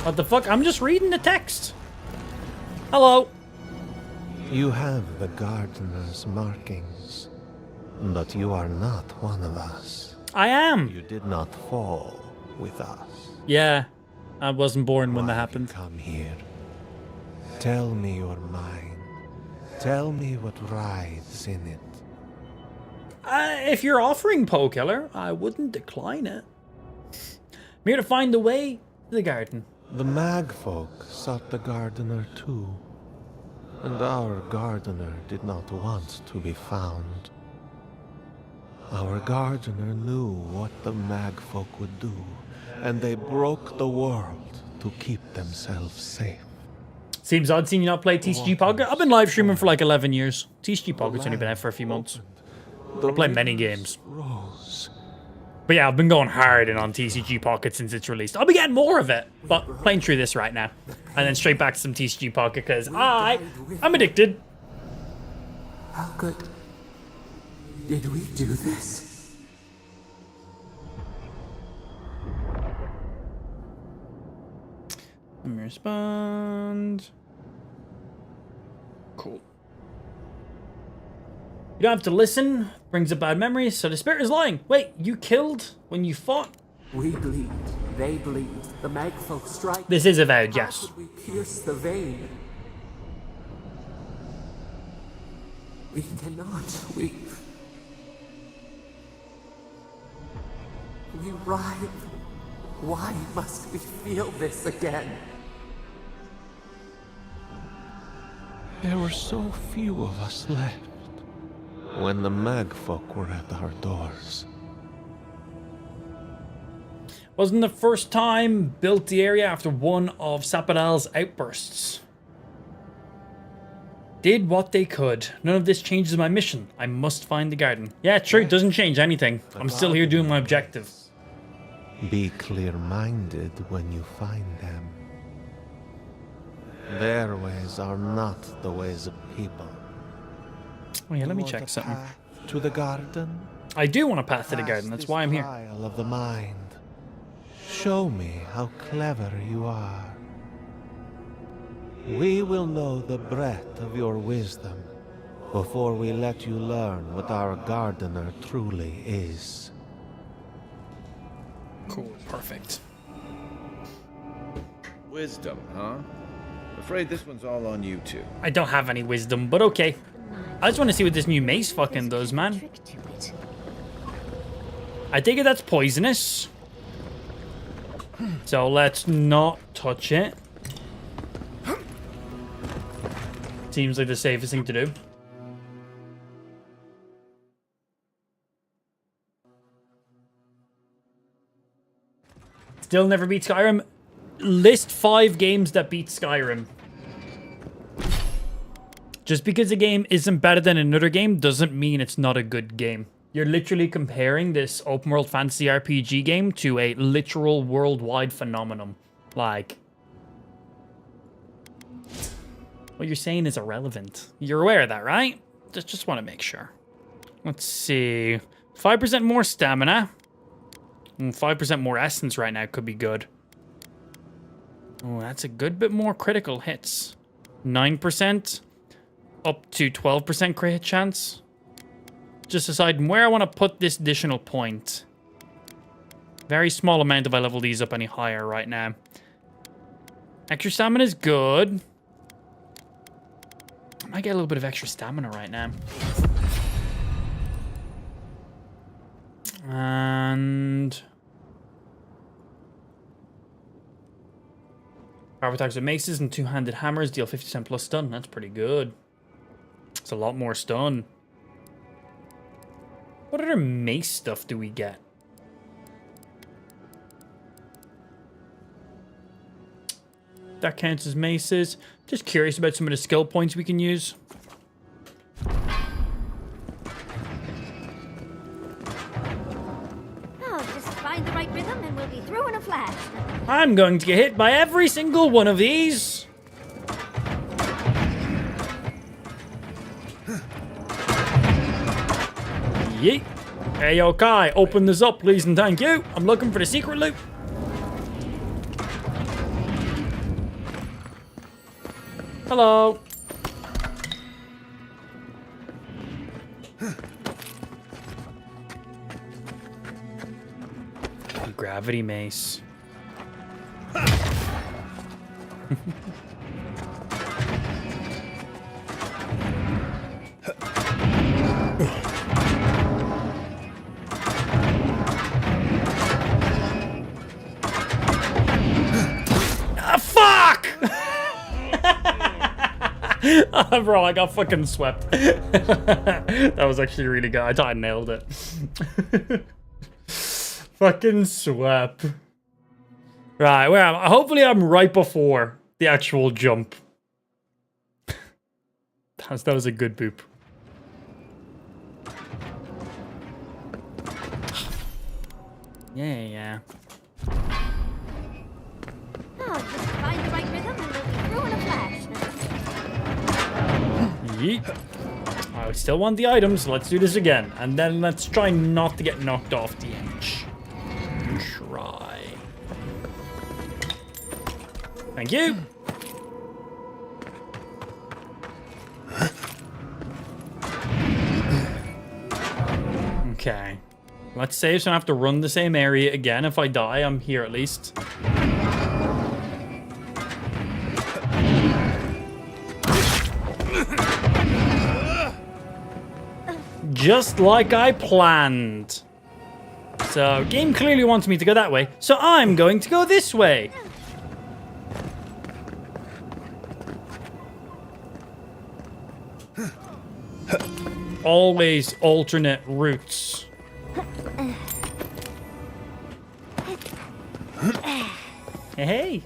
What the fuck? I'm just reading the text. Hello. You have the gardener's markings, but you are not one of us. I am. You did not fall with us. Yeah, I wasn't born when that happened. Come here. Tell me your mind. Tell me what rides in it. If you're offering Poe Killer, I wouldn't decline it. I'm here to find the way to the garden. The magfolk sought the gardener too. And our gardener did not want to be found. Our gardener knew what the magfolk would do, and they broke the world to keep themselves safe. Seems odd seeing you not play TCG Pocket. I've been live streaming for like 11 years. TCG Pocket's only been out for a few months. I play many games. But yeah, I've been going hard in on TCG Pocket since it's released. I'll be getting more of it, but playing through this right now. And then straight back to some TCG Pocket, because I'm addicted. How good did we do this? Let me respond. Cool. You don't have to listen. Brings up bad memories. So the spirit is lying. Wait, you killed when you fought? We bleed. They bleed. The magfolk strike. This is avowed, yes. How could we pierce the vein? We cannot. We writhe. Why must we feel this again? There were so few of us left when the Magfolk were at our doors. Wasn't the first time built the area after one of Sapadal's outbursts. Did what they could. None of this changes my mission. I must find the garden. Yeah, true. It doesn't change anything. I'm still here doing my objective. Be clear-minded when you find them. Their ways are not the ways of people. Oh yeah, let me check something. To the garden? I do want a path to the garden. That's why I'm here. Trial of the mind. Show me how clever you are. We will know the breadth of your wisdom before we let you learn what our gardener truly is. Cool, perfect. Wisdom, huh? Afraid this one's all on you two. I don't have any wisdom, but okay. I just want to see what this new mace fucking does, man. I take it that's poisonous. So let's not touch it. Seems like the safest thing to do. Still never beat Skyrim. List 5 games that beat Skyrim. Just because a game isn't better than another game doesn't mean it's not a good game. You're literally comparing this open world fantasy RPG game to a literal worldwide phenomenon. Like, what you're saying is irrelevant. You're aware of that, right? Just want to make sure. Let's see. 5% more stamina. And 5% more essence right now could be good. Oh, that's a good bit more critical hits. 9%. Up to 12% crit hit chance. Just deciding where I want to put this additional point. Very small amount if I level these up any higher right now. Extra stamina is good. I might get a little bit of extra stamina right now. And power attacks with maces and two-handed hammers deal 50% plus stun. That's pretty good. It's a lot more stun. What other mace stuff do we get? That counts as maces. Just curious about some of the skill points we can use. Oh, just find the right rhythm and we'll be through in a flash. I'm going to get hit by every single one of these. Yeet. Hey, okay. Open this up, please and thank you. I'm looking for the secret loot. Hello. Gravity mace. Fuck! Oh, bro, I got fucking swept. That was actually really good. I thought I nailed it. Fucking swept. Right, where am I? Hopefully I'm right before the actual jump. That was a good boop. Yeah. Oh, just find the right rhythm and we'll be through in a flash. Yeet. I still want the items. Let's do this again. And then let's try not to get knocked off the edge. Try. Thank you. Okay. Let's save so I don't have to run the same area again. If I die, I'm here at least. Just like I planned. So, game clearly wants me to go that way. So I'm going to go this way. Always alternate routes. Hey.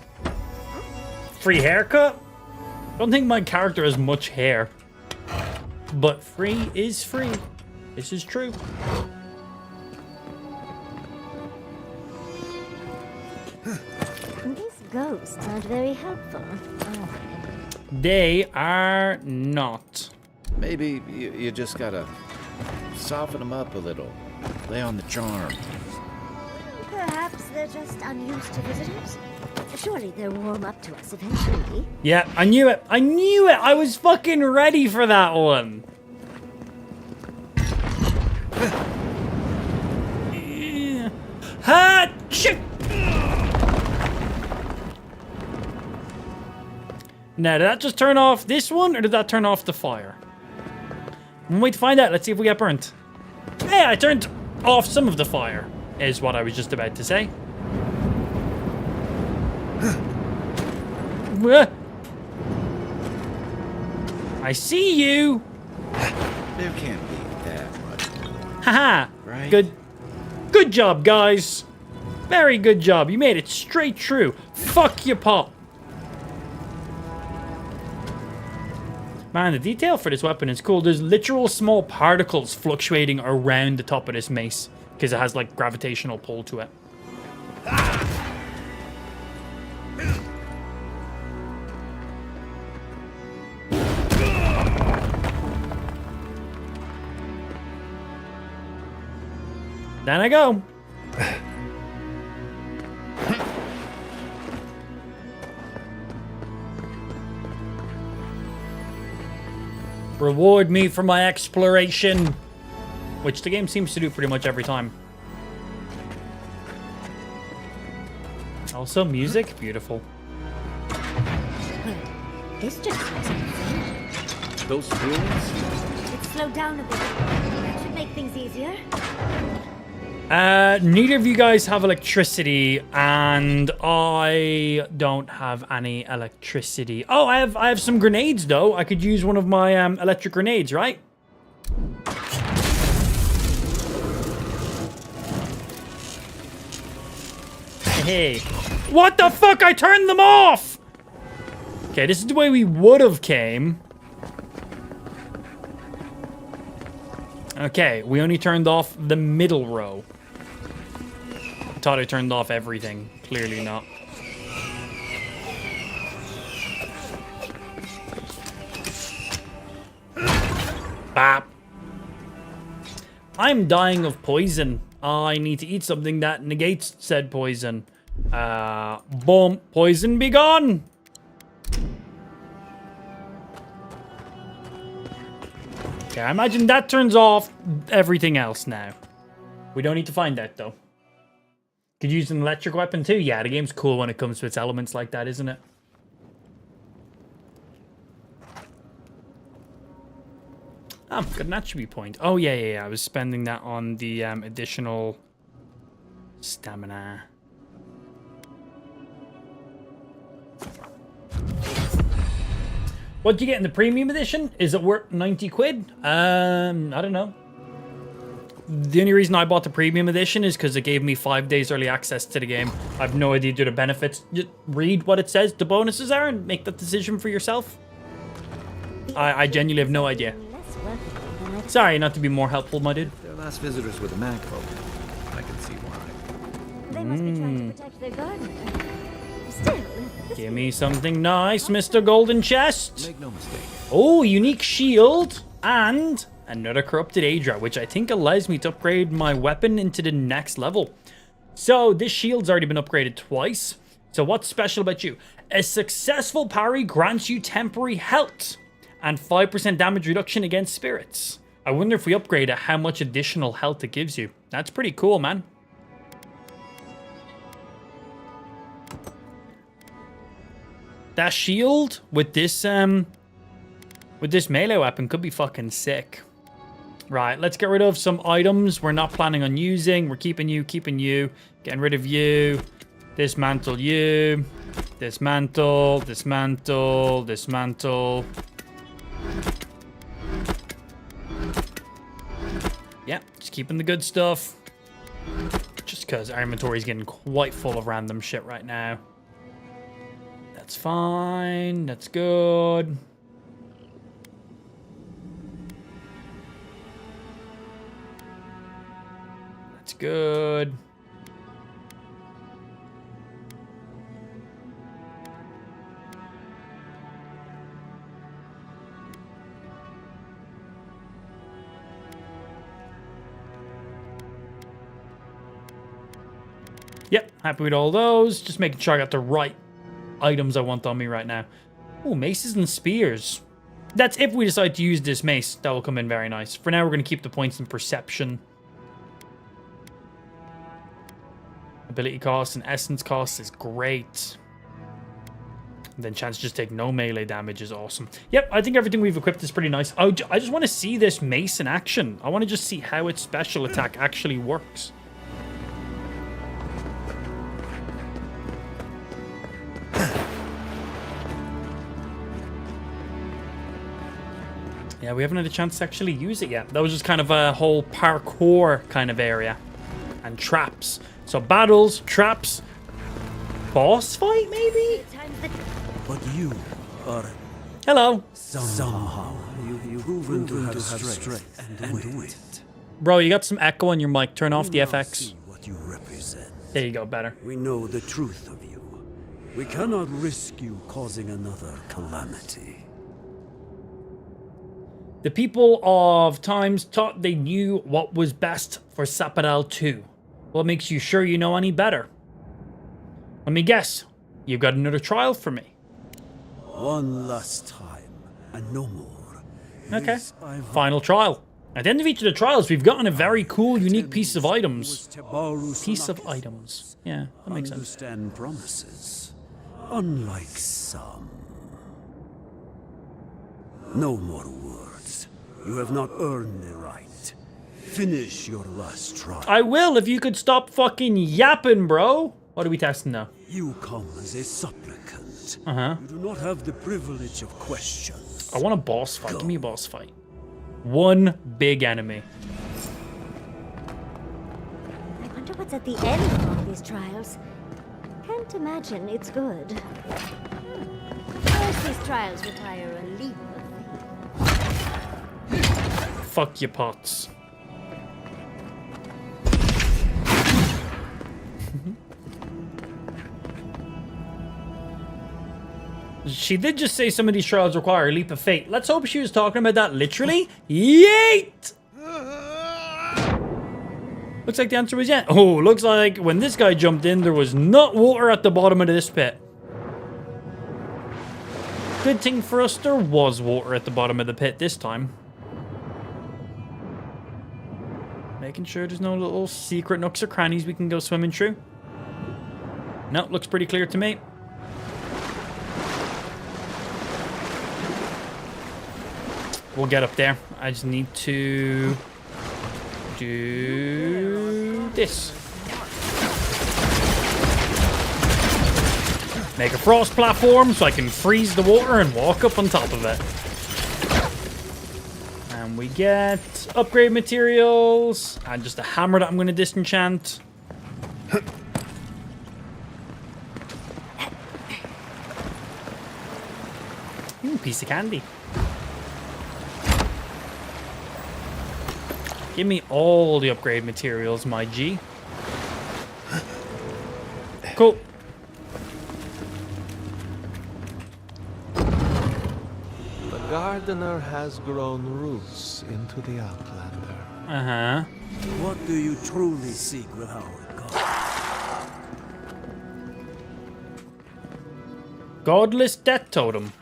Free haircut? Don't think my character has much hair. But free is free. This is true. These ghosts aren't very helpful. They are not. Maybe you just gotta soften them up a little. Lay on the charm. Perhaps they're just unused to visitors. Surely they'll warm up to us eventually. Yeah, I knew it. I knew it. I was fucking ready for that one. Ha! Shit! Now, did that just turn off this one, or did that turn off the fire? Wait to find out. Let's see if we get burnt. Hey, I turned off some of the fire, is what I was just about to say. I see you. There can't be that much. Haha. Right? Good job, guys. Very good job. You made it straight through. Fuck your pop. Man, the detail for this weapon is cool. There's literal small particles fluctuating around the top of this mace because it has like gravitational pull to it. Then I go. Reward me for my exploration. Which the game seems to do pretty much every time. Also, music. Beautiful. This just wasn't Those ruins? Let's slow down a bit. That should make things easier. Neither of you guys have electricity, and I don't have any electricity. Oh, I have some grenades though. I could use one of my electric grenades, right? Hey, what the fuck? I turned them off. Okay, this is the way we would have came. Okay, we only turned off the middle row. Thought I turned off everything. Clearly not. Bap. I'm dying of poison. I need to eat something that negates said poison. Boom. Poison be gone. Okay, I imagine that turns off everything else now. We don't need to find that though. Could use an electric weapon too? Yeah, the game's cool when it comes to its elements like that, isn't it? Oh, got an attribute point. Oh, yeah. I was spending that on the additional stamina. What'd you get in the premium edition? Is it worth 90 quid? I don't know. The only reason I bought the premium edition is because it gave me 5 days early access to the game. I have no idea the benefits. Just read what it says the bonuses are and make that decision for yourself. I genuinely have no idea. Sorry, not to be more helpful, my dude. Their last visitors were the mag folk. I can see why. They must be trying to protect their gardener. Still, Give me something nice, Mr. Golden Chest. Make no mistake. Oh, unique shield and another corrupted Aedra, which I think allows me to upgrade my weapon into the next level. So this shield's already been upgraded twice. So what's special about you? A successful parry grants you temporary health and 5% damage reduction against spirits. I wonder if we upgrade it, how much additional health it gives you. That's pretty cool, man. That shield with this melee weapon could be fucking sick. Right, let's get rid of some items we're not planning on using. We're keeping you. Getting rid of you. Dismantle you. Dismantle. Yeah, just keeping the good stuff. Just because our inventory is getting quite full of random shit right now. That's fine. That's good. That's good. Yep, happy with all those. Just making sure I got the right items I want on me right now. Oh, maces and spears. That's if we decide to use this mace. That will come in very nice. For now, we're going to keep the points in perception. Ability cost and essence cost is great. And then chance to just take no melee damage is awesome. Yep, I think everything we've equipped is pretty nice. I just want to see this mace in action. I want to just see how its special attack actually works. Yeah, we haven't had a chance to actually use it yet. That was just kind of a whole parkour kind of area. And traps. So battles, traps, boss fight maybe? But you are... Hello. Somehow you've proven to have strength and wit. Bro, you got some echo on your mic. Turn off the FX. See what you represent. There you go, better. We know the truth of you. We cannot risk you causing another calamity. The people of times thought they knew what was best for Sapadal 2. What makes you sure you know any better? Let me guess. You've got another trial for me. One last time, and no more. Okay. Final trial. At the end of each of the trials, we've gotten a very cool, unique piece of items. Yeah, that makes sense. Understand promises, unlike some. No more words. You have not earned the right. Finish your last trial. I will if you could stop fucking yapping, bro. What are we testing now? You come as a supplicant. Uh-huh. You do not have the privilege of questions. I want a boss fight. Give me a boss fight. One big enemy. I wonder what's at the end of all these trials. Can't imagine it's good. First, these trials require a leap of faith. Fuck your pots. She did just say some of these trials require a leap of faith. Let's hope she was talking about that literally. Yeet! Looks like the answer was yeah. Oh, looks like when this guy jumped in, there was not water at the bottom of this pit. Good thing for us, there was water at the bottom of the pit this time. Making sure there's no little secret nooks or crannies we can go swimming through. No, looks pretty clear to me. We'll get up there. I just need to do this. Make a frost platform so I can freeze the water and walk up on top of it. And we get upgrade materials and just a hammer that I'm going to disenchant. Ooh, piece of candy. Give me all the upgrade materials, my G. Cool. The gardener has grown roots into the Outlander. Uh-huh. What do you truly seek with our god? Godless Death Totem.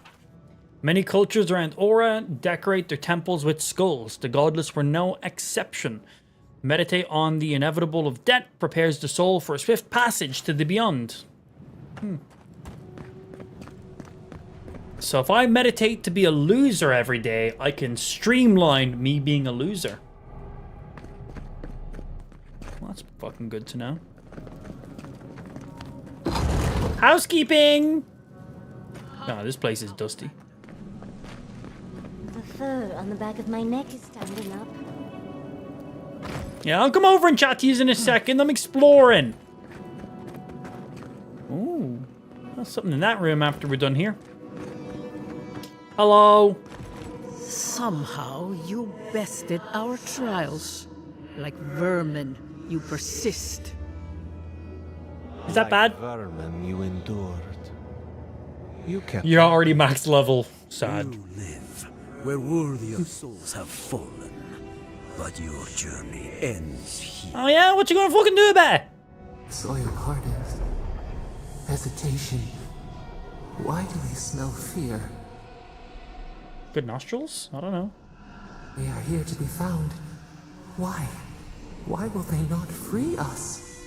Many cultures around Aura decorate their temples with skulls. The godless were no exception. Meditate on the inevitable of death prepares the soul for a swift passage to the beyond. So if I meditate to be a loser every day, I can streamline me being a loser. That's fucking good to know. Housekeeping! Oh, this place is dusty. The fur on the back of my neck is standing up. Yeah, I'll come over and chat to you in a second. I'm exploring. Ooh, there's something in that room after we're done here. Hello. Somehow you bested our trials. Like vermin, you persist. Is that bad? Vermin you endured. You kept. You're already max level. Sad. You live where worthy of souls have fallen, but your journey ends here. Oh yeah? What you gonna fucking do about it? Soil hardens. Hesitation. Why do they smell fear? Good nostrils? I don't know. They are here to be found. Why? Why will they not free us?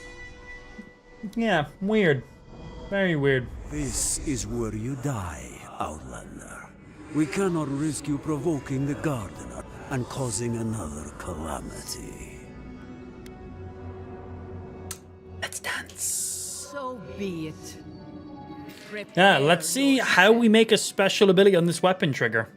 Yeah, weird. Very weird. This is where you die, Outlander. We cannot risk you provoking the Gardener and causing another calamity. Let's dance. So be it. Yeah, let's see how we make a special ability on this weapon trigger.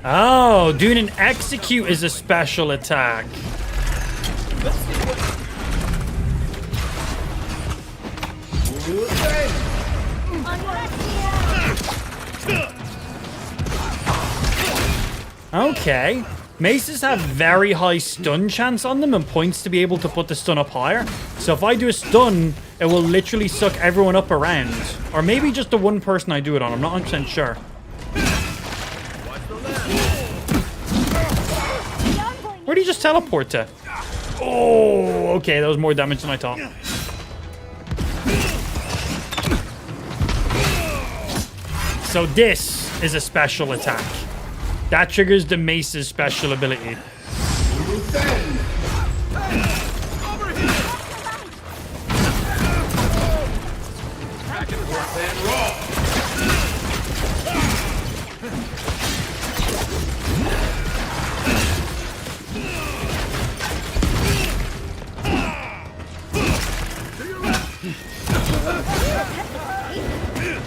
Oh, doing an execute is a special attack. Okay. Maces have very high stun chance on them and points to be able to put the stun up higher. So if I do a stun, it will literally suck everyone up around. Or maybe just the one person I do it on. I'm not 100% sure. Where did he just teleport to? Oh, okay. That was more damage than I thought. So this is a special attack. That triggers the Mace's special ability.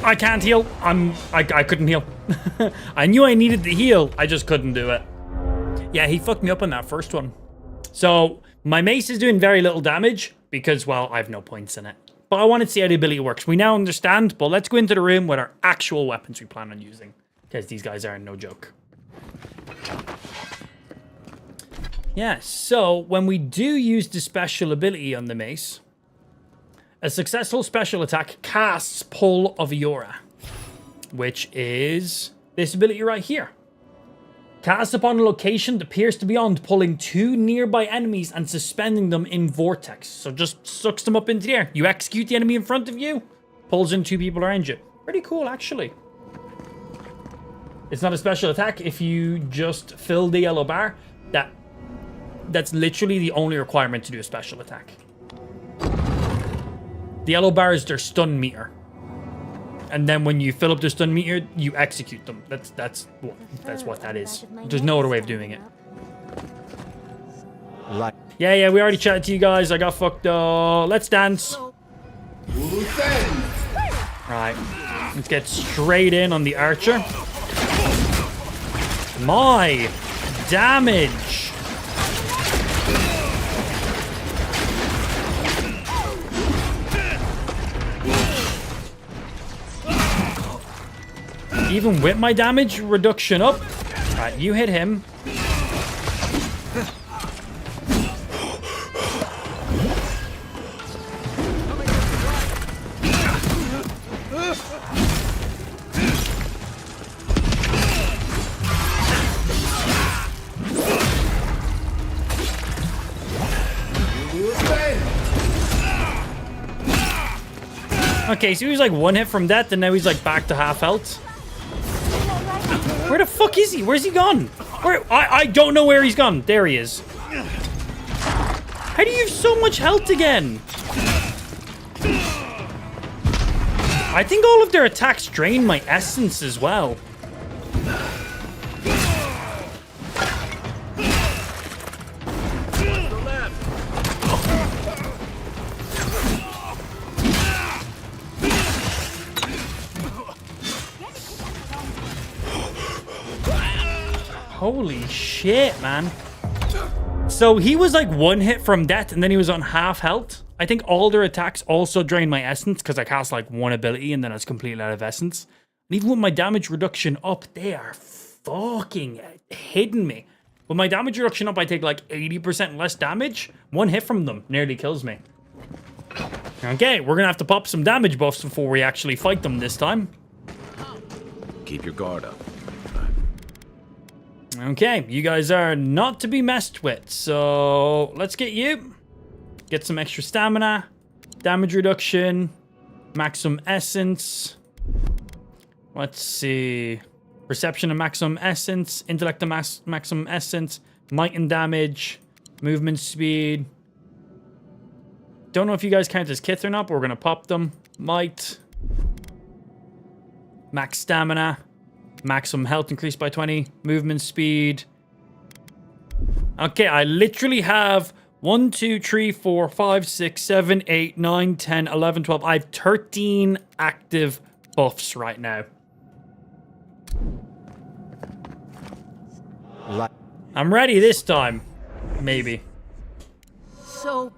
I can't heal. I couldn't heal. I knew I needed to heal. I just couldn't do it. Yeah, he fucked me up on that first one. So my mace is doing very little damage because, well, I have no points in it. But I wanted to see how the ability works. We now understand, but let's go into the room with our actual weapons we plan on using. Because these guys are no joke. Yeah, so when we do use the special ability on the mace, a successful special attack casts Pull of Aura, which is this ability right here. Cast upon a location that appears to be beyond, pulling 2 nearby enemies and suspending them in vortex. So just sucks them up into the air. You execute the enemy in front of you, pulls in 2 people around you. Pretty cool, actually. It's not a special attack if you just fill the yellow bar. That's literally the only requirement to do a special attack. The yellow bar is their stun meter. And then when you fill up their stun meter, you execute them. That's what that is. There's no other way of doing it. Yeah, we already chatted to you guys. I got fucked up. Let's dance. Right. Let's get straight in on the archer. My damage. Even with my damage reduction up. Alright, you hit him. Okay, so he was like one hit from death, and now he's like back to half health. Where the fuck is he? Where's he gone? I don't know where he's gone. There he is. How do you have so much health again? I think all of their attacks drain my essence as well. Holy shit, man. So he was like one hit from death and then he was on half health. I think all their attacks also drain my essence because I cast like one ability and then I was completely out of essence. And even with my damage reduction up, they are fucking hitting me. With my damage reduction up, I take like 80% less damage. One hit from them nearly kills me. Okay, we're gonna have to pop some damage buffs before we actually fight them this time. Keep your guard up. Okay, you guys are not to be messed with, so let's get you. Get some extra stamina, damage reduction, maximum essence. Let's see. Perception and maximum essence, intellect and maximum essence, might and damage, movement speed. Don't know if you guys count as kith or not, but we're going to pop them. Might. Max stamina. Maximum health increased by 20. Movement speed. Okay, I literally have 1, 2, 3, 4, 5, 6, 7, 8, 9, 10, 11, 12. I have 13 active buffs right now. I'm ready this time. Maybe. So...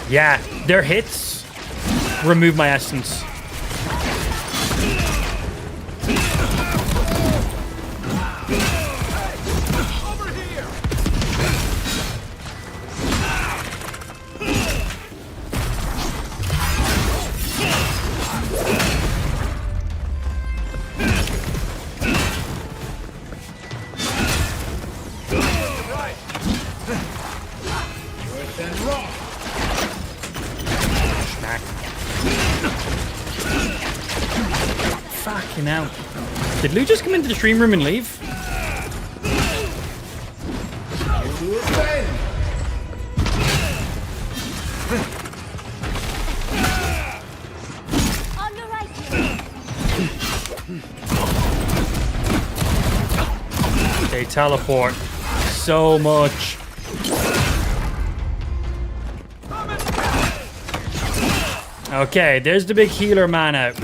Yeah, their hits remove my essence. Fucking hell. Did Lou just come into the stream room and leave? They teleport so much. Okay, there's the big healer man out.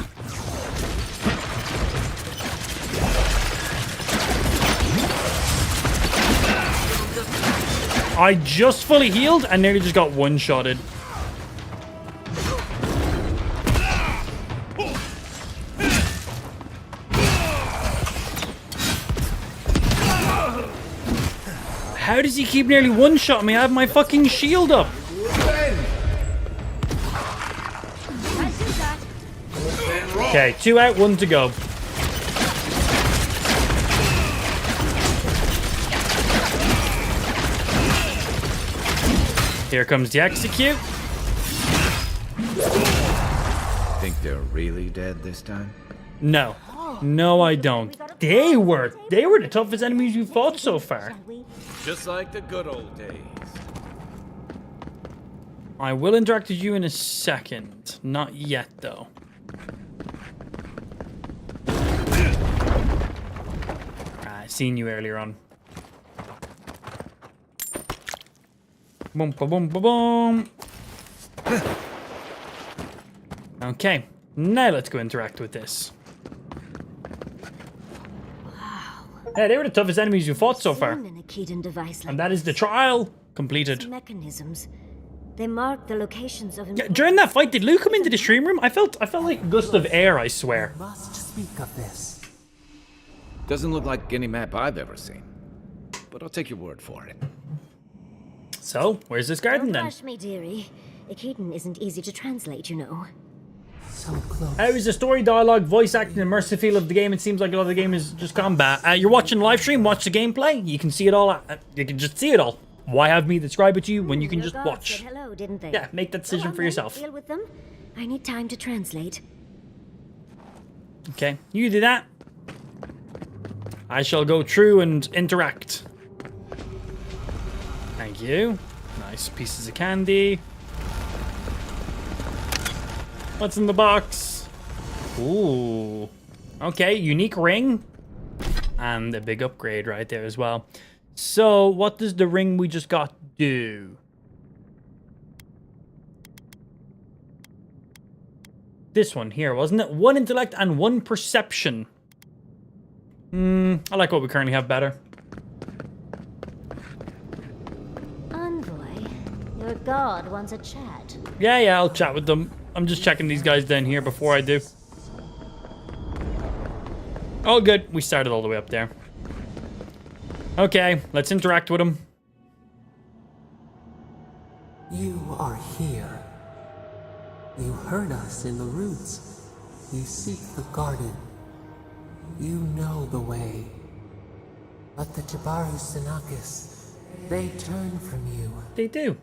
I just fully healed and nearly just got one-shotted. How does he keep nearly one-shotting me? I have my fucking shield up. Okay, 2 out, 1 to go. Here comes the execute. Think they're really dead this time? No. No, I don't. They were the toughest enemies we've fought so far. Just like the good old days. I will interact with you in a second. Not yet, though. I seen you earlier on. Boom, ba boom, ba boom. Okay, now let's go interact with this. Yeah, they were the toughest enemies you fought so far. And that is the trial completed. Mechanisms. They mark the locations of... Yeah, during that fight, did Lou come into the stream room? I felt like a gust of air, I swear. Must speak of this. Doesn't look like any map I've ever seen. But I'll take your word for it. So, where's this garden then? Don't rush me, dearie. Echidna isn't easy to translate, you know. So close. How is the story, dialogue, voice acting, immersive feel of the game? It seems like a lot of the game is just combat. You're watching the live stream, watch the gameplay. You can see it all. You can just see it all. Why have me describe it to you when you can Your just guards watch? said hello, didn't they? Yeah, make that decision for then, yourself. Deal with them. I need time to translate. Okay, you do that. I shall go through and interact. Thank you. Nice pieces of candy. What's in the box? Ooh. Okay, unique ring. And a big upgrade right there as well. So, what does the ring we just got do? This one here, wasn't it? 1 intellect and 1 perception. I like what we currently have better. Envoy, your god wants a chat. Yeah, I'll chat with them. I'm just checking these guys down here before I do. Oh, good. We started all the way up there. Okay, let's interact with them. You are here. You heard us in the roots. You seek the garden. You know the way. But the Jabaru Sinakis, they turn from you. They do.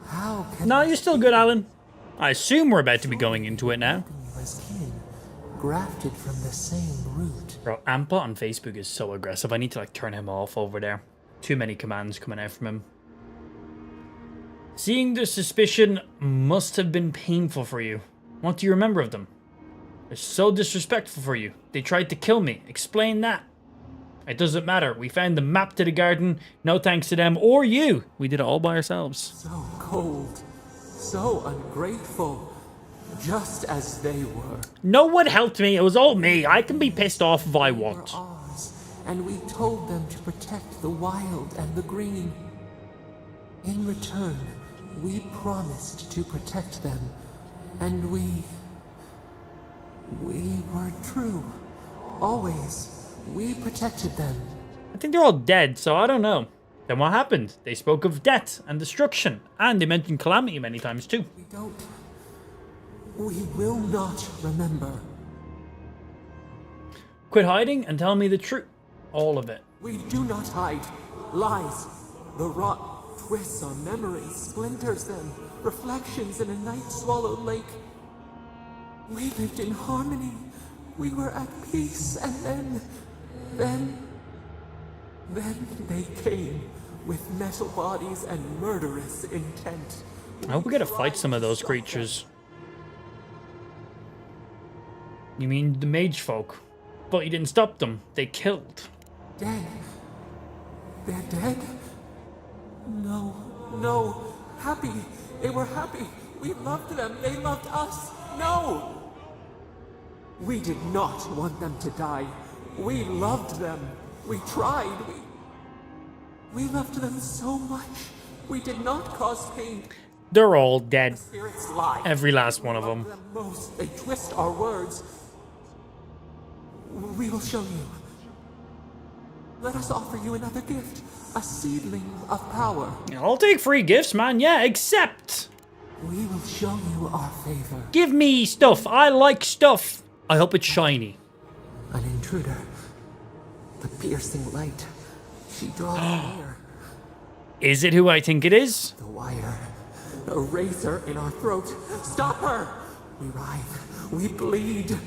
How can No, you're still good, Alan. I assume we're about to be going into it now. you as kin, grafted from the same root? Bro, Ampa on Facebook is so aggressive. I need to, like, turn him off over there. Too many commands coming out from him. Seeing the suspicion must have been painful for you. What do you remember of them? They're so disrespectful for you. They tried to kill me. Explain that. It doesn't matter. We found the map to the garden. No thanks to them or you. We did it all by ourselves. So cold, so ungrateful, just as they were. No one helped me. It was all me. I can be pissed off if I want. Ours, and we told them to protect the wild and the green. In return, we promised to protect them, and we were true. Always. We protected them. I think they're all dead, so I don't know. Then what happened? They spoke of death and destruction, and they mentioned calamity many times too. We will not remember. Quit hiding and tell me the truth. All of it. We do not hide. Lies. The rot twists our memories, splinters them, reflections in a night-swallowed lake. We lived in harmony. We were at peace, and then they came with metal bodies and murderous intent. I hope we get to fight some of those creatures. You mean the mage folk? But you didn't stop them. They killed. Dead? They're dead? No. Happy. They were happy. We loved them. They loved us. No! We did not want them to die. We loved them. We tried. We loved them so much. We did not cause pain. They're all dead. Spirits lie. Every last one of them. Most, they twist our words. We will show you. Let us offer you another gift. A seedling of power. I'll take free gifts, man. Yeah, accept. We will show you our favor. Give me stuff. I like stuff. I hope it's shiny. An intruder. The piercing light. She draws near. Is it who I think it is? The wire. A razor in our throat. Stop her! We writhe. We bleed.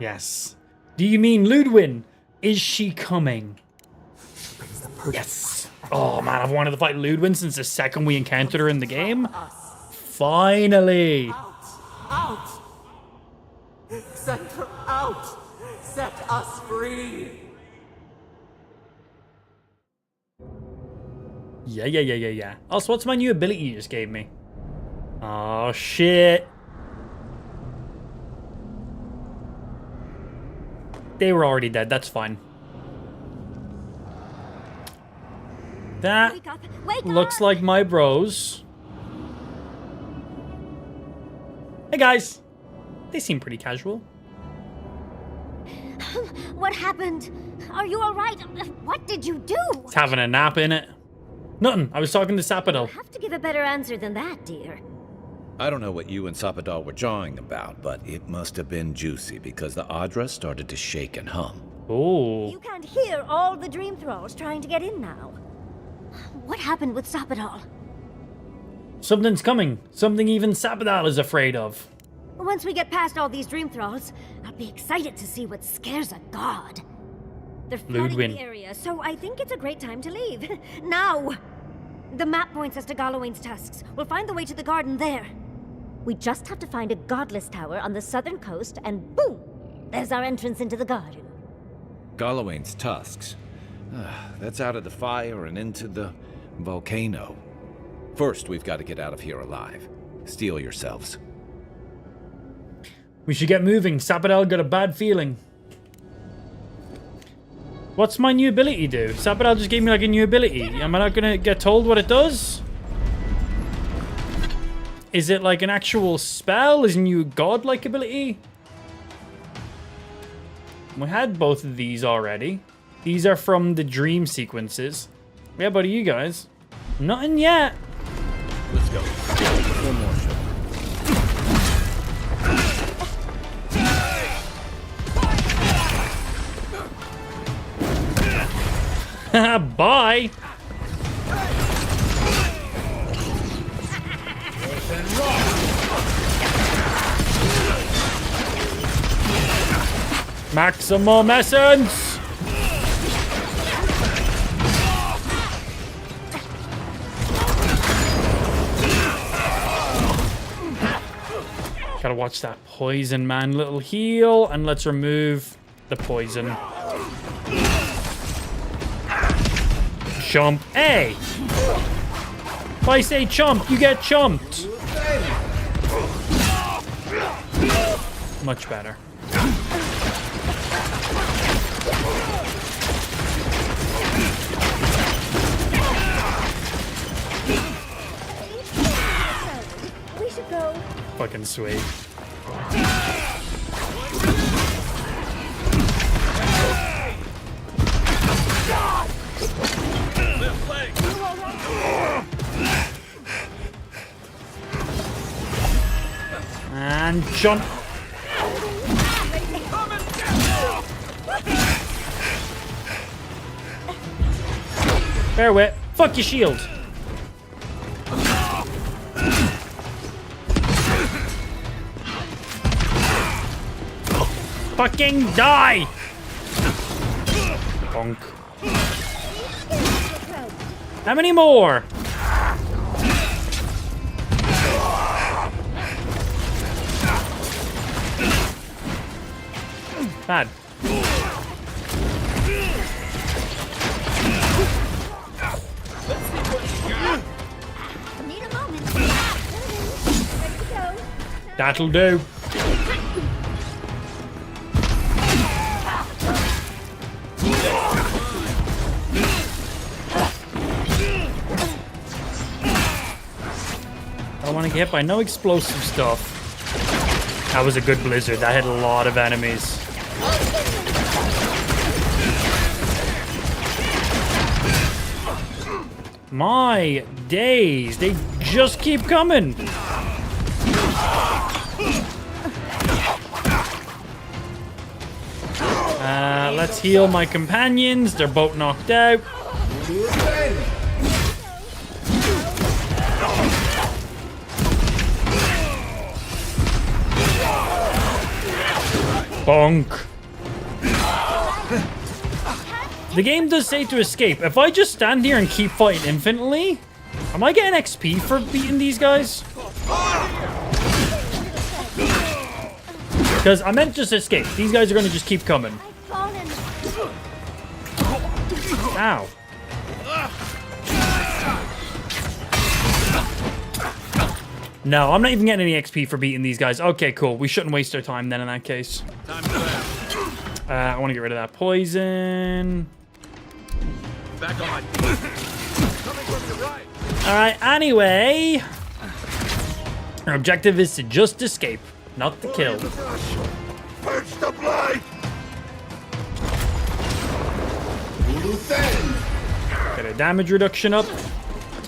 Yes. Do you mean Ludwin? Is she coming? Yes. Oh man, I've wanted to fight Ludwin since the second we encountered her in the game. Finally. Out! Send her out! Set us free! Yeah. Also, what's my new ability you just gave me? Oh shit. They were already dead, that's fine. That looks like my bros. Hey guys. They seem pretty casual. What happened? Are you alright? What did you do? It's having a nap in it. Nothing. I was talking to Sapadel. Have to give a better answer than that, dear. I don't know what you and Sapadal were jawing about, but it must have been juicy because the Adra started to shake and hum. Oh. You can't hear all the dream thralls trying to get in now. What happened with Sapadal? Something's coming. Something even Sapadal is afraid of. Once we get past all these dream thralls, I'll be excited to see what scares a god. They're flooding Ludwin. the area, so I think it's a great time to leave. Now! The map points us to Gallowayne's tusks. We'll find the way to the garden there. We just have to find a godless tower on the southern coast, and boom! There's our entrance into the garden. Gallowayne's tusks. That's out of the fire and into the volcano. First, we've got to get out of here alive. Steel yourselves. We should get moving. Sapadal got a bad feeling. What's my new ability do? Sapadal just gave me like a new ability. Am I not gonna get told what it does? Is it like an actual spell? Is it a new godlike ability? We had both of these already. These are from the dream sequences. Yeah, buddy, you guys. Nothing yet. Let's go. One more shot. Bye. Maximum essence. Gotta watch that poison, man. Little heal, and let's remove the poison. Chump. Hey! If I say chump, you get chumped. Much better. We should go. Fucking sweet. And jump. Bear with. Fuck your shield. Fucking die! Bonk. How many more? Bad. Need a moment. Ready to go. That'll do. I don't want to get hit by no explosive stuff. That was a good blizzard. That hit a lot of enemies. My days, they just keep coming. Let's heal my companions. They're both knocked out. Bonk. The game does say to escape. If I just stand here and keep fighting infinitely, am I getting XP for beating these guys? Because I meant just escape. These guys are going to just keep coming. Ow. No, I'm not even getting any XP for beating these guys. Okay, cool. We shouldn't waste our time then in that case. I want to get rid of that poison. Back on my coming from the right. Alright, anyway. Our objective is to just escape, not to kill. Purge the blight! Get a damage reduction up.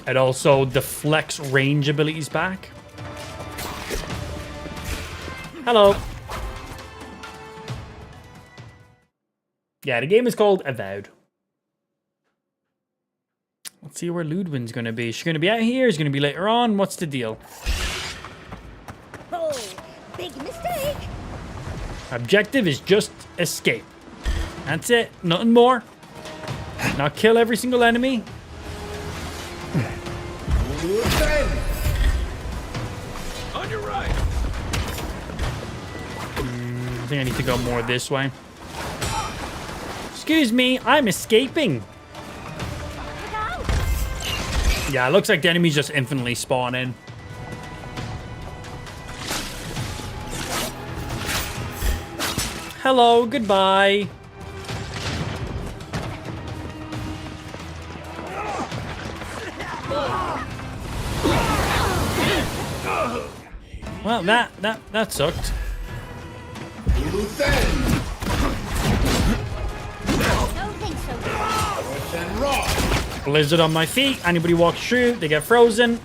It also deflects range abilities back. Hello. Yeah, the game is called Avowed. Let's see where Ludwin's going to be. She's going to be out here. She's going to be later on. What's the deal? Oh, big mistake. Objective is just escape. That's it. Nothing more. Now kill every single enemy. On your right. I think I need to go more this way. Excuse me, I'm escaping. Yeah, it looks like the enemies just infinitely spawn in. Hello, goodbye. Well, that sucked. Blizzard on my feet. Anybody walks through, they get frozen.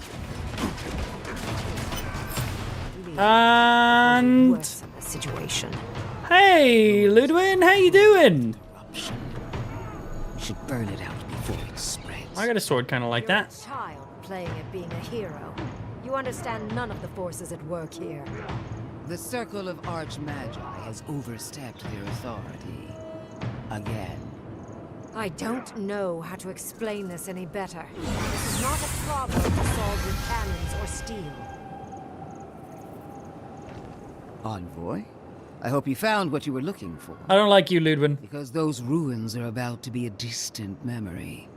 And situation. Hey, Ludwin, how you doing? We should burn it out before it spreads. I got a sword kind of like You're that. a child playing at being a hero. You understand none of the forces at work here. The circle of archmage has overstepped their authority. Again. I don't know how to explain this any better. This is not a problem to solve with cannons or steel. Envoy? I hope you found what you were looking for. I don't like you, Ludwin. Because those ruins are about to be a distant memory.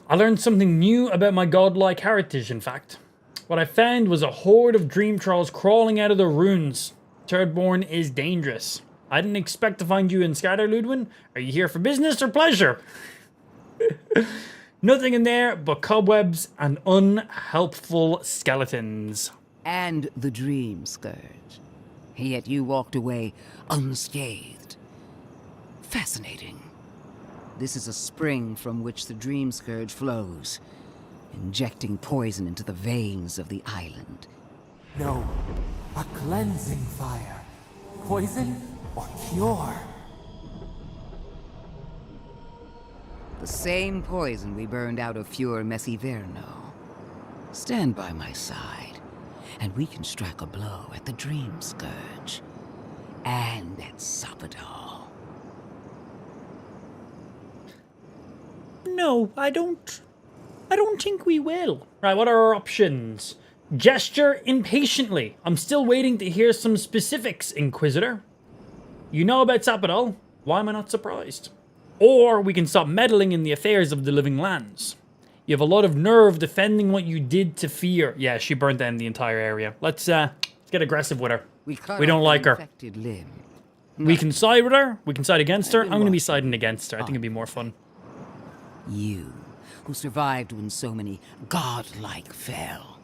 I learned something new about my godlike heritage, in fact. What I found was a horde of dream trolls crawling out of the ruins. Thirdborn is dangerous. I didn't expect to find you in Scatter, Ludwin. Are you here for business or pleasure? Nothing in there but cobwebs and unhelpful skeletons. And the Dream Scourge. Yet you walked away unscathed. Fascinating. This is a spring from which the Dream Scourge flows, injecting poison into the veins of the island. No, a cleansing fire. Poison or cure? The same poison we burned out of Fior Messiverno. Stand by my side, and we can strike a blow at the Dream Scourge. And at Sapadal. No, I don't think we will. Right, what are our options? Gesture impatiently. I'm still waiting to hear some specifics, Inquisitor. You know about Sapadal. Why am I not surprised? Or we can stop meddling in the affairs of the living lands. You have a lot of nerve defending what you did to Fear. Yeah, she burnt down the entire area. Let's get aggressive with her. We don't like her. We can side with her. We can side against her. I'm going to be siding against her. I think it'd be more fun. You, who survived when so many godlike fell.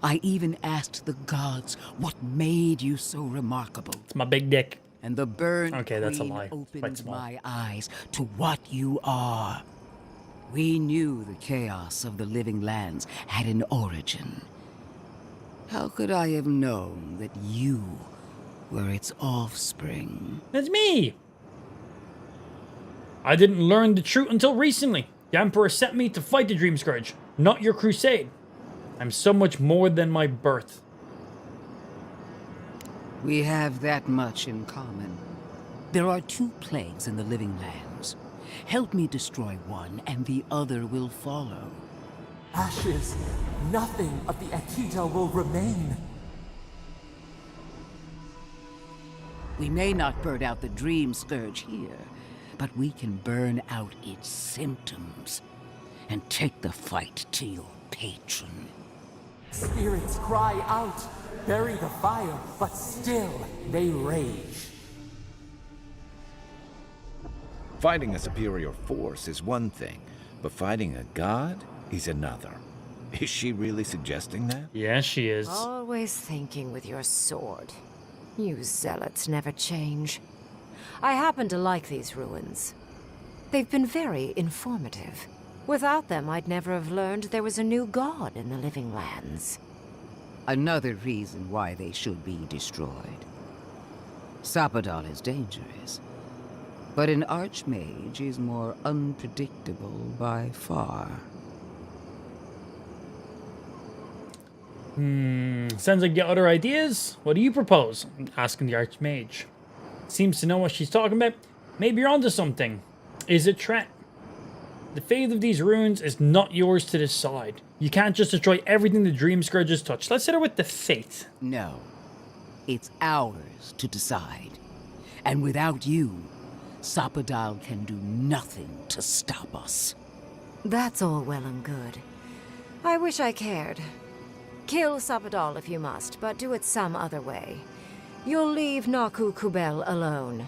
I even asked the gods what made you so remarkable. It's my big dick. And the burn okay, that's a queen lie. opened my eyes to what you are. We knew the chaos of the living lands had an origin. How could I have known that you were its offspring? That's me! I didn't learn the truth until recently. The Emperor sent me to fight the Dream Scourge, not your crusade. I'm so much more than my birth. We have that much in common. There are two plagues in the living lands. Help me destroy one, and the other will follow. Ashes. Nothing of the Akita will remain. We may not burn out the Dream Scourge here, but we can burn out its symptoms and take the fight to your patron. Spirits cry out, bury the fire, but still they rage. Fighting a superior force is one thing, but fighting a god is another. Is she really suggesting that? Yes, she is. Always thinking with your sword. You zealots never change. I happen to like these ruins. They've been very informative. Without them, I'd never have learned there was a new god in the living lands. Another reason why they should be destroyed. Sapadal is dangerous, but an archmage is more unpredictable by far. Sounds like you got other ideas. What do you propose? I'm asking the archmage. Seems to know what she's talking about. Maybe you're onto something. Is it threat? The fate of these ruins is not yours to decide. You can't just destroy everything the Dream Scourges touch. Let's hit her with the fate. No. It's ours to decide. And without you, Sapadal can do nothing to stop us. That's all well and good. I wish I cared. Kill Sapadal if you must, but do it some other way. You'll leave Naku Kubel alone.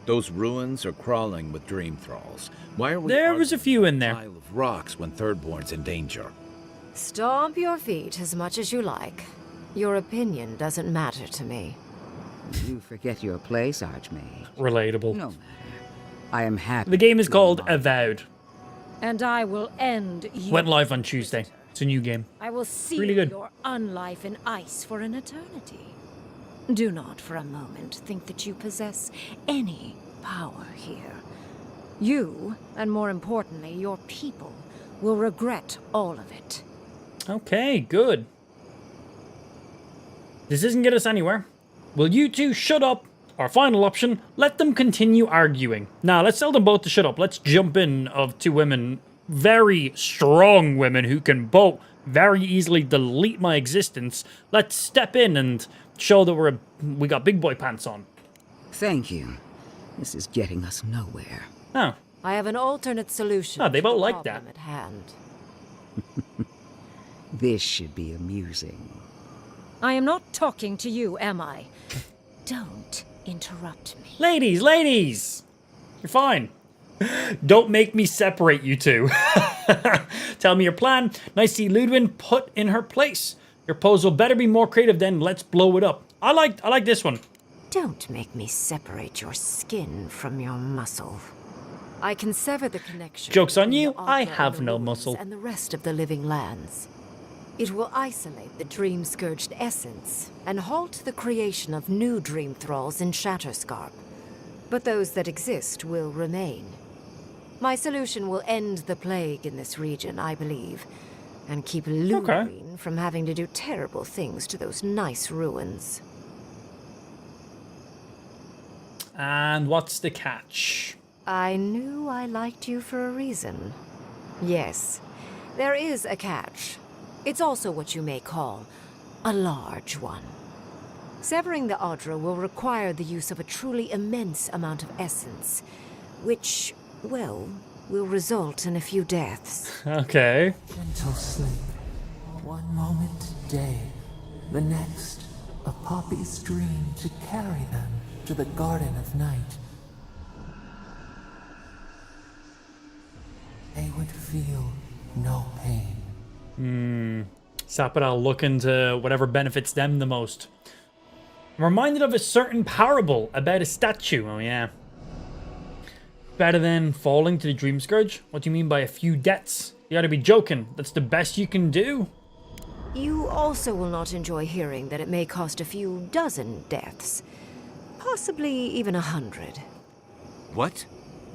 Those ruins are crawling with dream thralls. Why are we There was a few in there. pile of rocks when Thirdborn's in danger? Stomp your feet as much as you like. Your opinion doesn't matter to me. You forget your place, Archmage. Relatable. No matter. I am happy. The game is called Avowed. And I will end your... Went live on Tuesday. It's a new game. I will seal Really good. your unlife in ice for an eternity. Do not for a moment think that you possess any power here. You, and more importantly, your people, will regret all of it. Okay, good. This doesn't get us anywhere. Will you two shut up? Our final option, let them continue arguing. Now, let's tell them both to shut up. Let's jump in of two women, very strong women who can both very easily delete my existence. Let's step in and show that we got big boy pants on. Thank you. This is getting us nowhere. Oh. I have an alternate solution. Oh, they both to the like that. problem at hand. This should be amusing. I am not talking to you, am I? Don't interrupt me. Ladies! You're fine. Don't make me separate you two. Tell me your plan. Nice to see Ludwin put in her place. Your proposal better be more creative then. Let's blow it up. I like this one. Don't make me separate your skin from your muscle. I can sever the connection. Joke's on between you, the I Altar have and the no ruins muscle. And the rest of the living lands. It will isolate the dream-scourged essence and halt the creation of new dream thralls in Shatterscarp. But those that exist will remain. My solution will end the plague in this region, I believe, and keep Lumarine from having to do terrible things to those nice ruins. And what's the catch? I knew I liked you for a reason. Yes, there is a catch. It's also what you may call a large one. Severing the Audra will require the use of a truly immense amount of essence, which, well, will result in a few deaths. Okay. Gentle sleep. One moment day, the next, a poppy's dream to carry them to the Garden of Night. They would feel no pain. Sapadal looking to whatever benefits them the most. I'm reminded of a certain parable about a statue. Oh, yeah. Better than falling to the Dream Scourge? What do you mean by a few deaths? You gotta be joking. That's the best you can do. You also will not enjoy hearing that it may cost a few dozen deaths. Possibly even 100. What?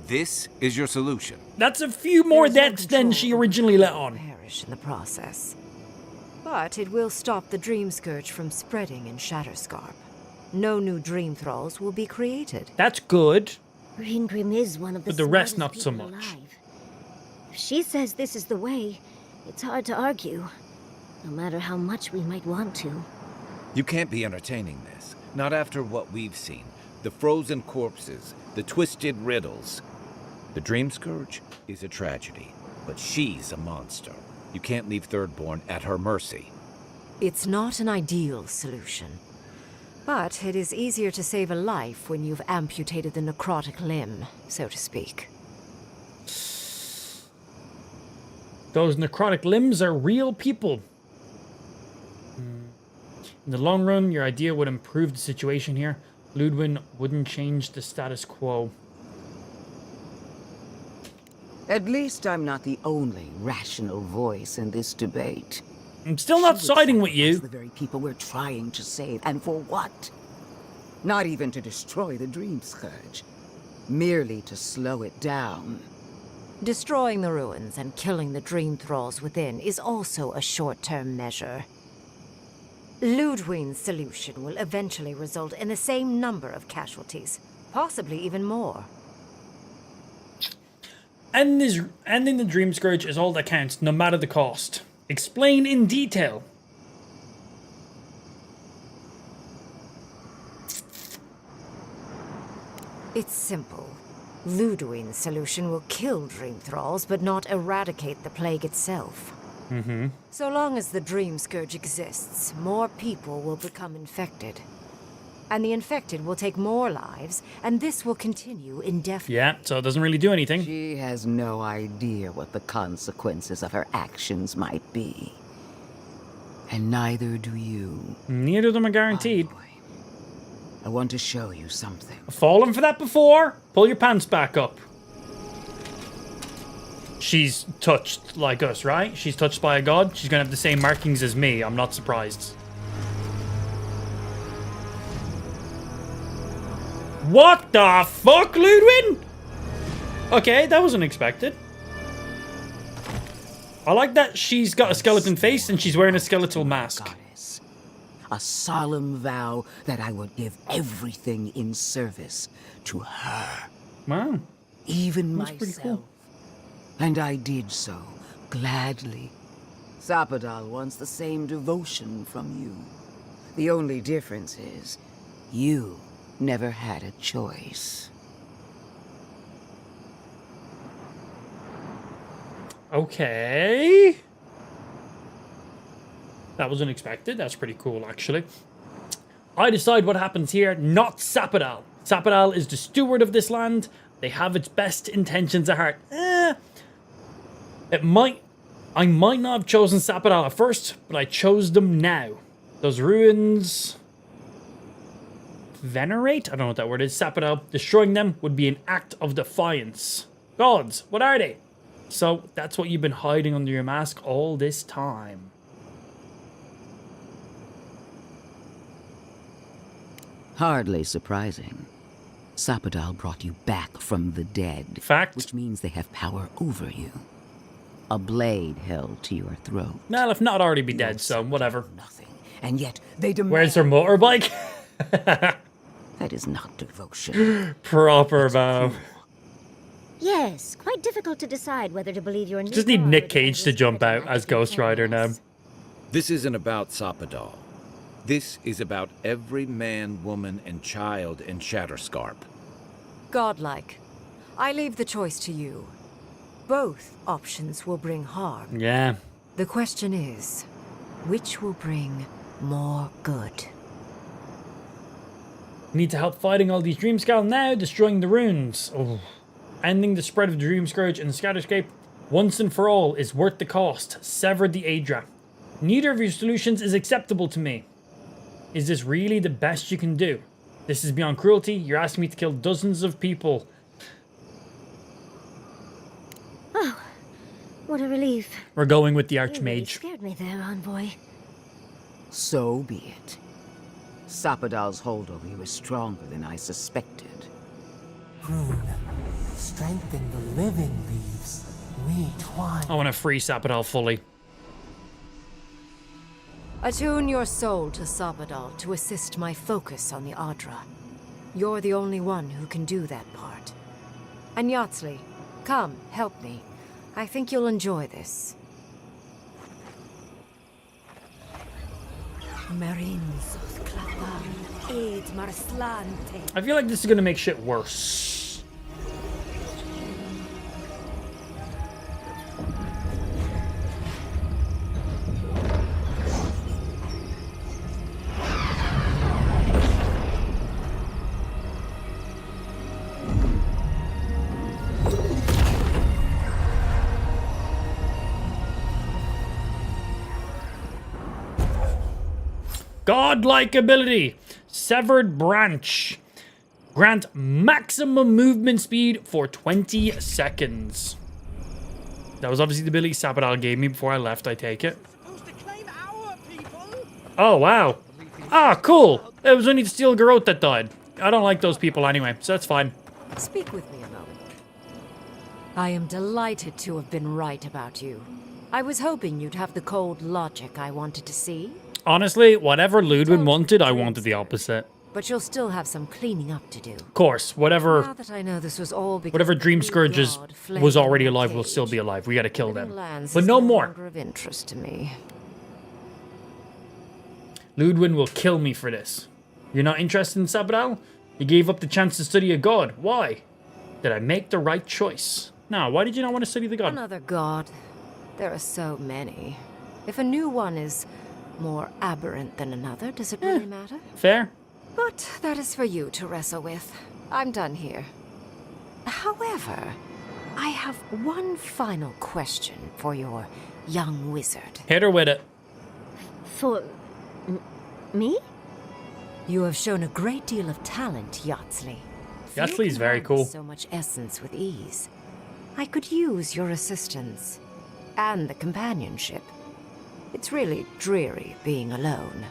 This is your solution? That's a few more deaths than she originally let on. Perish in the process. But it will stop the Dream Scourge from spreading in Shatterscarp. No new Dream Thralls will be created. That's good. Ringrim is one of the But the rest smartest not so people much. alive. If she says this is the way, it's hard to argue, no matter how much we might want to. You can't be entertaining this. Not after what we've seen. The frozen corpses, the twisted riddles. The Dream Scourge is a tragedy, but she's a monster. You can't leave Thirdborn at her mercy. It's not an ideal solution. But it is easier to save a life when you've amputated the necrotic limb, so to speak. Those necrotic limbs are real people. In the long run, your idea would improve the situation here. Ludwin wouldn't change the status quo. At least I'm not the only rational voice in this debate. I'm still not siding with you. The very people we're trying to save, and for what? Not even to destroy the Dream Scourge, merely to slow it down. Destroying the ruins and killing the dream thralls within is also a short-term measure. Ludwig's solution will eventually result in the same number of casualties, possibly even more. Ending the Dream Scourge is all that counts, no matter the cost. Explain in detail. It's simple. Ludwig's solution will kill dream thralls, but not eradicate the plague itself. Mm-hmm. So long as the Dream Scourge exists, more people will become infected. And the infected will take more lives, and this will continue indefinitely. Yeah, so it doesn't really do anything. She has no idea what the consequences of her actions might be. And neither do you. Neither of them are guaranteed. I want to show you something. I've fallen for that before. Pull your pants back up. She's touched like us, right? She's touched by a god. She's gonna have the same markings as me. I'm not surprised. What the fuck, Ludwig? Okay, that was unexpected. I like that she's got a skeleton face and she's wearing a skeletal mask. A solemn vow that I would give everything in service to her. Wow. Even That's pretty myself. cool. And I did so, gladly. Sapadal wants the same devotion from you. The only difference is, you never had a choice. Okay. That was unexpected. That's pretty cool, actually. I decide what happens here, not Sapadal. Sapadal is the steward of this land. They have its best intentions at heart. I might not have chosen Sapadal at first, but I chose them now. Those ruins... Venerate? I don't know what that word is. Sapadal. Destroying them would be an act of defiance. Gods, what are they? So, that's what you've been hiding under your mask all this time. Hardly surprising. Sapadal brought you back from the dead. Fact. Which means they have power over you. A blade held to your throat. Well, if not, already be dead, so whatever. And yet, they demand... Where's her motorbike? That is not devotion. Proper bow. Yes, quite difficult to decide whether to believe your new Just need god Nick or the Cage to jump out as Ghost Rider now. This isn't about Sapadal. This is about every man, woman, and child in Shatterscarp. Godlike. I leave the choice to you. Both options will bring harm. Yeah. The question is, which will bring more good? Need to help fighting all these Dreamscale now, destroying the runes. Oh. Ending the spread of the Dream Scourge and Scatterscape once and for all is worth the cost. Sever the Aedra. Neither of your solutions is acceptable to me. Is this really the best you can do? This is beyond cruelty. You're asking me to kill dozens of people. Oh, what a relief. We're going with the You really archmage. scared me there, envoy. So be it. Sapadal's hold over you is stronger than I suspected. Rune, strengthen the living leaves. We twine. I want to free Sapadal fully. Attune your soul to Sapadal to assist my focus on the Adra. You're the only one who can do that part. And Yatsley, come, help me. I think you'll enjoy this. Marines of Clapan, Aid Marslante. I feel like this is going to make shit worse. Godlike ability. Severed branch. Grant maximum movement speed for 20 seconds. That was obviously the ability Sapadal gave me before I left, I take it. Supposed to claim Oh, wow. Ah, cool. It was only the Steel Garrote that died. I don't like those people anyway, so that's fine. Speak with me a moment. I am delighted to have been right about you. I was hoping you'd have the cold logic I wanted to see. Honestly, whatever Ludwig wanted, I wanted the opposite. But you'll still have some cleaning up to do. Of course, whatever... Now that I know this was all because Whatever Dream Scourge was already alive will still be alive. We gotta kill them. But no more. Of interest to me. Ludwig will kill me for this. You're not interested in Sabral? You gave up the chance to study a god. Why? Did I make the right choice? No, why did you not want to study the god? Another god. There are so many. If a new one is more aberrant than another, does it really matter? Fair. But that is for you to wrestle with. I'm done here. However, I have one final question for your young wizard. Hit her with it. For... me? You have shown a great deal of talent, Yatsley. Yatsley's very cool. So much essence with ease. I could use your assistance. And the companionship. It's really dreary being alone.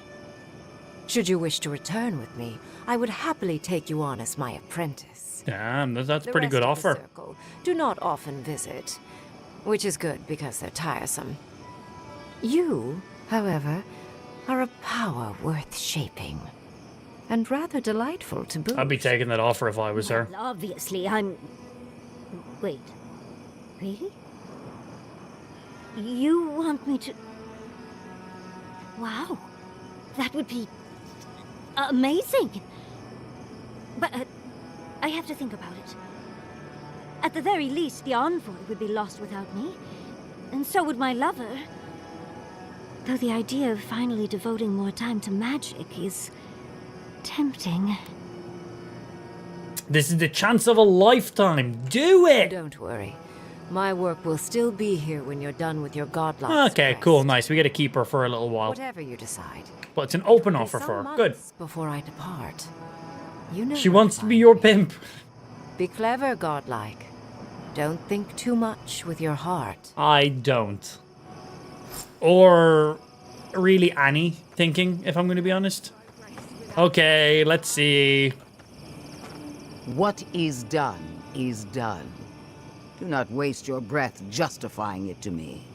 Should you wish to return with me, I would happily take you on as my apprentice. Damn, that's a pretty good offer. Do not often visit, which is good because they're tiresome. You, however, are a power worth shaping. And rather delightful to boot. I'd be taking that offer if I was her. Well, obviously, I'm... Wait. Really? You want me to... Wow. That would be... amazing. But I have to think about it. At the very least, the envoy would be lost without me. And so would my lover. Though the idea of finally devoting more time to magic is... tempting. This is the chance of a lifetime. Do it! Don't worry. My work will still be here when you're done with your godlike Okay, cool, nice. We gotta keep her for a little while. Whatever you decide. But it's an open offer for her. Good. Before I depart. You know She wants to be your pimp. Be clever, godlike. Don't think too much with your heart. I don't. Or really Annie thinking, if I'm going to be honest. Okay, let's see. What is done is done. Do not waste your breath justifying it to me.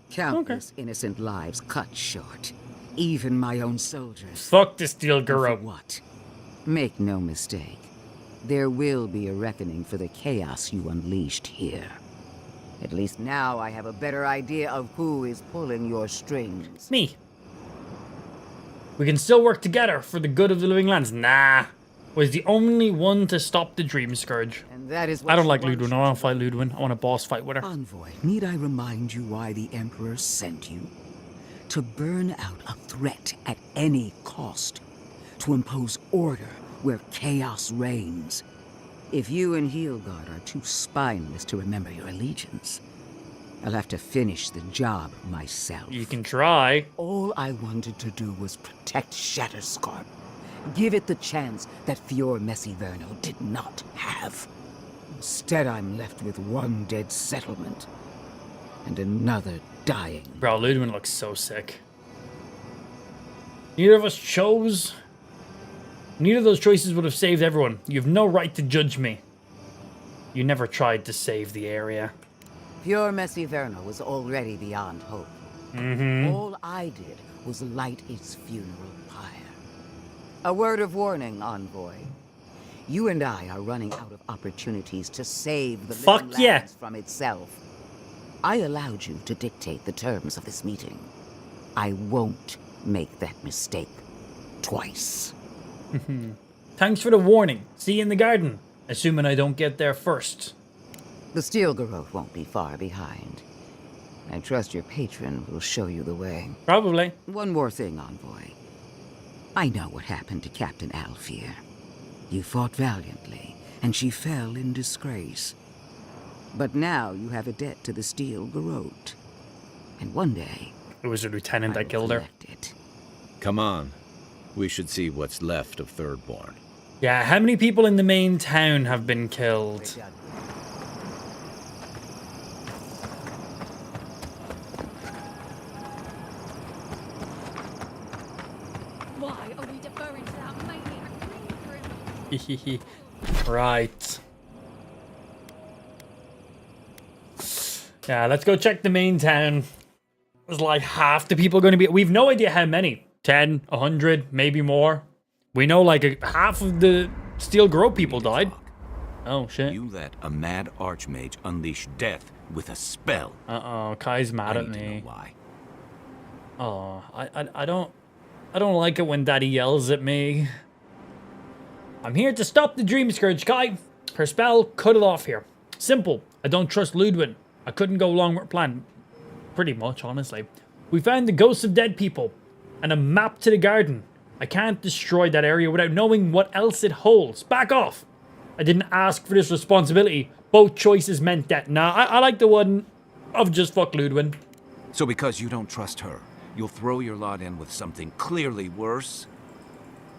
Countless innocent lives cut short. Even my own soldiers. Fuck the Steel Garrote. What? Make no mistake. There will be a reckoning for the chaos you unleashed here. At least now I have a better idea of who is pulling your strings. Me. We can still work together for the good of the living lands. Nah. Was the only one to stop the Dream Scourge. And that is I don't like Ludwig. I want to fight Ludwig. I want a boss fight with her. Envoy, need I remind you why the Emperor sent you? To burn out a threat at any cost. To impose order where chaos reigns. If you and Heelgard are too spineless to remember your allegiance, I'll have to finish the job myself. You can try. All I wanted to do was protect Shatterscarp. Give it the chance that Fior Messiverno did not have. Instead, I'm left with one dead settlement and another dying. Bro, Ludwig looks so sick. Neither of us chose. Neither of those choices would have saved everyone. You have no right to judge me. You never tried to save the area. Fior Messiverno was already beyond hope. All I did was light its funeral pyre. A word of warning, Envoy. You and I are running out of opportunities to save the living lands from itself. I allowed you to dictate the terms of this meeting. I won't make that mistake twice. Thanks for the warning. See you in the garden. Assuming I don't get there first. The Steel Garrote won't be far behind. I trust your patron will show you the way. Probably. One more thing, Envoy. I know what happened to Captain Alfear. You fought valiantly, and she fell in disgrace. But now you have a debt to the Steel Garrote. And one day... It was a lieutenant that killed her. Come on. We should see what's left of Thirdborn. Yeah, how many people in the main town have been killed? Why are we deferring to that maniac? Right. Yeah, let's go check the main town. There's like half the people going to be... We've no idea how many. 10, 100, maybe more. We know like half of the Steel Grove people died. Oh, shit. You let a mad archmage unleash death with a spell. Uh-oh, Kai's mad at need to me. know why. Oh, I don't like it when Daddy yells at me. I'm here to stop the Dream Scourge, Kai. Her spell, cut it off here. Simple. I don't trust Ludwin. I couldn't go along with her plan. Pretty much, honestly. We found the ghosts of dead people and a map to the garden. I can't destroy that area without knowing what else it holds. Back off. I didn't ask for this responsibility. Both choices meant death. Nah, I like the one of just fuck Ludwin. So because you don't trust her, you'll throw your lot in with something clearly worse?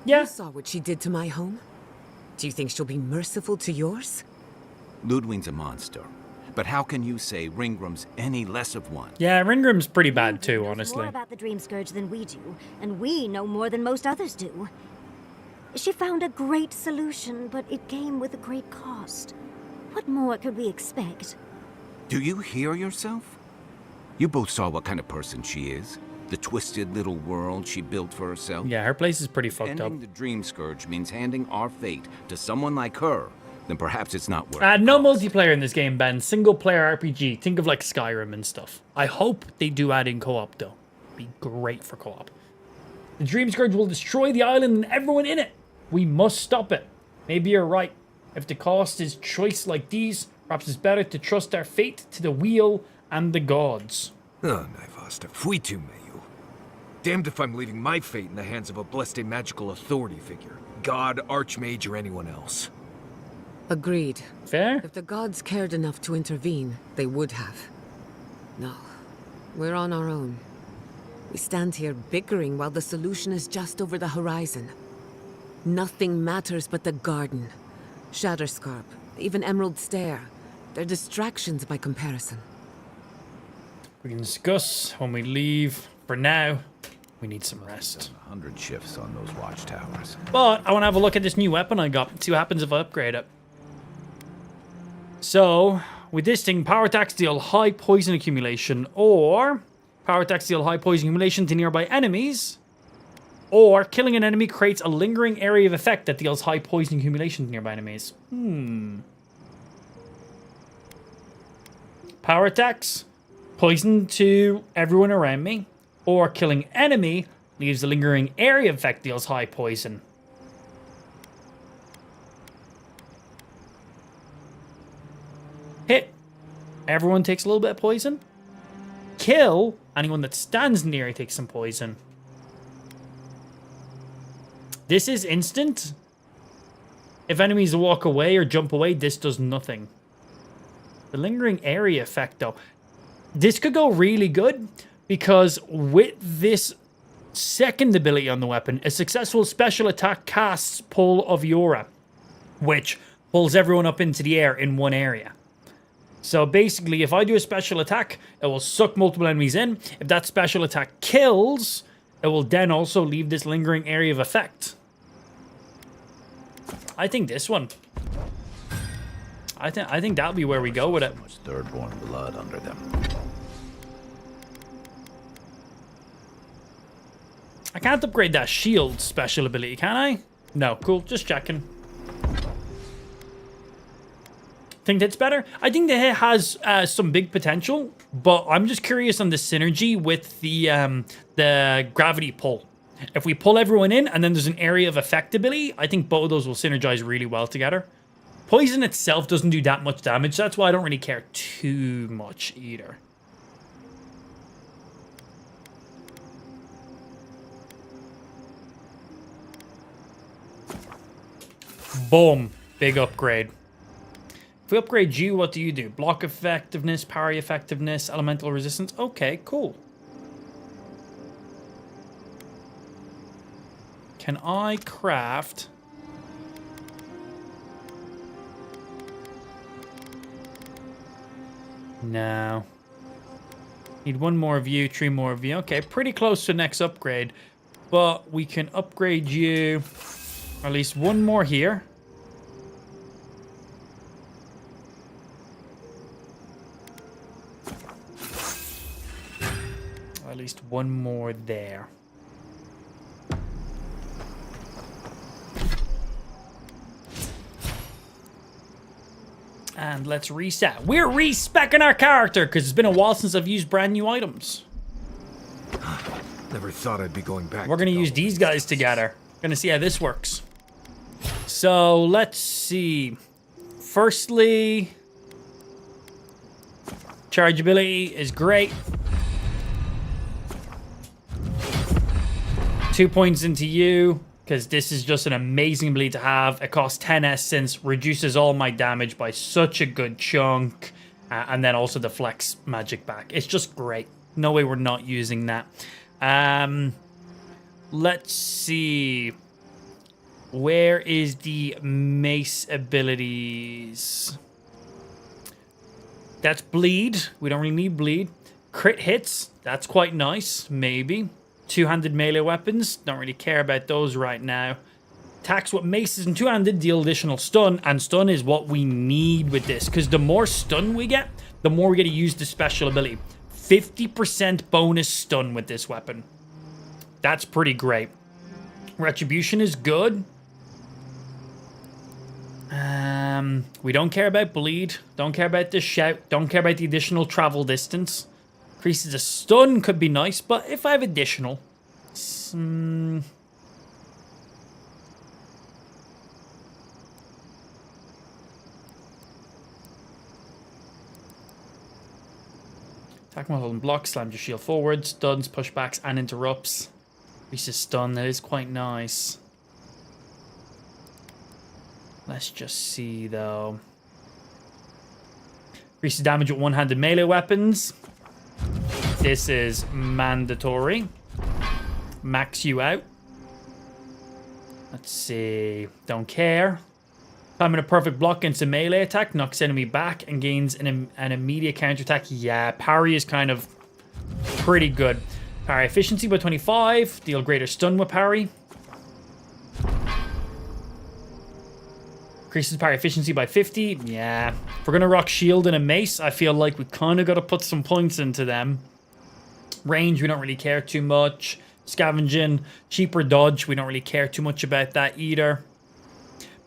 Yeah. You saw what she did to my home. Do you think she'll be merciful to yours? Ludwig's a monster. But how can you say Ringram's any less of one? Yeah, Ringram's pretty bad too, honestly. More about the Dream Scourge than we do, and we know more than most others do. She found a great solution, but it came with a great cost. What more could we expect? Do you hear yourself? You both saw what kind of person she is. The twisted little world she built for herself. Yeah, her place is pretty fucked up. Ending the Dream Scourge means handing our fate to someone like her. Then perhaps it's not worth No multiplayer in this game, Ben. Single player RPG. Think of like Skyrim and stuff. I hope they do add in co-op though. Be great for co-op. The Dream Scourge will destroy the island and everyone in it. We must stop it. Maybe you're right. If the cost is choice like these, perhaps it's better to trust our fate to the wheel and the gods. Oh, Naivasta, fuitu meyu. Damned if I'm leaving my fate in the hands of a blessed magical authority figure. God, archmage, or anyone else. Agreed. Fair? If the gods cared enough to intervene, they would have. No, we're on our own. We stand here bickering while the solution is just over the horizon. Nothing matters but the garden. Shatterscarp, even Emerald Stair. They're distractions by comparison. We can discuss when we leave. For now, we need some rest. 100 shifts on those watchtowers. But I want to have a look at this new weapon I got. See what happens if I upgrade it. So, with this thing, power attacks deal high poison accumulation, or power attacks deal high poison accumulation to nearby enemies, or killing an enemy creates a lingering area of effect that deals high poison accumulation to nearby enemies. Power attacks, poison to everyone around me, or killing enemy leaves a lingering area effect deals high poison. Hit. Everyone takes a little bit of poison. Kill. Anyone that stands near it takes some poison. This is instant. If enemies walk away or jump away, this does nothing. The lingering area effect, though. This could go really good because with this second ability on the weapon, a successful special attack casts Pull of Yora, which pulls everyone up into the air in one area. So basically, if I do a special attack, it will suck multiple enemies in. If that special attack kills, it will then also leave this lingering area of effect. I think this one. I think that'll be where we go with it. Much third-born blood under them. I can't upgrade that shield special ability, can I? No, cool. Just checking. Think that's better? I think that it has some big potential, but I'm just curious on the synergy with the gravity pull. If we pull everyone in and then there's an area of effect ability, I think both of those will synergize really well together. Poison itself doesn't do that much damage, so that's why I don't really care too much either. Boom. Big upgrade. If we upgrade you, what do you do? Block effectiveness, parry effectiveness, elemental resistance. Okay, cool. Can I craft... No. Need one more of you, 3 more of you. Okay, pretty close to next upgrade. but we can upgrade you at least one more here. At least one more there. And let's reset. We're respecking our character because it's been a while since I've used brand new items. Never thought I'd be going back. We're going to use these guys together. Going to see how this works. So let's see. Firstly, chargeability is great. 2 points into you, because this is just an amazing ability to have. It costs 10 essence, reduces all my damage by such a good chunk, and then also deflects magic back. It's just great. No way we're not using that. Let's see. Where is the mace abilities? That's bleed. We don't really need bleed. Crit hits. That's quite nice. Maybe. Two-handed melee weapons. Don't really care about those right now. Attacks with maces and two-handed deal additional stun. And stun is what we need with this. Because the more stun we get, the more we get to use the special ability. 50% bonus stun with this weapon. That's pretty great. Retribution is good. We don't care about bleed. Don't care about the shout. Don't care about the additional travel distance. Increases the stun could be nice, but if I have additional... Attack while holding block, slams your shield forward, stuns, pushbacks, and interrupts. Increases stun, that is quite nice. Let's just see, though. Increases damage with one-handed melee weapons. This is mandatory. Max you out. Let's see. Don't care. Time in a perfect block against a melee attack. Knocks enemy back and gains an immediate counterattack. Yeah, parry is kind of pretty good. Parry efficiency by 25. Deal greater stun with parry. Increases parry efficiency by 50. Yeah. If we're going to rock shield and a mace, I feel like we kind of got to put some points into them. Range, we don't really care too much. Scavenging, cheaper dodge, we don't really care too much about that either.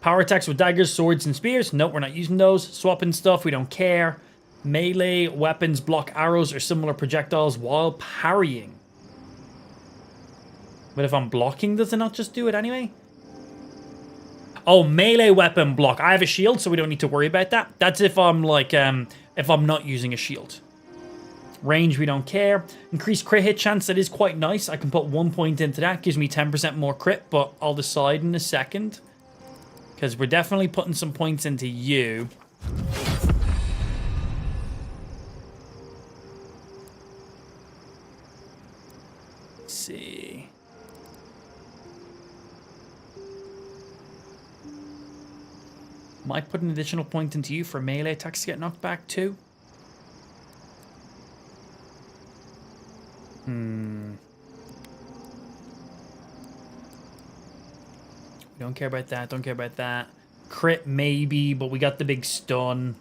Power attacks with daggers, swords, and spears. Nope, we're not using those. Swapping stuff, we don't care. Melee weapons block arrows or similar projectiles while parrying. But if I'm blocking, does it not just do it anyway? Oh, melee weapon block. I have a shield, so we don't need to worry about that. That's if I'm like, if I'm not using a shield. Range, we don't care. Increased crit hit chance, that is quite nice. I can put 1 point into that. Gives me 10% more crit, but I'll decide in a second. Because we're definitely putting some points into you. Let's see. Might put an additional point into you for melee attacks to get knocked back too. We don't care about that. Don't care about that. Crit maybe, but we got the big stun.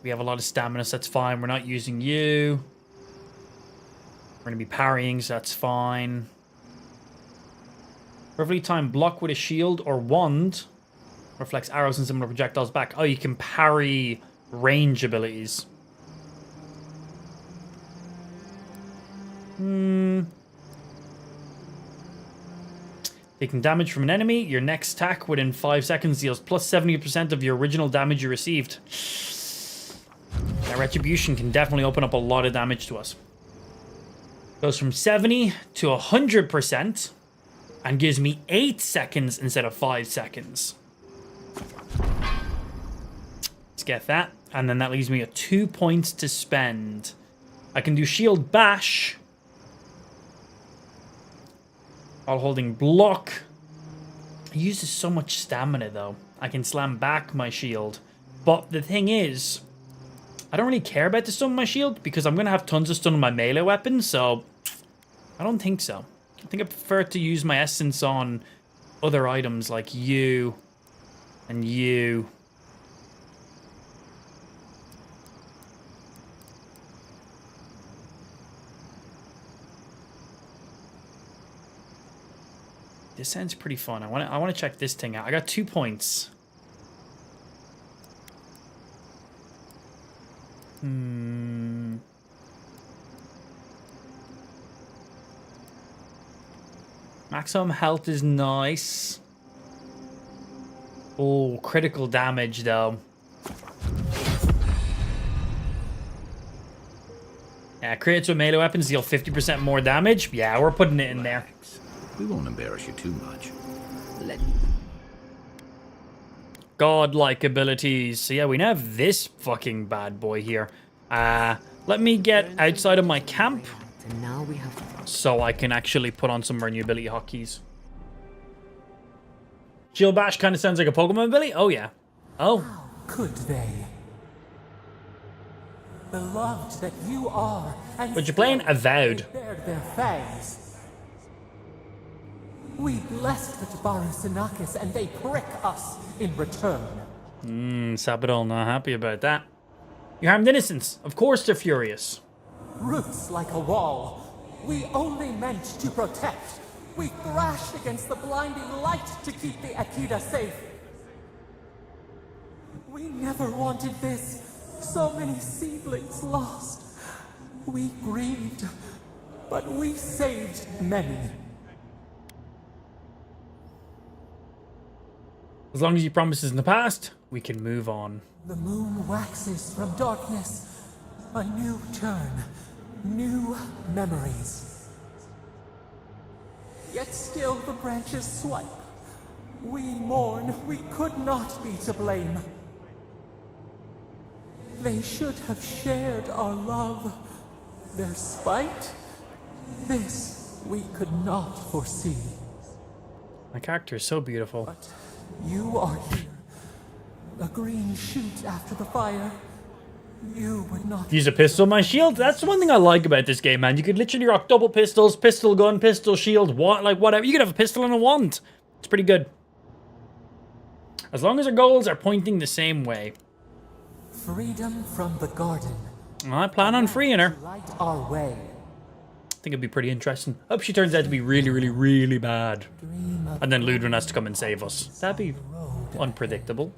We have a lot of stamina, so that's fine. We're not using you. We're going to be parrying, so that's fine. Perfectly timed block with a shield or wand. Reflects arrows and similar projectiles back. Oh, you can parry range abilities. Taking damage from an enemy, your next attack within 5 seconds deals plus 70% of your original damage you received. That retribution can definitely open up a lot of damage to us. Goes from 70 to 100% and gives me 8 seconds instead of 5 seconds. Let's get that. And then that leaves me at 2 points to spend. I can do shield bash while holding block. It uses so much stamina though. I can slam back my shield. But the thing is, I don't really care about the stun on my shield because I'm going to have tons of stun on my melee weapon, so I don't think so. I think I prefer to use my essence on other items like you and you. This sounds pretty fun. I want to check this thing out. I got 2 points. Maximum health is nice. Oh, critical damage though. Yeah, creates with melee weapons deal 50% more damage. Yeah, we're putting it in there. We won't embarrass you too much. Godlike abilities. So yeah, we now have this fucking bad boy here. Let me get outside of my camp And now we have so I can actually put on some of our new ability hotkeys. Shield Bash kind of sounds like a Pokemon ability. Oh yeah. Oh. How could they? Beloved that you are, and But you're playing Avowed. they bared their fangs. We blessed the Tabaru and they prick us in return. Sabadol not happy about that. You harmed innocents. Of course they're furious. Roots like a wall. We only meant to protect. We thrashed against the blinding light to keep the Akita safe. We never wanted this. So many seedlings lost. We grieved, but we saved many. As long as you promise us in the past, we can move on. The moon waxes from darkness. A new turn. New memories. Yet still the branches swipe. We mourn. We could not be to blame. They should have shared our love. Their spite? This we could not foresee. My character is so beautiful. But you are here. A green shoot after the fire. You would not Use a pistol, my shield. That's the one thing I like about this game, man. You could literally rock double pistols, pistol gun, pistol shield, whatever. You could have a pistol and a wand. It's pretty good. As long as our goals are pointing the same way. freedom from the garden. I plan on freeing her. Light our way. I think it'd be pretty interesting. Hope she turns out to be really, really, really bad. And then Ludwig has to come and save us. That'd be unpredictable.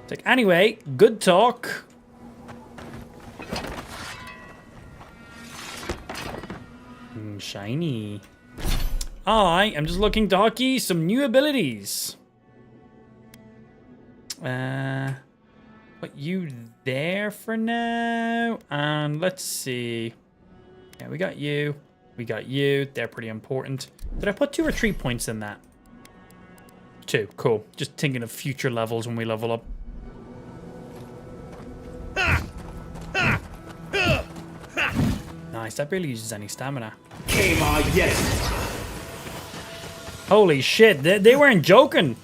It's like, anyway, good talk. Shiny. I am just looking to hockey some new abilities. Put you there for now. And let's see. Yeah, we got you. We got you. They're pretty important. Did I put 2 or 3 points in that? 2. Cool. Just thinking of future levels when we level up. Nice. That barely uses any stamina. Holy shit. They weren't joking.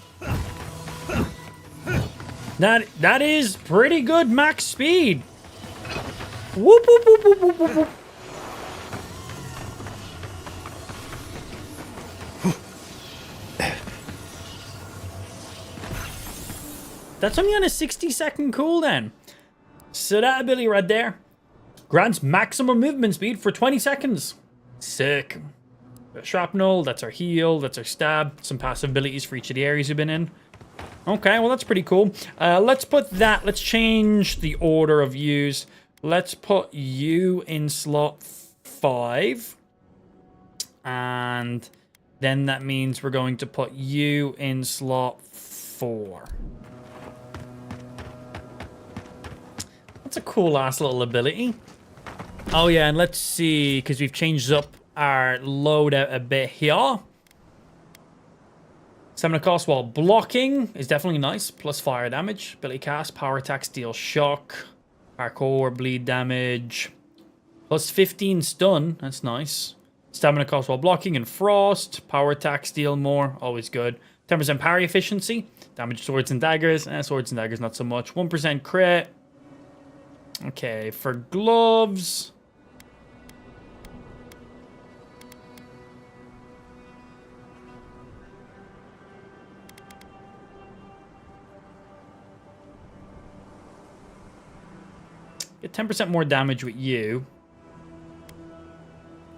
That is pretty good max speed. Whoop, whoop, whoop, whoop, whoop, whoop, whoop. That's only on a 60-second cooldown. So that ability right there grants maximum movement speed for 20 seconds. Sick. Shrapnel, that's our heal, that's our stab. Some passive abilities for each of the areas we've been in. Okay, well, that's pretty cool. Let's put that. Let's change the order of use. Let's put you in slot 5. And then that means we're going to put you in slot 4. That's a cool-ass little ability. Oh, yeah, and let's see, because we've changed up our loadout a bit here. Stamina cost while blocking is definitely nice. Plus fire damage. Ability cast, power attack, steal shock. Parkour, bleed damage. Plus 15 stun. That's nice. Stamina cost while blocking and frost. Power attack, steal more. Always good. 10% parry efficiency. Damage swords and daggers. Swords and daggers not so much. 1% crit. Okay, for gloves. Get 10% more damage with you.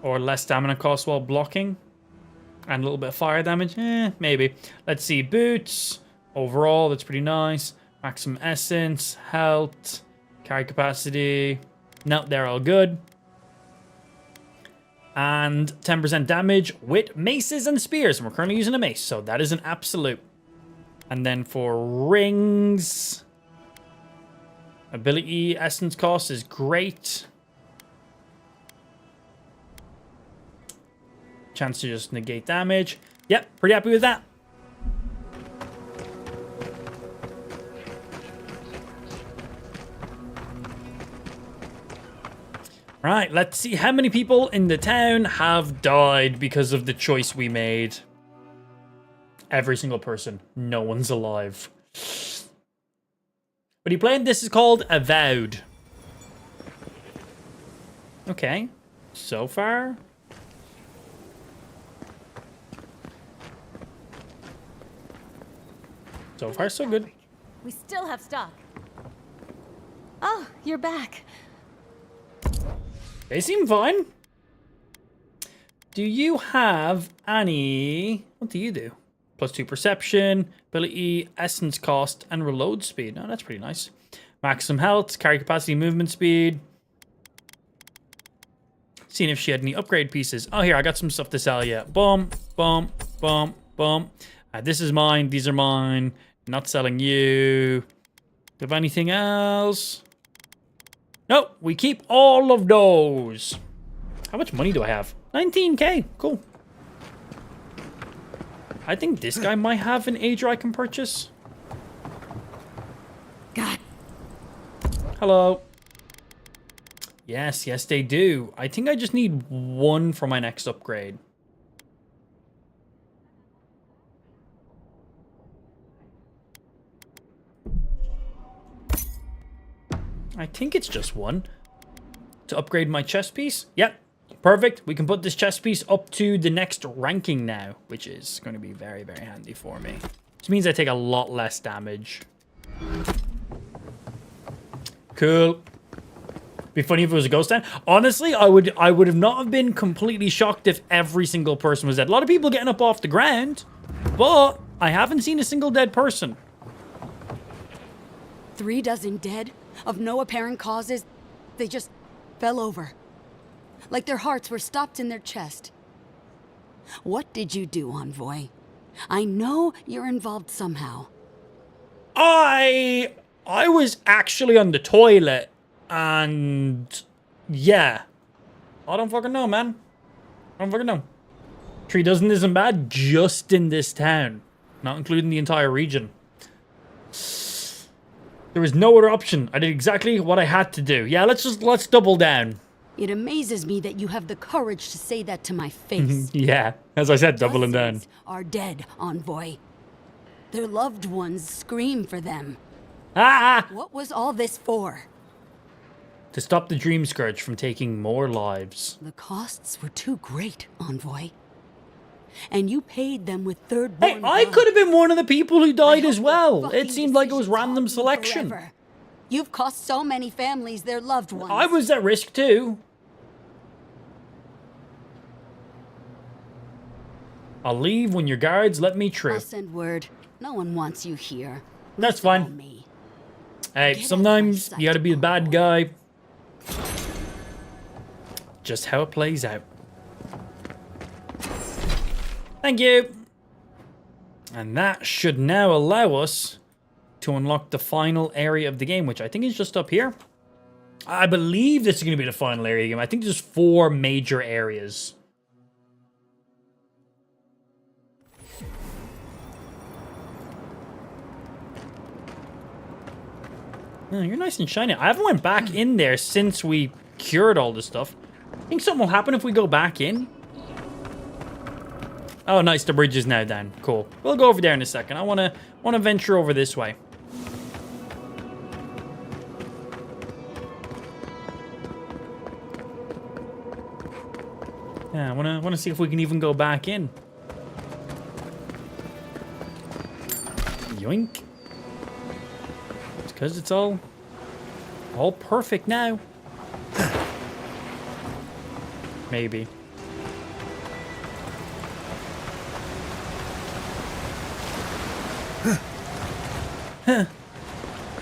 Or less stamina cost while blocking. And a little bit of fire damage. Maybe. Let's see. Boots. Overall, that's pretty nice. Maximum essence. Health. Carry capacity. No, they're all good. And 10% damage with maces and spears. And we're currently using a mace, so that is an absolute. And then for rings... Ability essence cost is great. Chance to just negate damage. Yep, pretty happy with that. Right, let's see how many people in the town have died because of the choice we made. Every single person. No one's alive. What are you playing? This is called Avowed. Okay. So far. So far, so good. We still have stock. Oh, you're back. They seem fine. Do you have any... What do you do? +2 perception, ability, essence cost, and reload speed. Oh, that's pretty nice. Maximum health, carry capacity, movement speed. Seeing if she had any upgrade pieces. Oh, here, I got some stuff to sell you. Boom, boom, boom, boom. This is mine. These are mine. Not selling you. Do you have anything else? Nope, we keep all of those. How much money do I have? 19k. Cool. I think this guy might have an ager I can purchase. God. Hello. Yes, they do. I think I just need one for my next upgrade. I think it's just one. To upgrade my chest piece. Yep. Perfect. We can put this chest piece up to the next ranking now, which is going to be very, very handy for me. Which means I take a lot less damage. Cool. Be funny if it was a ghost town. Honestly, I would have not have been completely shocked if every single person was dead. A lot of people getting up off the ground, but I haven't seen a single dead person. 3 dozen dead of no apparent causes. They just fell over. Like their hearts were stopped in their chest. What did you do, Envoy? I know you're involved somehow. I was actually on the toilet, and yeah. I don't fucking know, man. I don't fucking know. 3 dozen isn't bad, just in this town. Not including the entire region. There was no other option. I did exactly what I had to do. Yeah, let's double down. It amazes me that you have the courage to say that to my face. Yeah, as I said, doubling down. Are dead, Envoy. Their loved ones scream for them. Ah! What was all this for? To stop the Dream Scourge from taking more lives. The costs were too great, Envoy. And you paid them with third-born Hey, I could have been one of the people who died as well. It seemed like it was random selection. Forever. You've cost so many families their loved ones. I was at risk too. I'll leave when your guards let me through. I'll send word. No one wants you here. That's fine. Hey, sometimes you gotta be the bad guy. Just how it plays out. Thank you. And that should now allow us to unlock the final area of the game, which I think is just up here. I believe this is going to be the final area of the game. I think there's 4 major areas. Oh, you're nice and shiny. I haven't went back in there since we cured all this stuff. I think something will happen if we go back in. Oh, nice. The bridge is now down. Cool. We'll go over there in a second. I want to venture over this way. Yeah, I wanna see if we can even go back in. Yoink. It's because it's all perfect now. Maybe.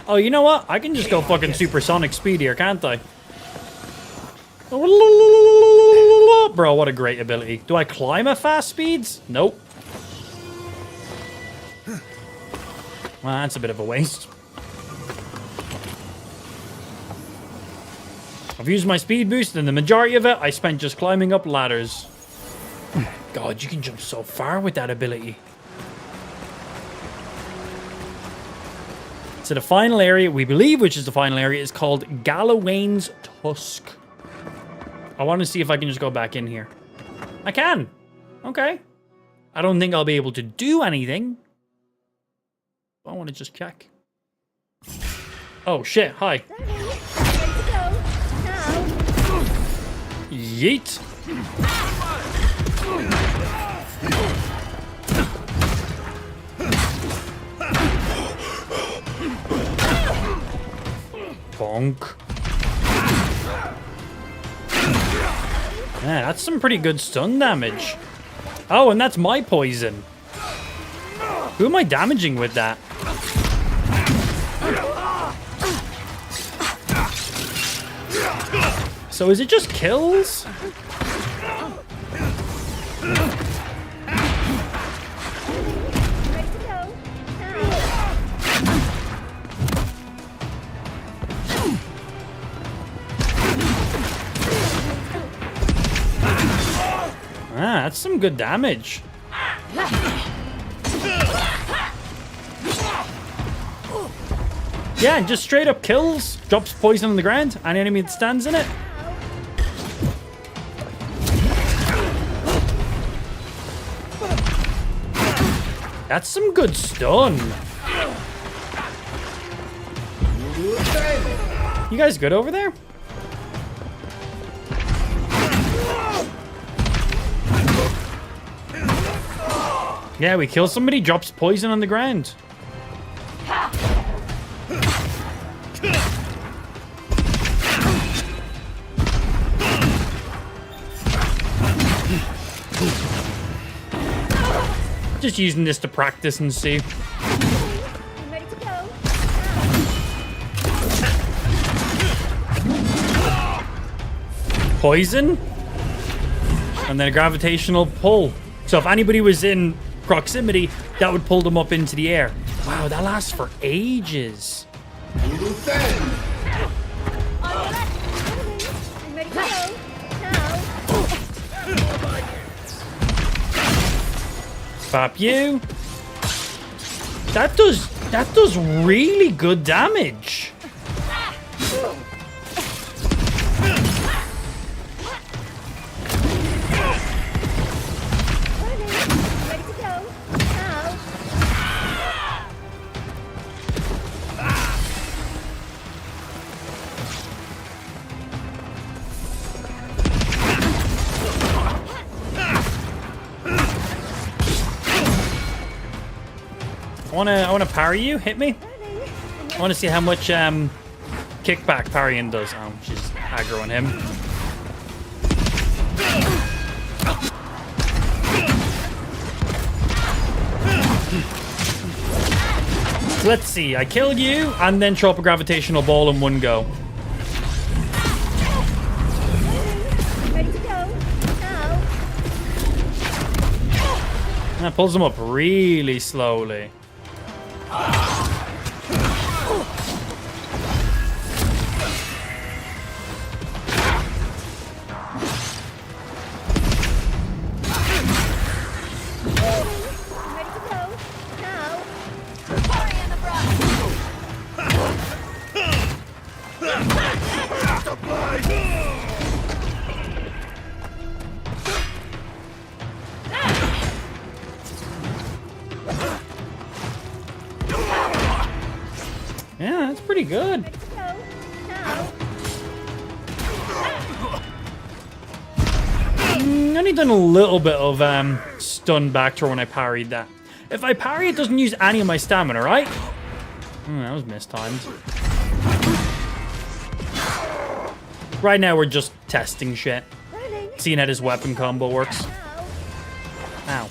Oh, you know what? I can just go fucking supersonic speed here, can't I? Bro, what a great ability. Do I climb at fast speeds? Nope. Well, that's a bit of a waste. I've used my speed boost, and the majority of it I spent just climbing up ladders. God, you can jump so far with that ability. So the final area, we believe, which is the final area, is called Galawain's Tusk. I want to see if I can just go back in here. I can. Okay. I don't think I'll be able to do anything. I want to just check. Oh, shit. Hi. Yeet. Bonk. Yeah, that's some pretty good stun damage. Oh, and that's my poison. Who am I damaging with that? So is it just kills? Ah, that's some good damage. Yeah, just straight up kills. Drops poison on the ground. Any enemy that stands in it. That's some good stun. You guys good over there? Yeah, we kill somebody, drops poison on the ground. Just using this to practice and see. I'm ready to go. Poison. And then a gravitational pull. So if anybody was in proximity, that would pull them up into the air. Wow, that lasts for ages. I'm ready to go. Pop you. That does really good damage. I wanna parry you. Hit me. I wanna see how much kickback parrying does. Oh, she's aggroing him. Let's see. I kill you and then throw up a gravitational ball in one go. Ready to go. Now. That pulls them up really slowly. Yeah, that's pretty good. No. only done a little bit of stun back to her when I parried that. If I parry, it doesn't use any of my stamina, right? That was mistimed. Right now, we're just testing shit. Seeing how this weapon combo works. Ow.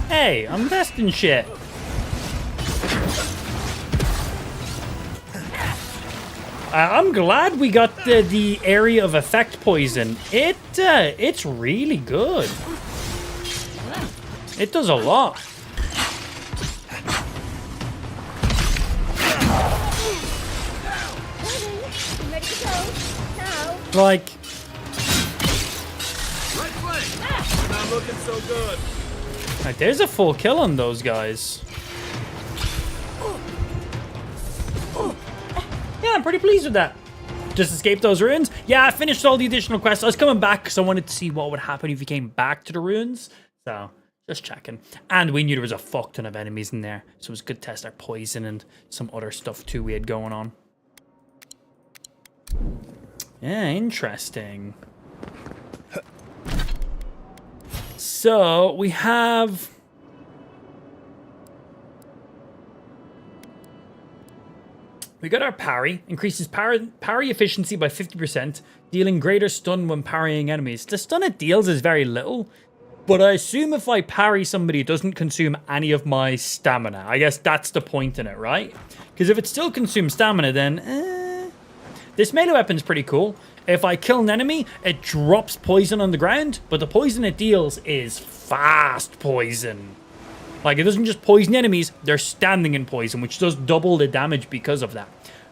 Hey, I'm testing shit. I'm glad we got the area of effect poison. It's really good. It does a lot. Like, Not looking so good. like, there's a full kill on those guys. Yeah, I'm pretty pleased with that. Just escaped those ruins. Yeah, I finished all the additional quests. I was coming back because I wanted to see what would happen if you came back to the ruins. So, just checking. And we knew there was a fuck ton of enemies in there. So it was good to test our poison and some other stuff too we had going on. Yeah, interesting. So, we have... We got our parry. Increases parry efficiency by 50%, dealing greater stun when parrying enemies. The stun it deals is very little, but I assume if I parry somebody, it doesn't consume any of my stamina. I guess that's the point in it, right? Because if it still consumes stamina, then... This melee weapon's pretty cool. If I kill an enemy, it drops poison on the ground, but the poison it deals is fast poison. Like, it doesn't just poison enemies, they're standing in poison, which does double the damage because of that.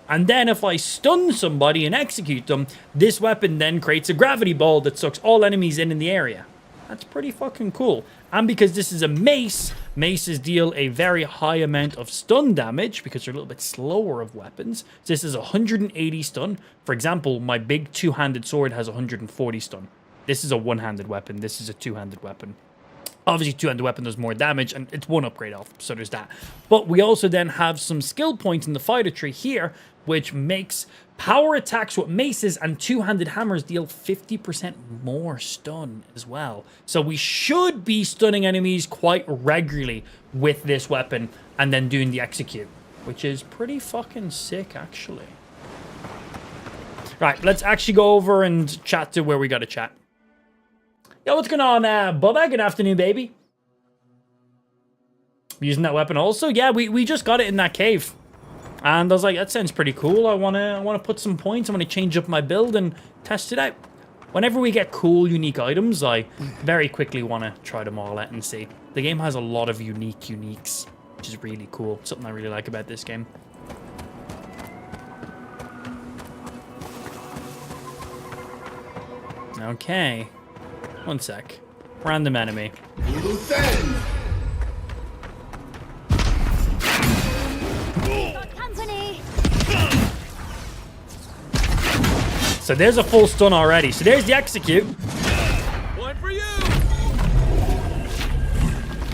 And then if I stun somebody and execute them, this weapon then creates a gravity ball that sucks all enemies in the area. That's pretty fucking cool. And because this is a mace, maces deal a very high amount of stun damage because they're a little bit slower of weapons. So this is 180 stun. For example, my big two-handed sword has 140 stun. This is a one-handed weapon. This is a two-handed weapon. Obviously, two-handed weapon does more damage, and it's one upgrade off, so there's that. But we also then have some skill points in the fighter tree here, which makes power attacks with maces and two-handed hammers deal 50% more stun as well. So we should be stunning enemies quite regularly with this weapon and then doing the execute, which is pretty fucking sick, actually. Right, let's actually go over and chat to where we got to chat. Yo, what's going on, Bubba? Good afternoon, baby. Using that weapon also? Yeah, we just got it in that cave. And I was like, that sounds pretty cool. I wanna put some points. I want to change up my build and test it out. Whenever we get cool, unique items, I very quickly want to try them all out and see. The game has a lot of uniques, which is really cool. Something I really like about this game. Okay. One sec. Random enemy. So there's a full stun already. So there's the execute. One for you.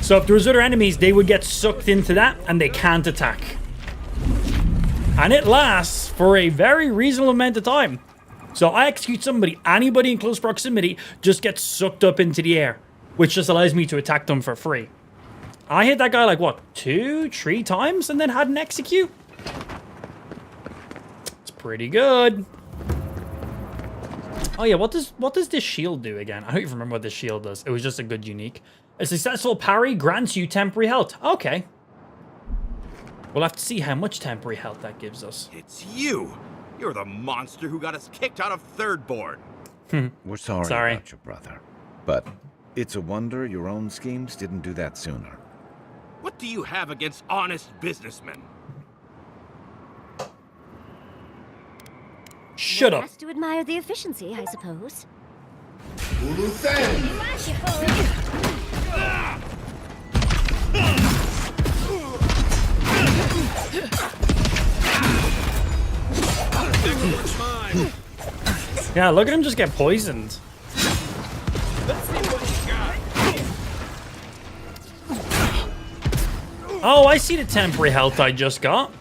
So if there was other enemies, they would get sucked into that and they can't attack. And it lasts for a very reasonable amount of time. So I execute somebody, anybody in close proximity just gets sucked up into the air, which just allows me to attack them for free. I hit that guy like, what, 2-3 times and then had an execute? It's pretty good. Oh yeah, what does this shield do again? I don't even remember what this shield does. It was just a good unique. A successful parry grants you temporary health. Okay. We'll have to see how much temporary health that gives us. It's you! You're the monster who got us kicked out of Thirdborn. We're sorry about your brother. But it's a wonder your own schemes didn't do that sooner. What do you have against honest businessmen? Shut up. Has to admire the efficiency, I suppose. Yeah, look at him just get poisoned. Oh, I see the temporary health I just got.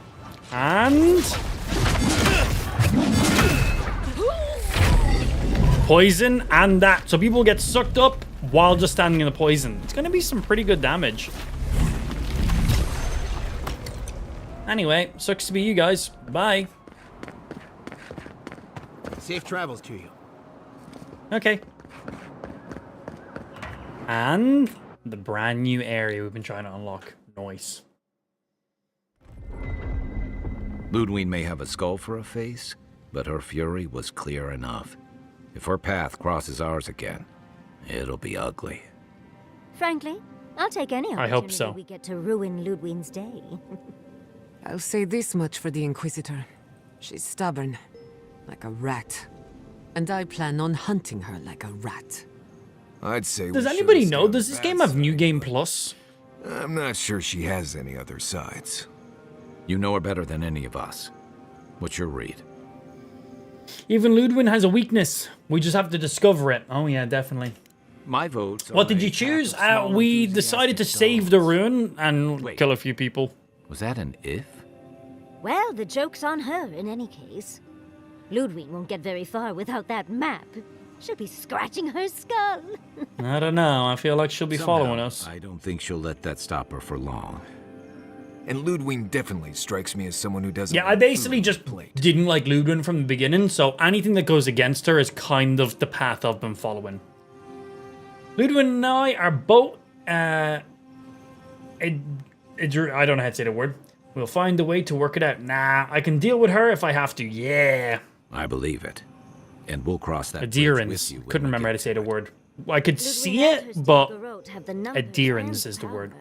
And... poison and that. So people get sucked up while just standing in the poison. It's going to be some pretty good damage. Anyway, sucks to be you guys. Bye. Safe travels to you. Okay. And the brand new area we've been trying to unlock. Nice. Ludwig may have a skull for a face, but her fury was clear enough. If her path crosses ours again, it'll be ugly. Frankly, I'll take any I hope opportunity so. we get to ruin Ludwig's day. I'll say this much for the Inquisitor. She's stubborn, like a rat. And I plan on hunting her like a rat. I'd say. Does anybody know? Does this game have New Game Plus? I'm not sure she has any other sides. You know her better than any of us. What's your read? Even Ludwig has a weakness. We just have to discover it. Oh yeah, definitely. My vote. What did you choose? We decided to save the ruin and kill a few people. Was that an if? Well, the joke's on her in any case. Ludwig won't get very far without that map. She'll be scratching her skull. I don't know. I feel like she'll be following us. I don't think she'll let that stop her for long. And Ludwig definitely strikes me as someone who doesn't. Yeah, I basically just didn't like Ludwig from the beginning, so anything that goes against her is kind of the path I've been following. Ludwig and I are both, I don't know how to say the word. We'll find a way to work it out. Nah, I can deal with her if I have to. Yeah. I believe it. And we'll cross that adherence. Couldn't remember how to say the word. I could see it, but adherence is the word.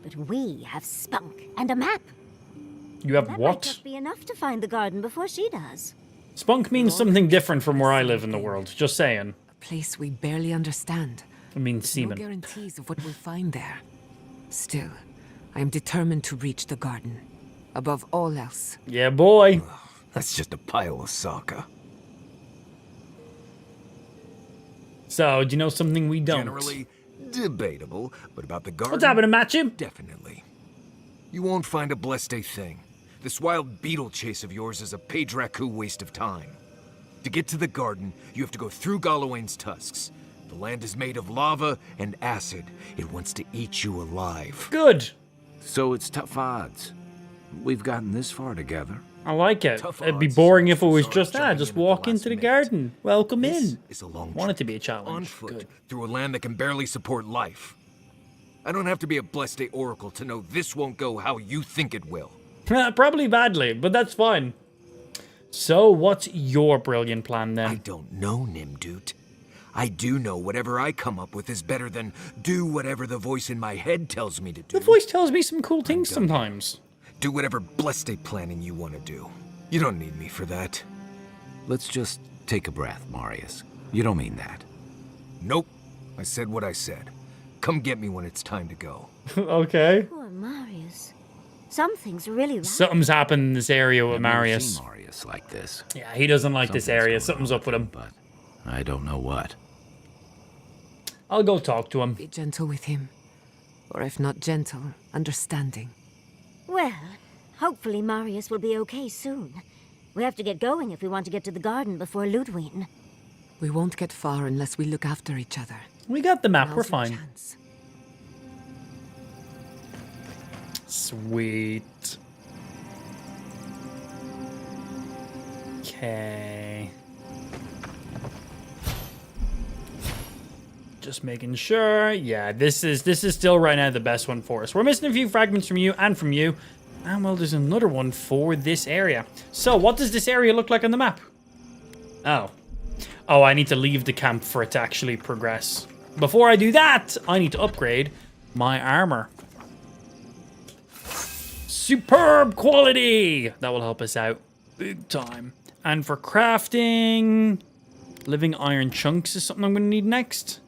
But we have spunk and a map. You have That what? might just be enough to find the garden before she does. Spunk means something different from where I live in the world. Just saying. A place we barely understand. It means semen. No guarantees of what we'll find there. Still, I am determined to reach the garden. Above all else. Yeah, boy. That's just a pile of Sokka. So, do you know something we don't? Generally debatable, but about the garden. What's happening, Matthew? Definitely. You won't find a blessed a thing. This wild beetle chase of yours is a Padraku waste of time. To get to the garden, you have to go through Galawain's tusks. The land is made of lava and acid. It wants to eat you alive. Good. So it's tough odds. We've gotten this far together. I like it. It'd be boring if it was just walk into the garden. Welcome in. It's a long Want it to be a challenge. on foot Good. through a land that can barely support life. I don't have to be a blessed a oracle to know this won't go how you think it will. Probably badly, but that's fine. So, what's your brilliant plan then? I don't know, Nimdut. I do know whatever I come up with is better than do whatever the voice in my head tells me to do. The voice tells me some cool things sometimes. Do whatever blessed a planning you want to do. You don't need me for that. Let's just take a breath, Marius. You don't mean that. Nope. I said what I said. Come get me when it's time to go. Okay. Poor Marius. Something's really wrong. Something's happened in this area with I've never Marius. seen Marius like this. Yeah, he doesn't like this area. Something's up with him. But I don't know what. I'll go talk to him. Be gentle with him. Or if not gentle, understanding. Well, hopefully Marius will be okay soon. We have to get going if we want to get to the garden before Ludwig. We won't get far unless we look after each other. We got the map. Now's We're your fine. chance. Sweet. Okay. Just making sure. Yeah, this is still right now the best one for us. We're missing a few fragments from you and from you. And well, there's another one for this area. So, what does this area look like on the map? Oh. Oh, I need to leave the camp for it to actually progress. Before I do that, I need to upgrade my armor. Superb quality! That will help us out big time. And for crafting, living iron chunks is something I'm going to need next.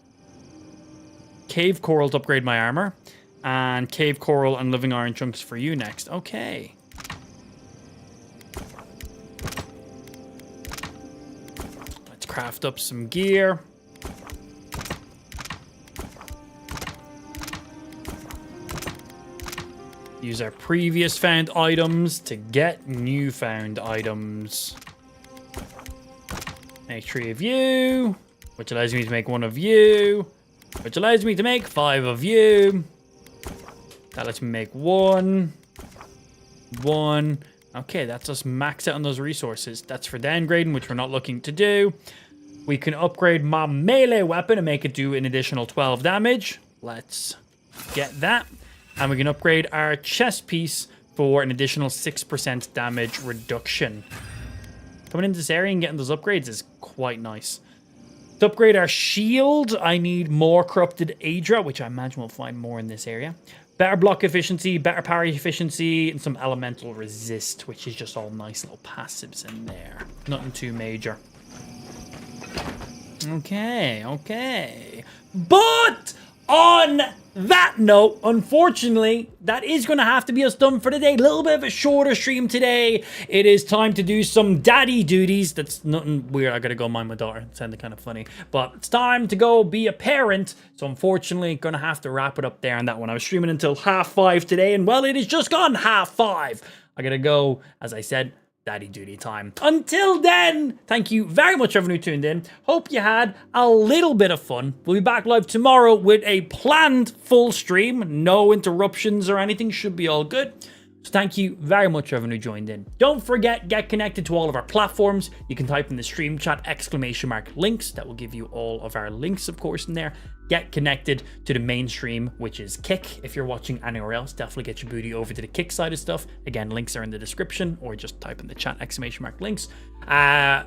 Cave coral to upgrade my armor. And cave coral and living iron chunks for you next. Okay. Let's craft up some gear. Use our previous found items to get new found items. Make 3 of you, which allows me to make 1 of you, which allows me to make 5 of you. That lets me make 1. Okay, that's us max out on those resources. That's for downgrading, which we're not looking to do. We can upgrade my melee weapon and make it do an additional 12 damage. Let's get that. And we can upgrade our chest piece for an additional 6% damage reduction. Coming into this area and getting those upgrades is quite nice. To upgrade our shield, I need more corrupted Aedra, which I imagine we'll find more in this area. Better block efficiency, better parry efficiency, and some elemental resist, which is just all nice little passives in there. Nothing too major. Okay. But on that note, unfortunately, that is going to have to be us done for today. A little bit of a shorter stream today. It is time to do some daddy duties. That's nothing weird. I got to go mind my daughter. It sounded kind of funny. But it's time to go be a parent. So unfortunately, going to have to wrap it up there on that one. I was streaming until 5:30 today. And well, it is just gone 5:30. I got to go, as I said, daddy duty time. Until then, thank you very much everyone who tuned in. Hope you had a little bit of fun. We'll be back live tomorrow with a planned full stream. No interruptions or anything. Should be all good. So thank you very much everyone who joined in. Don't forget, get connected to all of our platforms. You can type in the stream chat !links. That will give you all of our links, of course, in there. Get connected to the mainstream, which is Kick. If you're watching anywhere else, definitely get your booty over to the Kick side of stuff. Again, links are in the description, or just type in the chat !links.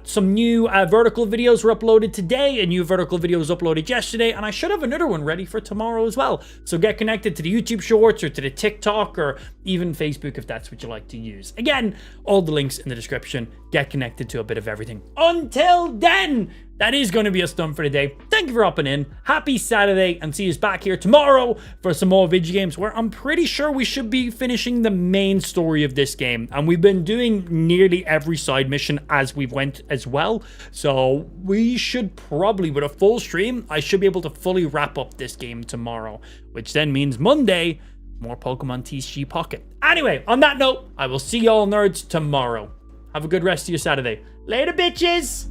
Some new vertical videos were uploaded today. A new vertical video was uploaded yesterday, and I should have another one ready for tomorrow as well. So get connected to the YouTube Shorts or to the TikTok or even Facebook if that's what you like to use. Again, all the links in the description. Get connected to a bit of everything. Until then, that is going to be us done for today. Thank you for hopping in. Happy Saturday, and see us back here tomorrow for some more video games where I'm pretty sure we should be finishing the main story of this game. And we've been doing nearly every side mission as we've went as well. So we should probably, with a full stream, I should be able to fully wrap up this game tomorrow, which then means Monday, more Pokemon TCG Pocket. Anyway, on that note, I will see y'all nerds tomorrow. Have a good rest of your Saturday. Later, bitches!